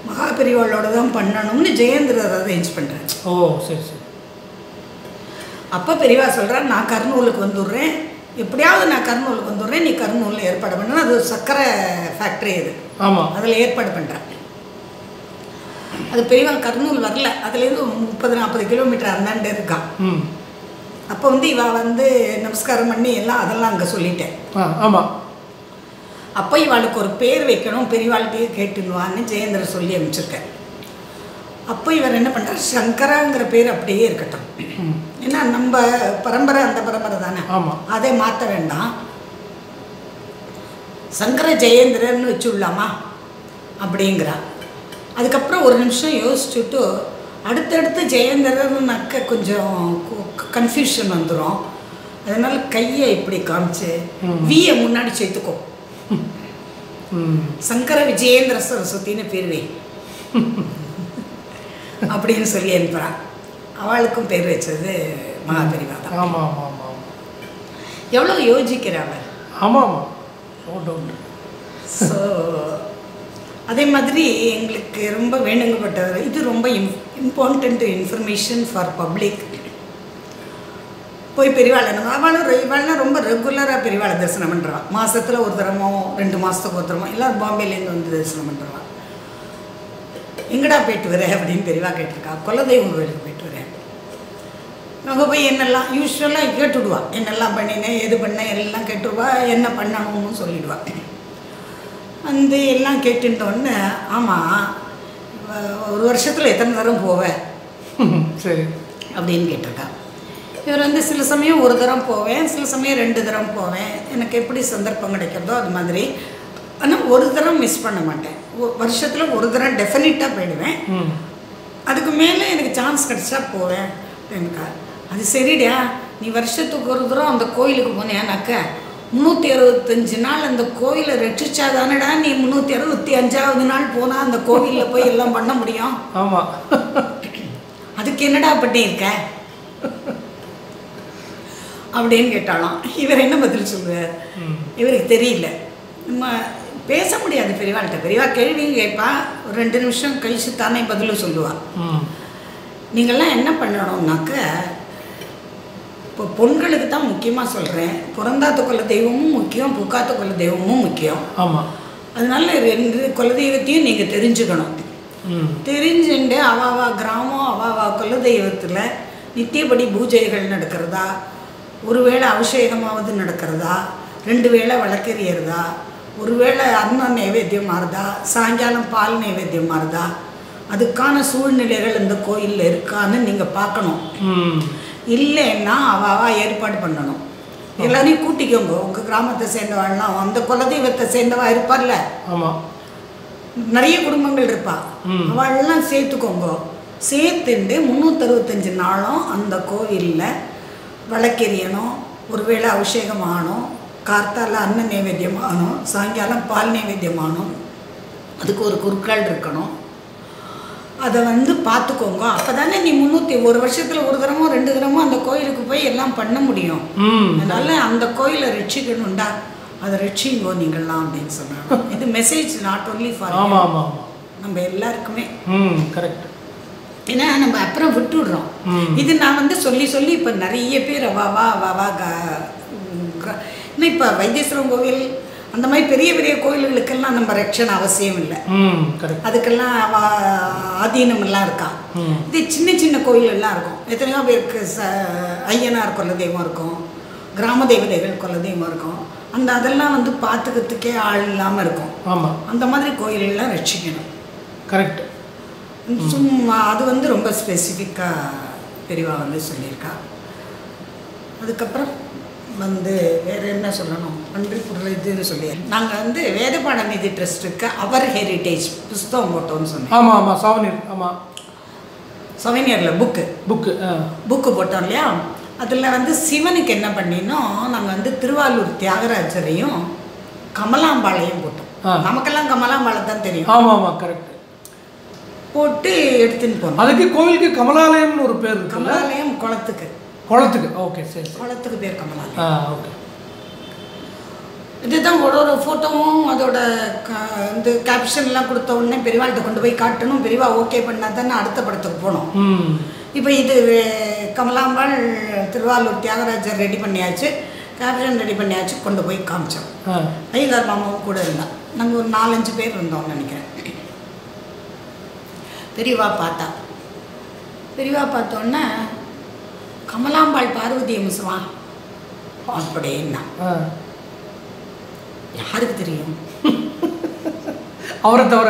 B: மகா பெரியவாளோட தான் பண்ணணும்னு ஜெயேந்திரர் அரேஞ்ச் பண்ணுறேன்.
A: ஓ சரி சரி.
B: அப்போ பெரியவா சொல்கிறேன், நான் கர்னூலுக்கு வந்துடுறேன், எப்படியாவது நான் கர்னூலுக்கு வந்துடுறேன், நீ கர்னூலில் ஏற்பாடு பண்ணணும். அது ஒரு சர்க்கரை ஃபேக்ட்ரி அது.
A: ஆமாம், அதில்
B: ஏற்பாடு பண்ணுறேன். அது பெரியவா கர்னூல் வரல, அதுலேருந்து 30-40 கிலோமீட்டர் அந்தாண்டு இருக்கான். அப்போ வந்து இவா வந்து நமஸ்காரம் பண்ணி எல்லாம் அதெல்லாம் அங்கே சொல்லிட்டேன்.
A: ஆமாம்.
B: அப்போ இவாளுக்கு ஒரு பேர் வைக்கணும், பெரியவாள்கிட்டயே கேட்டுன்னுவான்னு ஜெயேந்திரர் சொல்லி அனுப்பிச்சிருக்கேன். அப்போ இவர் என்ன பண்ணுறார், சங்கராங்கிற பேர் அப்படியே இருக்கட்டும், ஏன்னா நம்ம பரம்பரை அந்த பரம்பரை தானே, அதை மாற்ற வேண்டாம், சங்கர ஜெயேந்திரன்னு வச்சுடலாமா அப்படிங்கிறா. அதுக்கப்புறம் ஒரு நிமிஷம் யோசிச்சுட்டு அடுத்தடுத்து ஜெயேந்திரன்னாக்க கொஞ்சம் கன்ஃபியூஷன் வந்துடும், அதனால கையை இப்படி காமிச்சு வியை முன்னாடி சேர்த்துக்கோ, சங்கர விஜயேந்திர சரஸ்வதினு பேருவே அப்படின்னு சொல்லி அனுப்புகிறான். அவளுக்கும் பேர் வச்சது மகாபெரிவா தான்.
A: ஆமாம் ஆமாம் ஆமாம்.
B: எவ்வளோ யோசிக்கிறாங்க.
A: ஆமாம்.
B: ஸோ அதே மாதிரி எங்களுக்கு ரொம்ப வேணுங்கப்பட்டவர், இது ரொம்ப இம்பார்ட்டண்ட் இன்ஃபர்மேஷன் ஃபார் பப்ளிக். போய் பெரியவாளை இவாள்லாம் ரொம்ப ரெகுலராக பெரியவாளை தரிசனம் பண்ணுறான். மாதத்தில் ஒரு தரமோ 2 மாதத்துக்கு ஒரு தரமோ எல்லோரும் பாம்பேலேருந்து வந்து தரிசனம் பண்ணுறான். எங்கடா போயிட்டு வர அப்படின்னு பெரியவா கேட்டிருக்கா. குலதெய்வம் கோயிலுக்கு போயிட்டு வரேன். நாங்கள் போய் என்னெல்லாம் யூஸ்வலாக கேட்டுவிடுவா, என்னெல்லாம் பண்ணினேன் எது பண்ணேன் எல்லாம் கேட்டுருவா, என்ன பண்ணணும்னு சொல்லிவிடுவா. வந்து எல்லாம் கேட்டுட்டோன்னு, ஆமாம் ஒரு வருஷத்தில் எத்தனை தரம் போவேன்
A: சரி
B: அப்படின்னு கேட்டிருக்கா. இவர் வந்து சில சமயம் ஒரு தரம் போவேன், சில சமயம் 2 தரம் போவேன், எனக்கு எப்படி சந்தர்ப்பம் கிடைக்கிறதோ அது மாதிரி. ஆனால் ஒரு தரம் மிஸ் பண்ண மாட்டேன், வருஷத்தில் ஒரு தரம் டெஃபினட்டாக போயிடுவேன். அதுக்கு மேலே எனக்கு சான்ஸ் கிடச்சா போவேன் எனக்கா. அது சரிடா, நீ வருஷத்துக்கு ஒரு தரம் அந்த கோயிலுக்கு போனேன்னாக்க 365 நாள் அந்த கோயிலை ரட்சிச்சா தானடா நீ 365வது நாள் போனால் அந்த கோவிலில் போய் எல்லாம் பண்ண முடியும்.
A: ஆமாம்,
B: அதுக்கு என்னடா பண்ணியிருக்க அப்படின்னு கேட்டாலும் இவர் என்ன பதில் சொல்லுவார், இவருக்கு தெரியல, நம்ம பேச முடியாது பெரியவாள்கிட்ட. பெரியவா கேள்வியும் கேட்பா, ஒரு 2 நிமிஷம் கழிச்சு தானே பதிலும் சொல்லுவாள். நீங்கள்லாம் என்ன பண்ணணும்னாக்க, இப்போ பொண்களுக்கு தான் முக்கியமாக சொல்கிறேன், பிறந்தாத்த குல தெய்வமும் முக்கியம், புக்காத்த குல தெய்வமும் முக்கியம்.
A: ஆமாம்.
B: அதனால 2 குலதெய்வத்தையும் நீங்கள் தெரிஞ்சுக்கணும். தெரிஞ்சுட்டு அவாவா கிராமம் அவாவா குலதெய்வத்தில் நித்தியப்படி பூஜைகள் நடக்கிறதா, ஒருவேளை அபிஷேகமாவது நடக்கிறதா, 2 வேளை விளக்கெறியறதா, ஒருவேளை அன்னம் நைவேத்தியம் மாறுதா, சாயங்காலம் பால் நைவேத்தியம் மாறுதா, அதுக்கான சூழ்நிலைகள் இந்த கோயிலில் இருக்கான்னு நீங்கள் பார்க்கணும். இல்லைன்னா அவாவா ஏற்பாடு பண்ணணும். எல்லாரையும் கூட்டிக்கோங்க, உங்கள் கிராமத்தை சேர்ந்தவாள்லாம் அந்த குலதெய்வத்தை சேர்ந்தவா இருப்பார்ல, நிறைய குடும்பங்கள் இருப்பா, அவள்லாம் சேர்த்துக்கோங்க. சேர்த்துட்டு 365 நாளும் அந்த கோவிலில் விளக்கெரியணும், ஒருவேளை அபிஷேகம் ஆகணும், கார்த்தால அன்ன நைவேத்தியம் ஆகணும், சாயங்காலம் பால் நைவேத்தியம் ஆகணும், அதுக்கு ஒரு குறுக்கால் இருக்கணும். அதை வந்து பார்த்துக்கோங்க. அப்போ தானே நீ ஒரு வருஷத்தில் ஒரு தரமோ 2 தரமோ அந்த கோயிலுக்கு போய் எல்லாம் பண்ண முடியும். அதனால அந்த கோயிலை ரட்சிக்கணும்டா, அதை ரட்சிங்கோ நீங்கள்லாம் அப்படின்னு சொன்னாங்க. இது மெசேஜ் நாட் ஒன்லி ஃபார் நம்ம எல்லாருக்குமே.
A: கரெக்ட்.
B: ஏன்னா நம்ம அப்புறம் விட்டுடுறோம். இது நான் வந்து சொல்லி சொல்லி இப்போ நிறைய பேர் அவாவா அவாவா இன்னும் இப்போ வைத்தீஸ்வரன் கோவில் அந்த மாதிரி பெரிய பெரிய கோயில்களுக்கெல்லாம் நம்ம ரட்சணை அவசியம் இல்லை, அதுக்கெல்லாம் ஆதீனமெல்லாம் இருக்கா. இது சின்ன சின்ன கோயிலெல்லாம் இருக்கும், எத்தனையோ பேருக்கு ஐயனார் கொல்ல தெய்வம் இருக்கும், கிராம தேவதைகள் கொல்ல தெய்வம் இருக்கும், அதெல்லாம் வந்து பார்த்துக்கிறதுக்கே ஆள் இல்லாமல் இருக்கும். அந்த மாதிரி கோயிலெல்லாம் ரட்சிக்கணும்.
A: கரெக்ட்.
B: சும்மா அது வந்து ரொம்ப ஸ்பெசிஃபிக்காக பெரியவா வந்து சொல்லியிருக்கா. அதுக்கப்புறம் வந்து வேறு என்ன சொல்லணும், நன்றி இதுன்னு சொல்லி நாங்கள் வந்து வேதபாட நிதி ட்ரஸ்ட்டுக்கு அவர் ஹெரிட்டேஜ் புஸ்தகம் போட்டோம்னு சொன்னோம்.
A: ஆமாம் ஆமாம், சவனியர். ஆமாம்,
B: சவனியரில் புக்கு போட்டோம் இல்லையா. அதில் வந்து சிவனுக்கு என்ன பண்ணினோம், நாங்கள் வந்து திருவாரூர் தியாகராஜரையும் கமலாம்பாளையும் போட்டோம். நமக்கெல்லாம் கமலாம்பாளை தான் தெரியும்.
A: ஆமாம் ஆமாம், கரெக்ட்.
B: போட்டு எடுத்துன்னு போனோம்.
A: அதுக்கு கோவிலுக்கு கமலாலயம்னு ஒரு பேர்.
B: கமலாலயம் குளத்துக்கு. ஓகே, சரி, குளத்துக்கு பேர் கமலாலயம்.
A: ஓகே.
B: இதுதான் ஒரு ஃபோட்டோவும் அதோட இந்த கேப்ஷன்லாம் கொடுத்த உடனே பெரியவாள்கிட்ட கொண்டு போய் காட்டணும். பெரியவா ஓகே பண்ணால் தானே அடுத்த படத்துக்கு போனோம். இப்போ இது கமலாம்பாள் திருவாரூர் தியாகராஜர் ரெடி பண்ணியாச்சு, கேப்ஷன் ரெடி பண்ணியாச்சு, கொண்டு போய் காமிச்சோம். ஐயங்கார் மாமாவும் கூட இருந்தான். நாங்கள் ஒரு 4-5 பேர் இருந்தோம்னு நினைக்கிறேன். பெரியவா பார்த்தோன்னே கமலாம்பாள் பார்வதி அம்சமா அப்படின்னா யாருக்கு தெரியும்,
A: அவரை தவிர.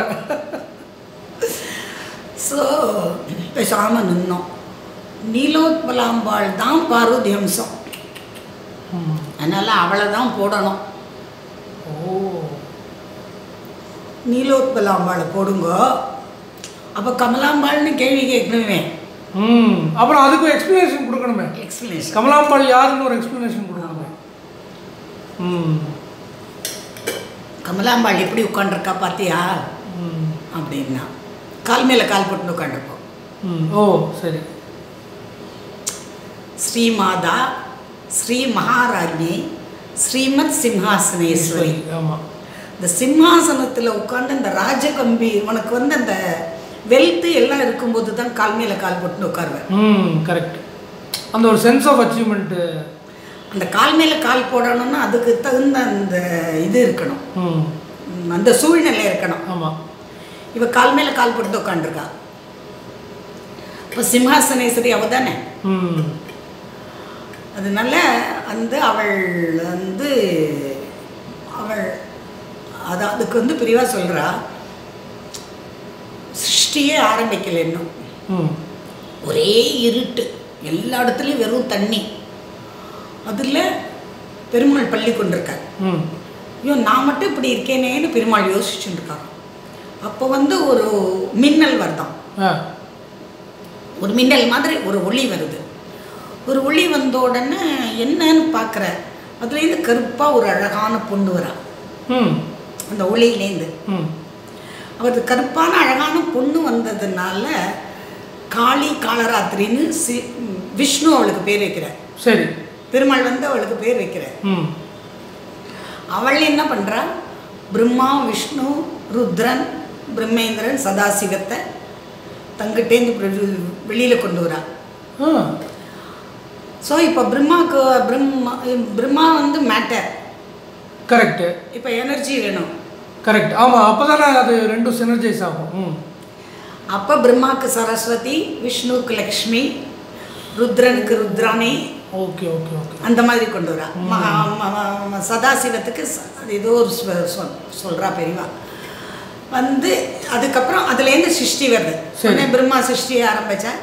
B: ஸோ பேசாமல் நின்னோம். நீலோத்பலாம்பாள் தான் பார்வதி அம்சம், அதனால் அவளை தான் போடணும். நீலோத்பலாம்பாளை போடுங்க. அப்போ கமலாம்பாள்னு கேள்வி கேட்கணுமே.
A: அப்புறம் அதுக்கு எக்ஸ்பிளனேஷன் கொடுக்கணுமே.
B: எக்ஸ்பிளனேஷன்
A: கமலாம்பாள் யாருன்னு ஒரு எக்ஸ்பிளனேஷன் கொடுக்கணுமே.
B: கமலாம்பாள் எப்படி உட்காண்டிருக்கா பார்த்தியா அப்படின்னா, கால் மேலே கால் போட்டு உட்காந்துருப்போம்.
A: ஓ சரி.
B: ஸ்ரீமாதா ஸ்ரீ மகாராஜ்ஞி ஸ்ரீமத் சிம்ஹாசனேஸ்வரி.
A: ஆமாம்.
B: இந்த சிம்ஹாசனத்தில் உட்காந்து அந்த ராஜகம்பி உனக்கு வந்து அந்த வெல்த்து எல்லாம் இருக்கும்போது தான் கால் மேலே கால் போட்டு உட்காருவேன்.
A: கரெக்ட். அந்த ஒரு சென்ஸ் ஆஃப் அச்சீவ்மெண்ட்டு,
B: அந்த கால் மேலே கால் போடணும்னா அதுக்கு தகுந்த அந்த இது இருக்கணும், அந்த சூழ்நிலை இருக்கணும்.
A: ஆமாம்.
B: இவ கால் மேலே கால் போட்டு உட்காந்துருக்கா. இப்போ சிம்ஹாசனேஸ்வரி அவ தானே. அதனால வந்து அவள் வந்து அதுக்கு வந்து பிரிவாக சொல்கிறா, சிருஷ்டியே ஆரம்பிக்கல இன்னும். ஒரே இருட்டு, எல்லா இடத்துலையும் வெறும் தண்ணி. அதில் பெருமாள் பள்ளி கொண்டிருக்கார். ஐயோ நான் மட்டும் இப்படி இருக்கேனேன்னு பெருமாள் யோசிச்சுட்டு இருக்காங்க. அப்போ வந்து ஒரு மின்னல் வருதான், ஒரு மின்னல் மாதிரி ஒரு ஒளி வருது. ஒரு ஒளி வந்த உடனே என்னன்னு பார்க்குற, அதுலேருந்து கருப்பாக ஒரு அழகான பொண்ணு வரா. அந்த ஒளியிலேருந்து அவருக்கு கருப்பான அழகான பொண்ணு வந்ததுனால காளி காலராத்திரின்னு விஷ்ணு அவளுக்கு பேர் வைக்கிறார். சரி. பெருமாள் வந்து அவளுக்கு பேர் வைக்கிறார். அவள் என்ன பண்ணுறா, பிரம்மா விஷ்ணு ருத்ரன் பிரம்மேந்திரன் சதாசிவத்தை தங்கிட்டேந்து வெளியில் கொண்டு வரா. ஸோ இப்போ பிரம்மா வந்து மேட்டர்.
A: கரெக்டு.
B: இப்போ எனர்ஜி வேணும்.
A: கரெக்ட். ஆமாம். அப்போ தானே அது ரெண்டும் சினர்ஜைஸ் ஆகும்.
B: அப்போ பிரம்மாவுக்கு சரஸ்வதி, விஷ்ணுவுக்கு லக்ஷ்மி, ருத்ரனுக்கு ருத்ராணி.
A: Okay okay okay. அந்த
B: மாதிரி கொண்டு வரா. சதாசிவத்துக்கு ஏதோ ஒரு சொல்கிறா பெரியவா வந்து. அதுக்கப்புறம் அதுலேருந்து சிருஷ்டி வருது. உடனே பிரம்மா சிருஷ்டியை ஆரம்பித்தா.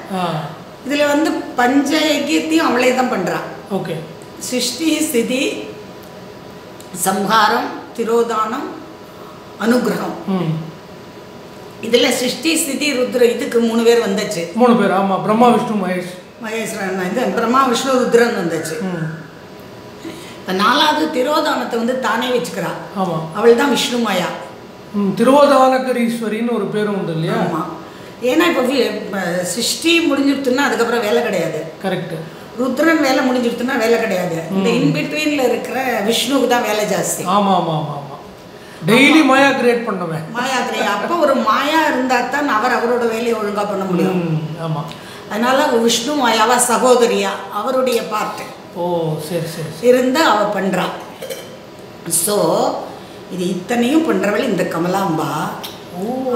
B: இதில் வந்து பஞ்சயக்கியத்தையும் அவளே தான் பண்ணுறா. ஓகே. சிருஷ்டி ஸ்திதி சம்ஹாரம் திரோதானம் அனுகிரகம். இதில் சிருஷ்டி ஸ்திதி ருத்ர இதுக்கு 3 பேர் வந்துச்சு.
A: 3 பேர். ஆமாம். பிரம்மா விஷ்ணு
B: மகேஸ்வரன். இது பிரம்மா விஷ்ணு ருத்ரன் வந்துச்சு. இப்போ 4வது திரோதானத்தை வந்து தானே வச்சுக்கிறா. ஆமாம். அவள் தான் விஷ்ணு மாயா.
A: திரோதானகரீஸ்வரின்னு ஒரு பேரும் உண்டு இல்லையா?
B: ஆமாம். ஏன்னா இப்போ சிருஷ்டி முடிஞ்சிடுத்துன்னா அதுக்கப்புறம் வேலை கிடையாது.
A: கரெக்டு.
B: ருத்ரன் வேலை முடிஞ்சிடுத்துன்னா வேலை கிடையாது. இந்த இன்பிட்வீனில் இருக்கிற விஷ்ணுவுக்கு தான் வேலை ஜாஸ்தி.
A: ஆமாம் ஆமாம் ஆமாம் ஆமாம். டெய்லி மாயா கிரியேட் பண்ணுவேன்.
B: மாயா கிரியேட். அப்போ ஒரு மாயா இருந்தால் தான் அவரோட வேலையை ஒழுங்காக பண்ண முடியும்.
A: ஆமாம்.
B: அதனால விஷ்ணு மாயாவா சகோதரியா அவருடைய பார்ட்டு.
A: ஓ சரி சரி.
B: இருந்து அவள் பண்ணுறா. ஸோ இது இத்தனையும் பண்ணுறவள் இந்த கமலாம்பா.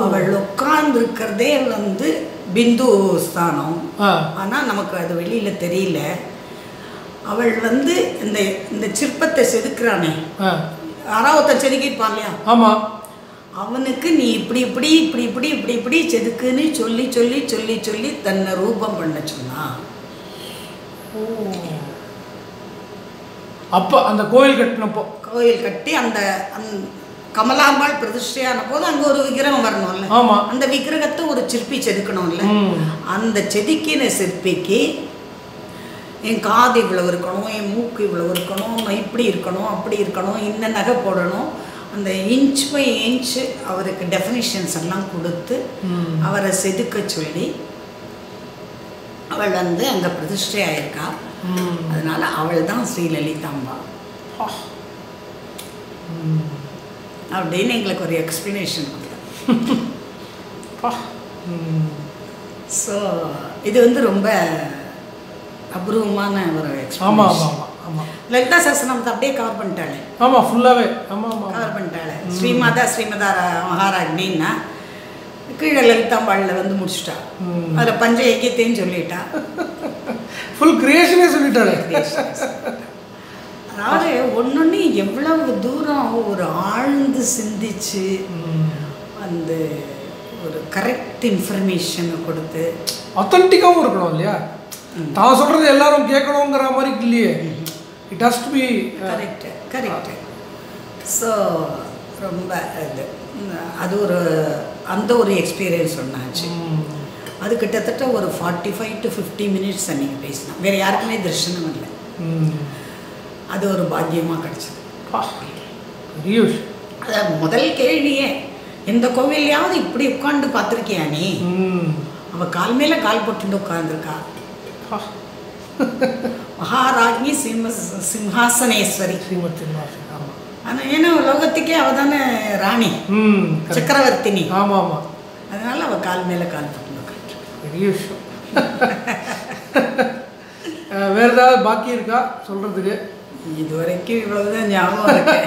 B: அவள் உட்கார்ந்துருக்கிறதே வந்து பிந்து ஸ்தானம். ஆனால் நமக்கு அது வெளியில் தெரியல. அவள் வந்து இந்த இந்த சிற்பத்தை செதுக்குறானே, யாராவது செதுக்கியிருப்பான் இல்லையா? ஆமாம். அவனுக்கு நீ இப்படி இப்படி இப்படி இப்படி இப்படி இப்படி செதுக்குன்னு சொல்லி சொல்லி சொல்லி சொல்லி தன்னை ரூபம் பண்ண சொன்னா.
A: அப்போ அந்த கோயில் கட்டினப்போ,
B: கோயில் கட்டி அந்த கமலாம்பாள் பிரதிஷ்டையான போது அங்கே ஒரு விக்கிரகம் வரணும்ல. ஆமாம். அந்த விக்கிரகத்தை ஒரு சிற்பி செதுக்கணும்ல. அந்த செதுக்கின சிற்பிக்கு என் காது இவ்வளோ இருக்கணும், என் மூக்கு இவ்வளோ இருக்கணும், இப்படி இருக்கணும், அப்படி இருக்கணும், இன்ன நகை போடணும், அந்த இன்ச் பை இன்ச் அவருக்கு டெஃபினிஷன்ஸ் எல்லாம் கொடுத்து அவரை செதுக்க சொல்லி அவள் வந்து அங்கே பிரதிஷ்டை ஆயிருக்கா. அதனால அவள் தான் ஸ்ரீலலிதாம்பா அப்படின்னு எங்களுக்கு ஒரு எக்ஸ்பிளனேஷன் கொடுத்தா. ஸோ இது வந்து ரொம்ப அபூர்வமான ஒரு எக்ஸ்பிளனேஷன். லலிதா சஹஸ்ரநாமத்தை அப்படியே கவர் பண்ணிட்டாளே.
A: ஆமாம், ஃபுல்லாகவே. ஆமாம் ஆமாம்,
B: கவர் பண்ணிட்டாளே. ஸ்ரீமாதா மகாராஜ்னின்னா கீழே லலிதாம்பாளில் வந்து முடிச்சுட்டா. அதில் பஞ்ச ஐக்கியத்தையும் சொல்லிட்டா.
A: ஃபுல் கிரியேஷனே சொல்லிட்டாளே.
B: அதாவது ஒன்னொன்று எவ்வளவு தூரம் ஒரு ஆழ்ந்து சிந்திச்சு அந்த ஒரு கரெக்ட் இன்ஃபர்மேஷனை கொடுத்து
A: அத்தன்டிக்காகவும் இருக்கணும் இல்லையா? தான் சொல்கிறது எல்லாரும் கேட்கணுங்கிற மாதிரி இல்லையே. It has to be
B: correct. So ரொம்ப இது அது ஒரு அந்த ஒரு எக்ஸ்பீரியன்ஸ் ஒன்றாச்சு. அது கிட்டத்தட்ட ஒரு 45 to 50 minutes அன்றைக்கி பேசினோம். வேறு யாருக்குமே தரிசனம் இல்லை. அது ஒரு பாக்கியமாக கிடச்சிது.
A: பெரிய விஷயம்.
B: அதான் முதல் கேள்வியே, எந்த கோவிலையாவது இப்படி உட்காந்து பார்த்துருக்கியா நீ? அவள் கால் மேலே கால் போட்டு உட்காந்துருக்கா. மகாராஜ்னி சிம்ஹாசனேஸ்வரி. ஆனால் ஏன்னா உலகத்துக்கே அவள் தானே ராணி, சக்கரவர்த்தினி.
A: ஆமாம் ஆமாம்.
B: அதனால அவள் கால் மேலே கால் போட்டு
A: பெரிய விஷயம். வேறு ஏதாவது பாக்கி இருக்கா சொல்கிறதுக்கு?
B: இது வரைக்கும் இவ்வளவுதான் ஞாபகம் இருக்கு.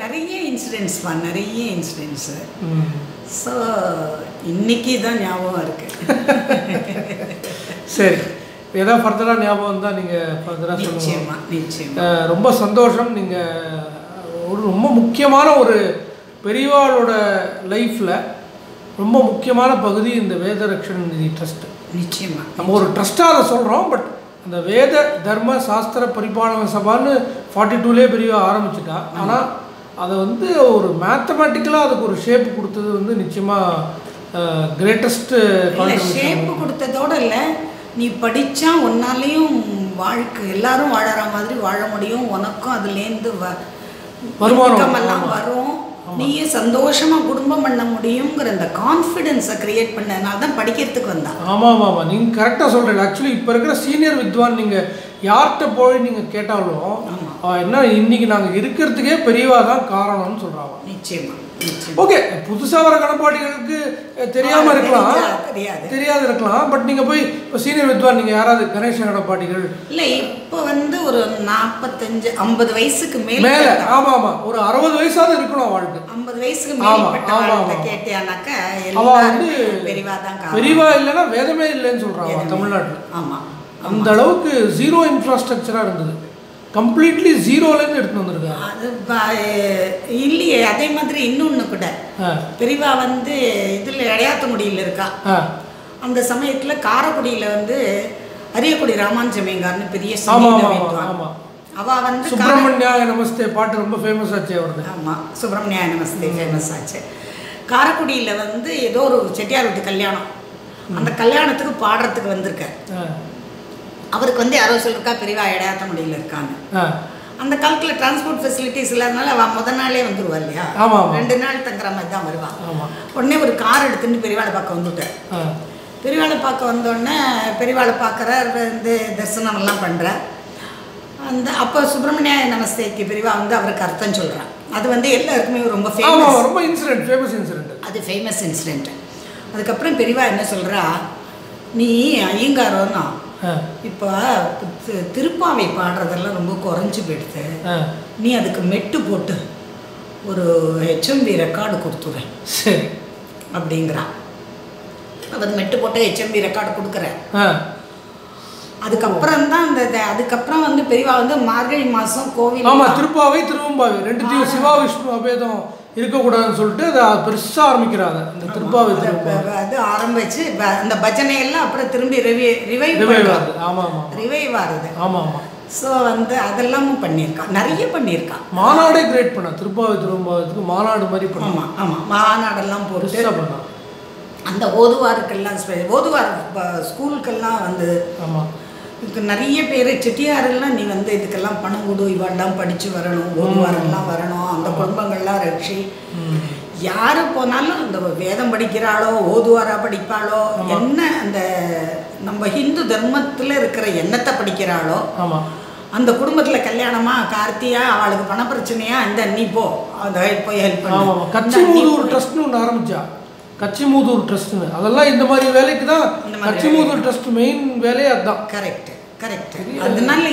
B: நிறைய இன்சிடென்ட்ஸ்ப்பா, நிறைய இன்சிடென்ட்ஸு. ஸோ இன்னைக்கு தான் ஞாபகம் இருக்கு.
A: சரி, ஏதாவது ஃபர்தராக ஞாபகம் தான் நீங்கள் ஃபர்தராக சொல்லுங்கள்.
B: நிச்சயமா.
A: ரொம்ப சந்தோஷம். நீங்கள் ஒரு ரொம்ப முக்கியமான ஒரு பெரியவாளோட லைஃப்பில் ரொம்ப முக்கியமான பகுதி இந்த வேத ரக்ஷண நிதி ட்ரஸ்ட்.
B: நிச்சயமாக
A: நம்ம ஒரு ட்ரஸ்ட்டாக அதை சொல்கிறோம். பட் அந்த வேத தர்ம சாஸ்திர பரிபாலன சபான்னு 42லே பெரியவா ஆரம்பிச்சுட்டா. ஆனால் அதை வந்து ஒரு மேத்தமேட்டிக்கலாக அதுக்கு ஒரு ஷேப் கொடுத்தது வந்து நிச்சயமாக கிரேட்டஸ்ட்டு
B: ஷேப்பு கொடுத்ததோடு இல்லை, நீ படித்தா உன்னாலேயும் வாழ்க்கை எல்லாரும் வாழற மாதிரி வாழ முடியும். உனக்கும் அதுலேருந்து வருமானமெல்லாம் வரும். நீயே சந்தோஷமாக குடும்பம் பண்ண முடியுங்கிற அந்த கான்ஃபிடென்ஸை க்ரியேட் பண்ணனால தான் படிக்கிறதுக்கு வந்தான்.
A: ஆமாம் ஆமாம், நீங்கள் கரெக்டாக சொல்கிறீங்க. ஆக்சுவலி இப்போ இருக்கிற சீனியர் வித்வான் நீங்கள் யார்கிட்ட போய் நீங்கள் கேட்டாலும் என்ன இன்றைக்கி நாங்கள் இருக்கிறதுக்கே பெரியவா தான் காரணம்னு சொல்கிறாங்க.
B: நிச்சயமாக.
A: ஓகே, புதுசாக வர கணப்பாடிகளுக்கு தெரியாமல் இருக்கலாம், தெரியாது இருக்கலாம். பட் நீங்கள் போய் இப்போ சீனியர் வித்வான் நீங்கள் யாராவது கணேச கணப்பாடிகள்
B: இல்லை, இப்போ வந்து ஒரு 45-50 வயசுக்கு மேலே.
A: ஆமாம் ஆமாம், ஒரு 60 வயசாவது இருக்கணும் வாழ்க்கை.
B: 50 வயசுக்கு மேலே கேட்டியானாக்கா
A: அவள் வந்து
B: பெரியவா தான்.
A: பெரியவா இல்லைன்னா வேதமே இல்லைன்னு சொல்கிறாங்க தமிழ்நாட்டில்.
B: ஆமாம்,
A: அந்த அளவுக்கு ஜீரோ இன்ஃப்ராஸ்ட்ரக்சராக இருந்தது. கம்ப்ளீட்லி ஜீரோலேருந்து எடுத்துன்னு வந்திருக்காங்க.
B: அது இல்லையே. அதே மாதிரி இன்னொன்று கூட, பெரியவா வந்து இதில் இடையாத்தங்குடியில் இருக்கா. அந்த சமயத்தில் காரைக்குடியில் வந்து அரியக்குடி ராமானுஜமேங்கார்னு பெரிய அவள் வந்து
A: சுப்பிரமணியாய நமஸ்தே பாட்டு ரொம்ப ஃபேமஸ் ஆச்சு அவருக்கு.
B: ஆமாம், சுப்பிரமணியாய நமஸ்தே ஃபேமஸ் ஆச்சு. காரைக்குடியில் வந்து ஏதோ ஒரு செட்டியார் வீட்டு கல்யாணம், அந்த கல்யாணத்துக்கு பாடுறதுக்கு வந்திருக்கார். அவருக்கு வந்து யாரோ சொல்லிருக்கா பெரியவா இடையாத்தங்குடியில் இருக்காங்க. அந்த காலத்தில் டிரான்ஸ்போர்ட் ஃபெசிலிட்டிஸ் இல்லாதனால அவள் முதல் நாளே வந்துடுவா இல்லையா, 2 நாள் தங்குற மாதிரி தான் வருவாள். உடனே ஒரு கார் எடுத்துட்டு பெரியவாளை பார்க்க வந்துட்டார். பெரியவாளை பார்க்க வந்தோடனே பெரியவாளை பார்க்குறார், வந்து தரிசனமெல்லாம் பண்ணுறார். அந்த அப்போ சுப்பிரமணிய நமஸ்தேக்கு பெரியவா வந்து அவருக்கு அர்த்தம் சொல்கிறான். அது வந்து எல்லாருக்குமே ரொம்ப ஃபேமஸ்,
A: ரொம்ப ஃபேமஸ் இன்சிடென்ட்.
B: அது ஃபேமஸ் இன்சிடென்ட். அதுக்கப்புறம் பெரியவா என்ன சொல்கிறா, நீ ஐயங்காரோன்னா இப்போ திருப்பாவை பாடுறதெல்லாம் ரொம்ப குறைஞ்சி போயிடுது, நீ அதுக்கு மெட்டு போட்டு ஒரு HMV ரெக்கார்டு கொடுத்துறேன்
A: சரி
B: அப்படிங்கிறான். அது மெட்டு போட்டு HMV ரெக்கார்டு கொடுக்குறேன். அதுக்கப்புறம் தான் அதுக்கப்புறம் வந்து பெரியவா வந்து மார்கழி மாதம் கோவில்.
A: ஆமாம், திருப்பாவை திருவம்பாவை ரெண்டுத்தையும் சிவா விஷ்ணு அபேதம் இருக்கக்கூடாதுன்னு சொல்லிட்டு அதை பெருசாக ஆரம்பிக்கிறாங்க. அந்த திருப்பாவை
B: அது ஆரம்பிச்சு அந்த பஜனையெல்லாம் அப்புறம் திரும்பி ரிவைவ் ஆகுது.
A: ஆமாம் ஆமாம்,
B: ரிவைவ் ஆகுது.
A: ஆமாம் ஆமாம்.
B: ஸோ வந்து அதெல்லாமும் பண்ணியிருக்கான், நிறைய பண்ணியிருக்கான்.
A: மாநாடே கிரியேட் பண்ண, திருப்பாவை திருவம்பாவத்துக்கு மாநாடு மாதிரி பண்ண.
B: ஆமாம், மாநாடெல்லாம் போட்டு
A: பண்ணான்.
B: அந்த ஓதுவாருக்கெல்லாம் ஓதுவார் ஸ்கூலுக்கெல்லாம் வந்து.
A: ஆமாம்,
B: இதுக்கு நிறைய பேர் செட்டியாரெல்லாம் நீ வந்து இதுக்கெல்லாம் பணம் கொடு, இவெல்லாம் படித்து வரணும், ஓதுவாரெல்லாம் வரணும், அந்த குடும்பங்கள்லாம் ரட்சி. யார் போனாலும் அந்த வேதம் படிக்கிறாளோ ஓதுவாராக படிப்பாளோ, என்ன அந்த நம்ம ஹிந்து தர்மத்தில் இருக்கிற எண்ணத்தை படிக்கிறாளோ, அந்த குடும்பத்தில் கல்யாணமா கார்த்தியா அவளுக்கு பண பிரச்சனையா, இந்த நீ போ அந்த போய் ஹெல்ப் பண்ண.
A: கச்சிமூதூர் ட்ரஸ்ட்னு ஒன்று ஆரம்பிச்சா, கச்சிமூதூர் ட்ரஸ்ட்னு. அதெல்லாம் இந்த மாதிரி வேலைக்கு தான் கச்சிமூதூர் ட்ரஸ்ட் மெயின் வேலையே அதுதான்.
B: கரெக்ட். அதனால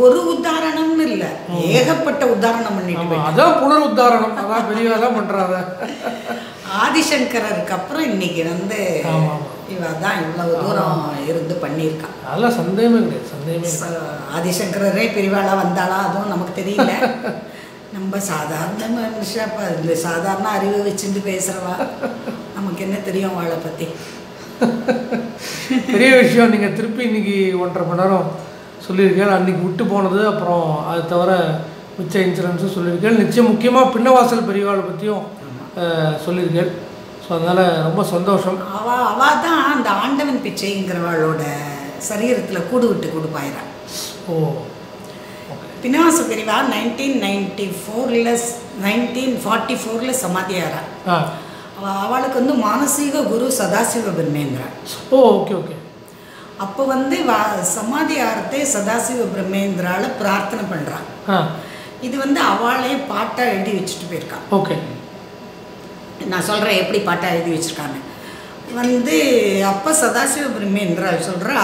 B: ஒரு உதாரணம்னு இல்லை, ஏகப்பட்ட உதாரணம் பண்ணிட்டு.
A: அதான் புனர் உத்தாரணம், அதான் பெரியவா பண்றாங்க.
B: ஆதிசங்கருக்கு அப்புறம் இன்னைக்கு வந்து இவ தான் இவ்வளவு தூரம் இருந்து பண்ணியிருக்கான்.
A: அதெல்லாம் சந்தேகமே கிடையாது.
B: ஆதிசங்கரே பெரியவாளா வந்தாளா அதுவும் நமக்கு தெரியல. நம்ம சாதாரண மனுஷா, இந்த சாதாரண அறிவை வச்சுட்டு பேசுகிறவா, நமக்கு என்ன தெரியும் அவளை பற்றி.
A: பெரிய விஷயம். நீங்கள் திருப்பி இன்றைக்கி 1.5 மணி நேரம் சொல்லியிருக்கேன். அன்றைக்கி விட்டு போனது, அப்புறம் அது தவிர மிச்ச இன்சூரன்ஸும் சொல்லியிருக்கேன். நிச்சயம் முக்கியமாக பின்னவாசல் பெரியவாளை பற்றியும் சொல்லியிருக்கேன். ஸோ அதனால் ரொம்ப சந்தோஷம்.
B: அவள் தான் அந்த ஆண்டவன் பிச்சைங்கிறவாளோட சரீரத்தில் கூடு விட்டு கொடுப்பாயிறான்.
A: ஓ,
B: பின்னவாச பெரியவா 1944 சமாதியாரா. அவளுக்கு வந்து மானசீக குரு சதாசிவ பிரம்மேந்திரா.
A: ஓ, ஓகே ஓகே.
B: அப்போ வந்து சமாதி ஆரத்தை சதாசிவ பிரம்மேந்திரால பிரார்த்தனை பண்ணுறான். இது வந்து அவளே பாட்டாக எழுதி வச்சுட்டு போயிருக்கான்.
A: ஓகே,
B: நான் சொல்கிறேன் எப்படி பாட்டாக எழுதி வச்சுருக்கான்னு. வந்து அப்போ சதாசிவ பிரம்மேந்திரால் சொல்கிறா,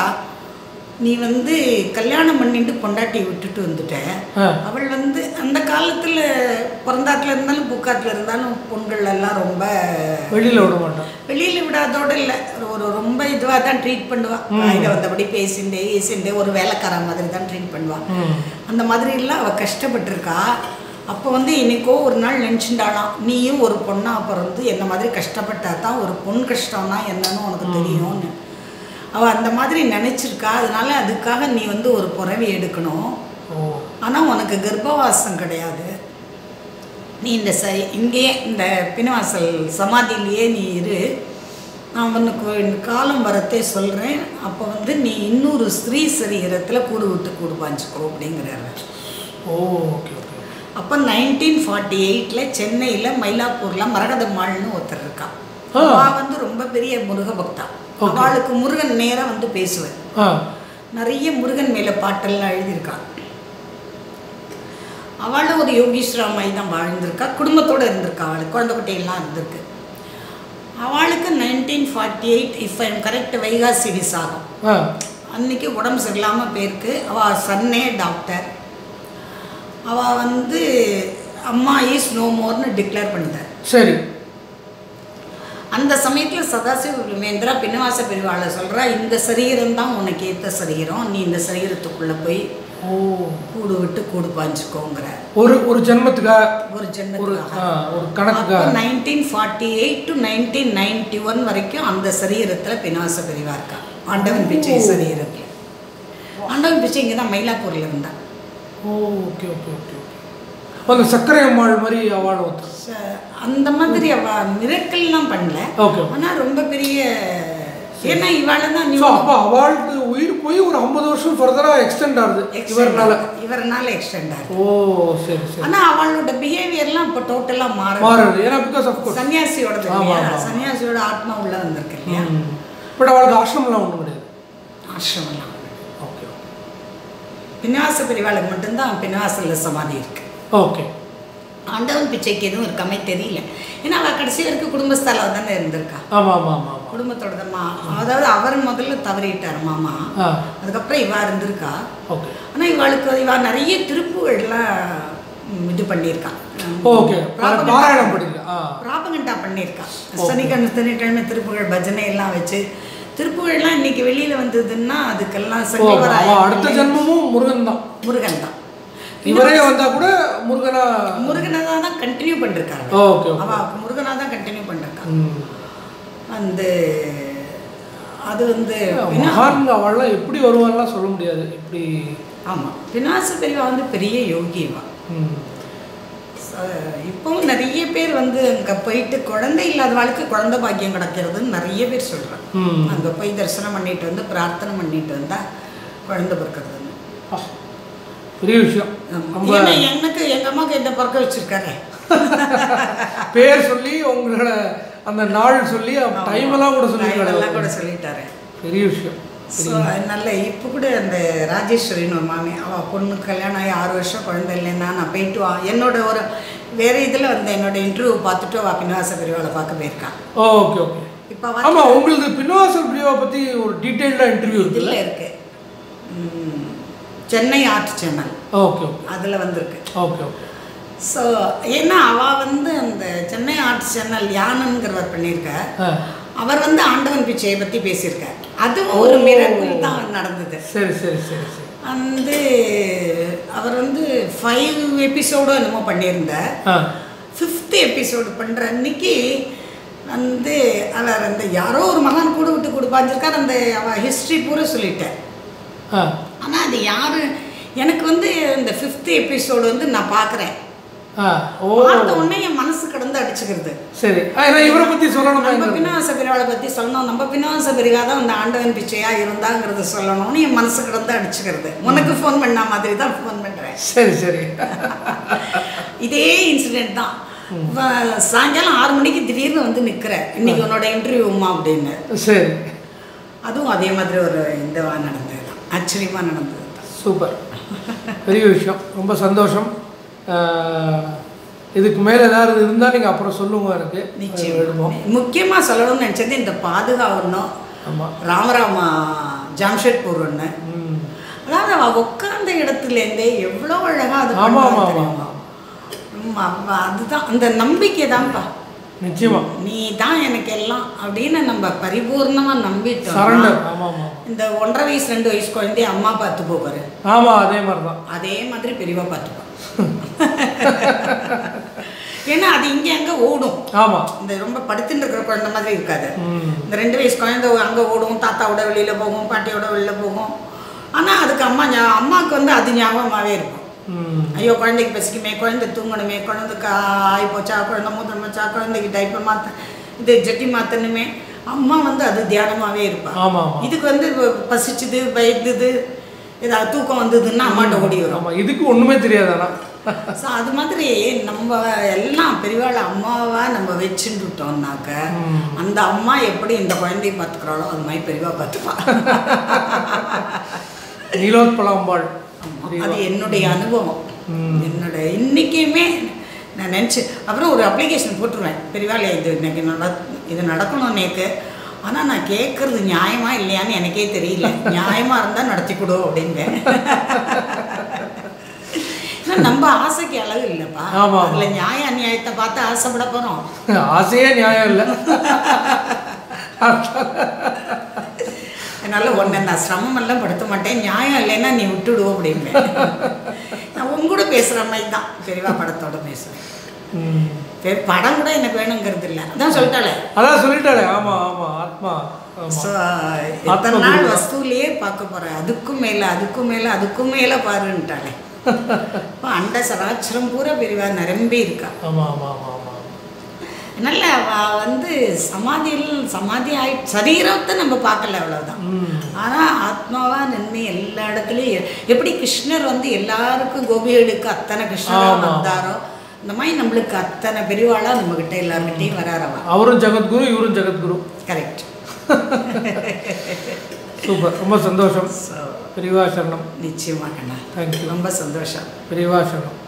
B: நீ வந்து கல்யாணம் பண்ணிட்டு பொண்டாட்டியை விட்டுட்டு வந்துட்ட. அவள் வந்து அந்த காலத்தில் பிறந்தாட்டில் இருந்தாலும் பூக்காட்டில் இருந்தாலும் பொண்கள் எல்லாம் ரொம்ப
A: வெளியில் விட மாட்டான்.
B: வெளியில் விடாதோடு இல்லை, ஒரு ரொம்ப இதுவாக தான் ட்ரீட் பண்ணுவாள். காயில் வந்தபடி பேசிண்டே ஏசிண்டே ஒரு வேலைக்கார மாதிரி தான் ட்ரீட் பண்ணுவாள். அந்த மாதிரிலாம் அவள் கஷ்டப்பட்டுருக்கா. அப்போ வந்து இன்னைக்கோ ஒரு நாள் நினச்சிண்டாளாம், நீயும் ஒரு பொண்ணாக பிறந்து என்ன மாதிரி கஷ்டப்பட்டா தான் ஒரு பொன் கஷ்டம்னா என்னன்னு உனக்கு தெரியும்னு. அவள் அந்த மாதிரி நினச்சிருக்கா. அதனால அதுக்காக நீ வந்து ஒரு புறவி எடுக்கணும். ஆனால் உனக்கு கர்ப்பவாசம் கிடையாது. நீ இந்த இங்கேயே இந்த பின்னவாசல் சமாதியிலேயே நீ இரு. நான் உனக்கு காலம் வரத்தே சொல்கிறேன். அப்போ வந்து நீ இன்னொரு ஸ்ரீ சரீரத்தில் கூடு விட்டு கூடு பாஞ்சிக்கோ அப்படிங்கிறாரு.
A: ஓ, ஓகே ஓகே.
B: அப்போ 1948 சென்னையில் மயிலாப்பூரில் மரகதம்மாள்னு ஒருத்தர் இருக்கான். அவள் வந்து ரொம்ப பெரிய முருக பக்தா. அவளுக்கு முருகன் நேராக வந்து பேசுவேன். நிறைய முருகன் மேலே பாட்டெல்லாம் எழுதியிருக்கான். அவளும் ஒரு யோகீஸ்வராமாயி தான் வாழ்ந்திருக்கா. குடும்பத்தோடு இருந்திருக்கா. அவளுக்கு குழந்தை குட்டையெல்லாம் இருந்திருக்கு. அவளுக்கு 1948 if I am correct Vaikasi Visakam அன்னைக்கு உடம்பு சரியில்லாமல் போயிருக்கு. அவள் சன்னே டாக்டர். அவள் வந்து அம்மா இஸ் நோ மோர்னு டிக்ளேர் பண்ணிட்டார்.
A: சரி.
B: அந்த சமயத்தில் சதாசிவ பிரம்மேந்திரா பின்னவாச பெரியவாளை சொல்கிறா, இந்த சரீரம் தான் உனக்கு ஏற்ற சரீரம், நீ இந்த சரீரத்துக்குள்ளே போய் கூடு விட்டு கூடு பாஞ்சிக்கோங்கிற.
A: ஒரு ஜென்மத்துக்காக
B: ஒரு ஜென்மத்துக்காக
A: ஒரு கணக்கு.
B: 1948 to 1991 வரைக்கும் அந்த சரீரத்தில் பின்னவாச பெரியவா இருக்கா. ஆண்டவன் பிச்சை சரீரத்தில். ஆண்டவன் பிச்சை இங்கே தான் மயிலாப்பூரில் இருந்தா.
A: Okay okay okay. அந்த சர்க்கரை அம்மாள் மாதிரி அவள்
B: அந்த மாதிரி அவள் மிரக்கல்லாம் பண்ணல. ஆனால் ரொம்ப பெரிய, ஏன்னா இவாள தான்.
A: அப்போ அவளுக்கு உயிர் போய் ஒரு 50 வருஷம் ஃபர்தராக எக்ஸ்டெண்ட் ஆகுது
B: இவரனால எக்ஸ்டெண்ட் ஆகுது.
A: ஓ, சரி சரி.
B: ஆனால் அவளோட பிஹேவியர்லாம் இப்போ டோட்டலாக மாறுது.
A: ஏன்னா பிகாஸ் ஆஃப் கோர்ஸ்
B: சன்னியாசியோட சன்னியாசியோட ஆத்மா உள்ள வந்திருக்கு இல்லையா.
A: பட் அவளுக்கு ஆசிரமெல்லாம் ஒன்றும் கிடையாது.
B: ஆசிரமெல்லாம்
A: ஓகே.
B: பின்னவாச பெரியவாளுக்கு மட்டும்தான் பின்னவாசலில் சமாதி இருக்கு.
A: ஓகே.
B: ஆண்டவன் பிச்சைக்கு எதுவும் இருக்காமே தெரியல. ஏன்னா அவள் கடைசி வரைக்கும் குடும்பஸ்தலாக தானே இருந்திருக்கா. குடும்பத்தோட தான். அதாவது அவர் முதல்ல தவறிட்டார் மாமா. அதுக்கப்புறம் இவா இருந்திருக்கா. ஆனால் இவாளுக்கு இவா நிறைய திருப்புகள்லாம் இது பண்ணியிருக்கான். ப்ராபகண்டா பண்ணியிருக்கா. சனிக்கிழமை திருப்புகழ் பஜனை எல்லாம் வச்சு திருப்புகழ்லாம் இன்னைக்கு வெளியில் வந்ததுன்னா அதுக்கெல்லாம்
A: அடுத்த ஜென்மமும் முருகன் தான். இவரே வந்தா கூட
B: முருகனை தான் கண்டினியூ பண்ணிருக்காங்க. அவ முருகனா தான் கண்டினியூ பண்ணிருக்காங்க. அந்த அது வந்து
A: அவள்லாம் எப்படி வருவான்லாம் சொல்ல முடியாது. இப்படி
B: ஆமாம். பின்னாச பெரியவா வந்து பெரிய யோகிவா. இப்போவும் நிறைய பேர் வந்து அங்கே போயிட்டு குழந்தை இல்லாத வாழ்க்கை குழந்தை பாக்கியம் கிடைக்கிறதுன்னு நிறைய பேர் சொல்கிறாங்க. அங்கே போய் தரிசனம் பண்ணிட்டு வந்து பிரார்த்தனை பண்ணிட்டு வந்தால் குழந்தை பிறக்கிறதுன்னு
A: பெரிய விஷயம்.
B: எனக்கு எங்கள் அம்மாவுக்கு என்ன பிறக்க வச்சுருக்காரு.
A: பேர் சொல்லி உங்களோட அந்த நாள் சொல்லி டைமெல்லாம் கூட சொல்லிட்டாரு. பெரிய விஷயம்.
B: ஸோ அதனால இப்போ கூட அந்த ராஜேஸ்வரின்னு ஒரு மாமி, அவள் பொண்ணு கல்யாணம் ஆகி 6 வருஷம் குழந்தை இல்லைன்னா நான் போயிட்டு என்னோட ஒரு வேறு இதில் வந்து என்னோட இன்டர்வியூ பார்த்துட்டு அவள் பின்னவாச பிரிவாவை பார்க்க போயிருக்கான்.
A: Okay okay. இப்போ ஆமாம், உங்களுக்கு பின்னவாசல் பிரிவாவை பற்றி ஒரு டீட்டெயில்டாக இன்டர்வியூ
B: இதில் இருக்குது. Chennai art channel.
A: ஓகே.
B: அதில் வந்திருக்கு.
A: ஓகே.
B: ஸோ ஏன்னா அவள் வந்து அந்த சென்னை ஆர்ட் சேனல் யானங்கிறவர் பண்ணியிருக்க. அவர் வந்து ஆண்டவன் பிச்சையை பற்றி பேசியிருக்கார். அதுவும் ஒரு மிராக்கிள் தான் நடந்தது.
A: சரி சரி சரி சரி.
B: வந்து அவர் வந்து 5 எபிசோடோ என்னமோ பண்ணியிருந்தார். 5th எபிசோடு பண்ணுற அன்னைக்கு வந்து அவர் அந்த யாரோ ஒரு மகன் கூட விட்டு கொடுப்பாஞ்சிருக்கார். அந்த ஹிஸ்ட்ரி பூரா சொல்லிட்டேன். ஆனால் அது யார் எனக்கு வந்து இந்த 5th எபிசோடு வந்து நான் பார்க்குறேன். பார்த்த உடனே என் மனசு கடந்து அடிச்சுக்கிறது.
A: சரி, இவரை பற்றி சொல்லணும்,
B: நம்ம பின்னாச பெரிவாளை பற்றி சொல்லணும், நம்ம பின்னாச பெரிவா தான் அந்த ஆண்டவன் பிச்சையாக இருந்தாங்கிறது சொல்லணும்னு என் மனசு கடந்து அடிச்சுக்கிறது. உனக்கு ஃபோன் பண்ண மாதிரி தான் ஃபோன் பண்ணுறேன்.
A: சரி சரி. இதே
B: இன்சிடென்ட் தான். சாயங்காலம் 6 மணிக்கு திடீர்னு வந்து நிற்கிறேன், இன்னைக்கு உன்னோட இன்டர்வியூமா அப்படின்னு.
A: சரி.
B: அதுவும் அதே மாதிரி ஒரு இதுவாக நடந்தது தான், ஆச்சரியமாக நடந்தது தான்.
A: சூப்பர், பெரிய விஷயம், ரொம்ப சந்தோஷம். இதுக்கு மேலே ஏதாவது இருந்தால் நீங்கள் அப்புறம் சொல்லுங்க எனக்கு.
B: நிச்சயம். முக்கியமாக சொல்லணும்னு நினச்சது இந்த பாதுகாவணும்.
A: ஆமாம்,
B: ராமராமா ஜாம்ஷெட்பூர் ஒன்று. அதாவது அவள் உட்கார்ந்த இடத்துலேருந்தே எவ்வளோ அழகாக அது.
A: ஆமாம்,
B: அதுதான் அந்த நம்பிக்கை தான்ப்பா.
A: நிச்சயமா
B: நீ தான் எனக்கு எல்லாம் அப்படின்னு நம்ம பரிபூர்ணமாக நம்பிட்டோம். இந்த 1.5 வயசு 2 வயசு குழந்தைய அம்மா பார்த்து போவாரு.
A: ஆமாம், அதே மாதிரி தான்.
B: அதே மாதிரி பெரியவா பார்த்துப்பா. ஏன்னா அது இங்கே அங்கே ஓடும்.
A: ஆமாம்,
B: இந்த ரொம்ப படுத்துட்டு இருக்கிற குழந்தை மாதிரி இருக்காது. இந்த 2 வயசு குழந்தை அங்கே ஓடும், தாத்தாவோட வெளியில் போகும், பாட்டியோட வெளியில் போகும். ஆனால் அதுக்கு அம்மாவுக்கு வந்து அது ஞாபகமாகவே இருக்கும். ஐயோ குழந்தைக்கு பசிக்குமே, குழந்தை தூங்கணுமே, குழந்தைக்கு ஆகி போச்சா, குழந்தை மூத்திரம் வச்சா, குழந்தைக்கு டைப்பர் மாற்ற, இது ஜட்டி மாற்றணுமே, அம்மா வந்து அது தியானமாகவே இருப்பாள். இதுக்கு வந்து பசிச்சுது, பயந்துது, ஏதாவது தூக்கம் வந்ததுன்னா அம்மாட்ட ஓடி வரும்.
A: இதுக்கு ஒன்றுமே தெரியாதானா?
B: ஸோ அது மாதிரி நம்ம எல்லாம் பெரியவாளை அம்மாவாக நம்ம வச்சுட்டுட்டோம்னாக்க அந்த அம்மா எப்படி இந்த குழந்தைய பார்த்துக்கிறாளோ அது மாதிரி பெரியவா பார்த்துப்பா.
A: நீலோத்பலாம்பாள்.
B: அது என்னுடைய அனுபவம். என்னோட இன்றைக்குமே நான் நினச்சி அப்புறம் ஒரு அப்ளிகேஷன் போட்டுருவேன், பெரியவாளே இது நடக்கணும் எனக்கு, ஆனால் நான் கேட்குறது நியாயமா இல்லையான்னு எனக்கே தெரியல, நியாயமாக இருந்தால் நடத்தி கொடு அப்படின்பேன். நம்ம ஆசைக்கு அளவு இல்லைப்பா. அதில் நியாய அநியாயத்தை பார்த்து ஆசைப்பட போகிறோம்.
A: ஆசையே நியாயம் இல்லை.
B: அதனால் ஒன்று நான் சிரமமெல்லாம் படுத்த மாட்டேன், நியாயம் இல்லைன்னா நீ விட்டுடுவோம் அப்படின்பேன். நான் உங்க கூட பேசுகிற மாதிரி தான் பெரியவா படத்தோட பேசுவேன். படம் கூட எனக்கு வேணுங்கிறது இல்லை, அதான் சொல்லிட்டாளே.
A: ஆமாம் ஆமாம், ஆத்மா.
B: ஸோ எத்தனை நாள் வஸ்துலேயே பார்க்க போகிறேன், அதுக்கும் மேலே அதுக்கும் மேலே அதுக்கும் மேலே பாருன்ட்டாளே. இப்போ அண்ட சராச்சரம் பூரா பெரியவா நிரம்பி இருக்கா.
A: ஆமாம் ஆமாம் ஆமாம்.
B: அதனால் வந்து சமாதி ஆயிட்டு சரீரத்தை நம்ம பார்க்கல, அவ்வளோதான். ஆனால் ஆத்மாவாக நின்று எல்லா இடத்துலையும் எப்படி கிருஷ்ணர் வந்து எல்லாருக்கும் கோபிகளுக்கு அத்தனை கிருஷ்ணராக வந்தாரோ இந்த மாதிரி நம்மளுக்கு அத்தனை பெரியவாளாக நம்மக்கிட்ட எல்லாருக்கிட்டையும் வராரவா.
A: அவரும் ஜெகத்குரு, இவரும் ஜெகத்குரு.
B: கரெக்ட்.
A: சூப்பர், ரொம்ப சந்தோஷம். பெரியவா சரணம்.
B: நிச்சயமாக கண்ணா,
A: தேங்க்யூ.
B: ரொம்ப சந்தோஷம்.
A: பெரியவா சரணம்.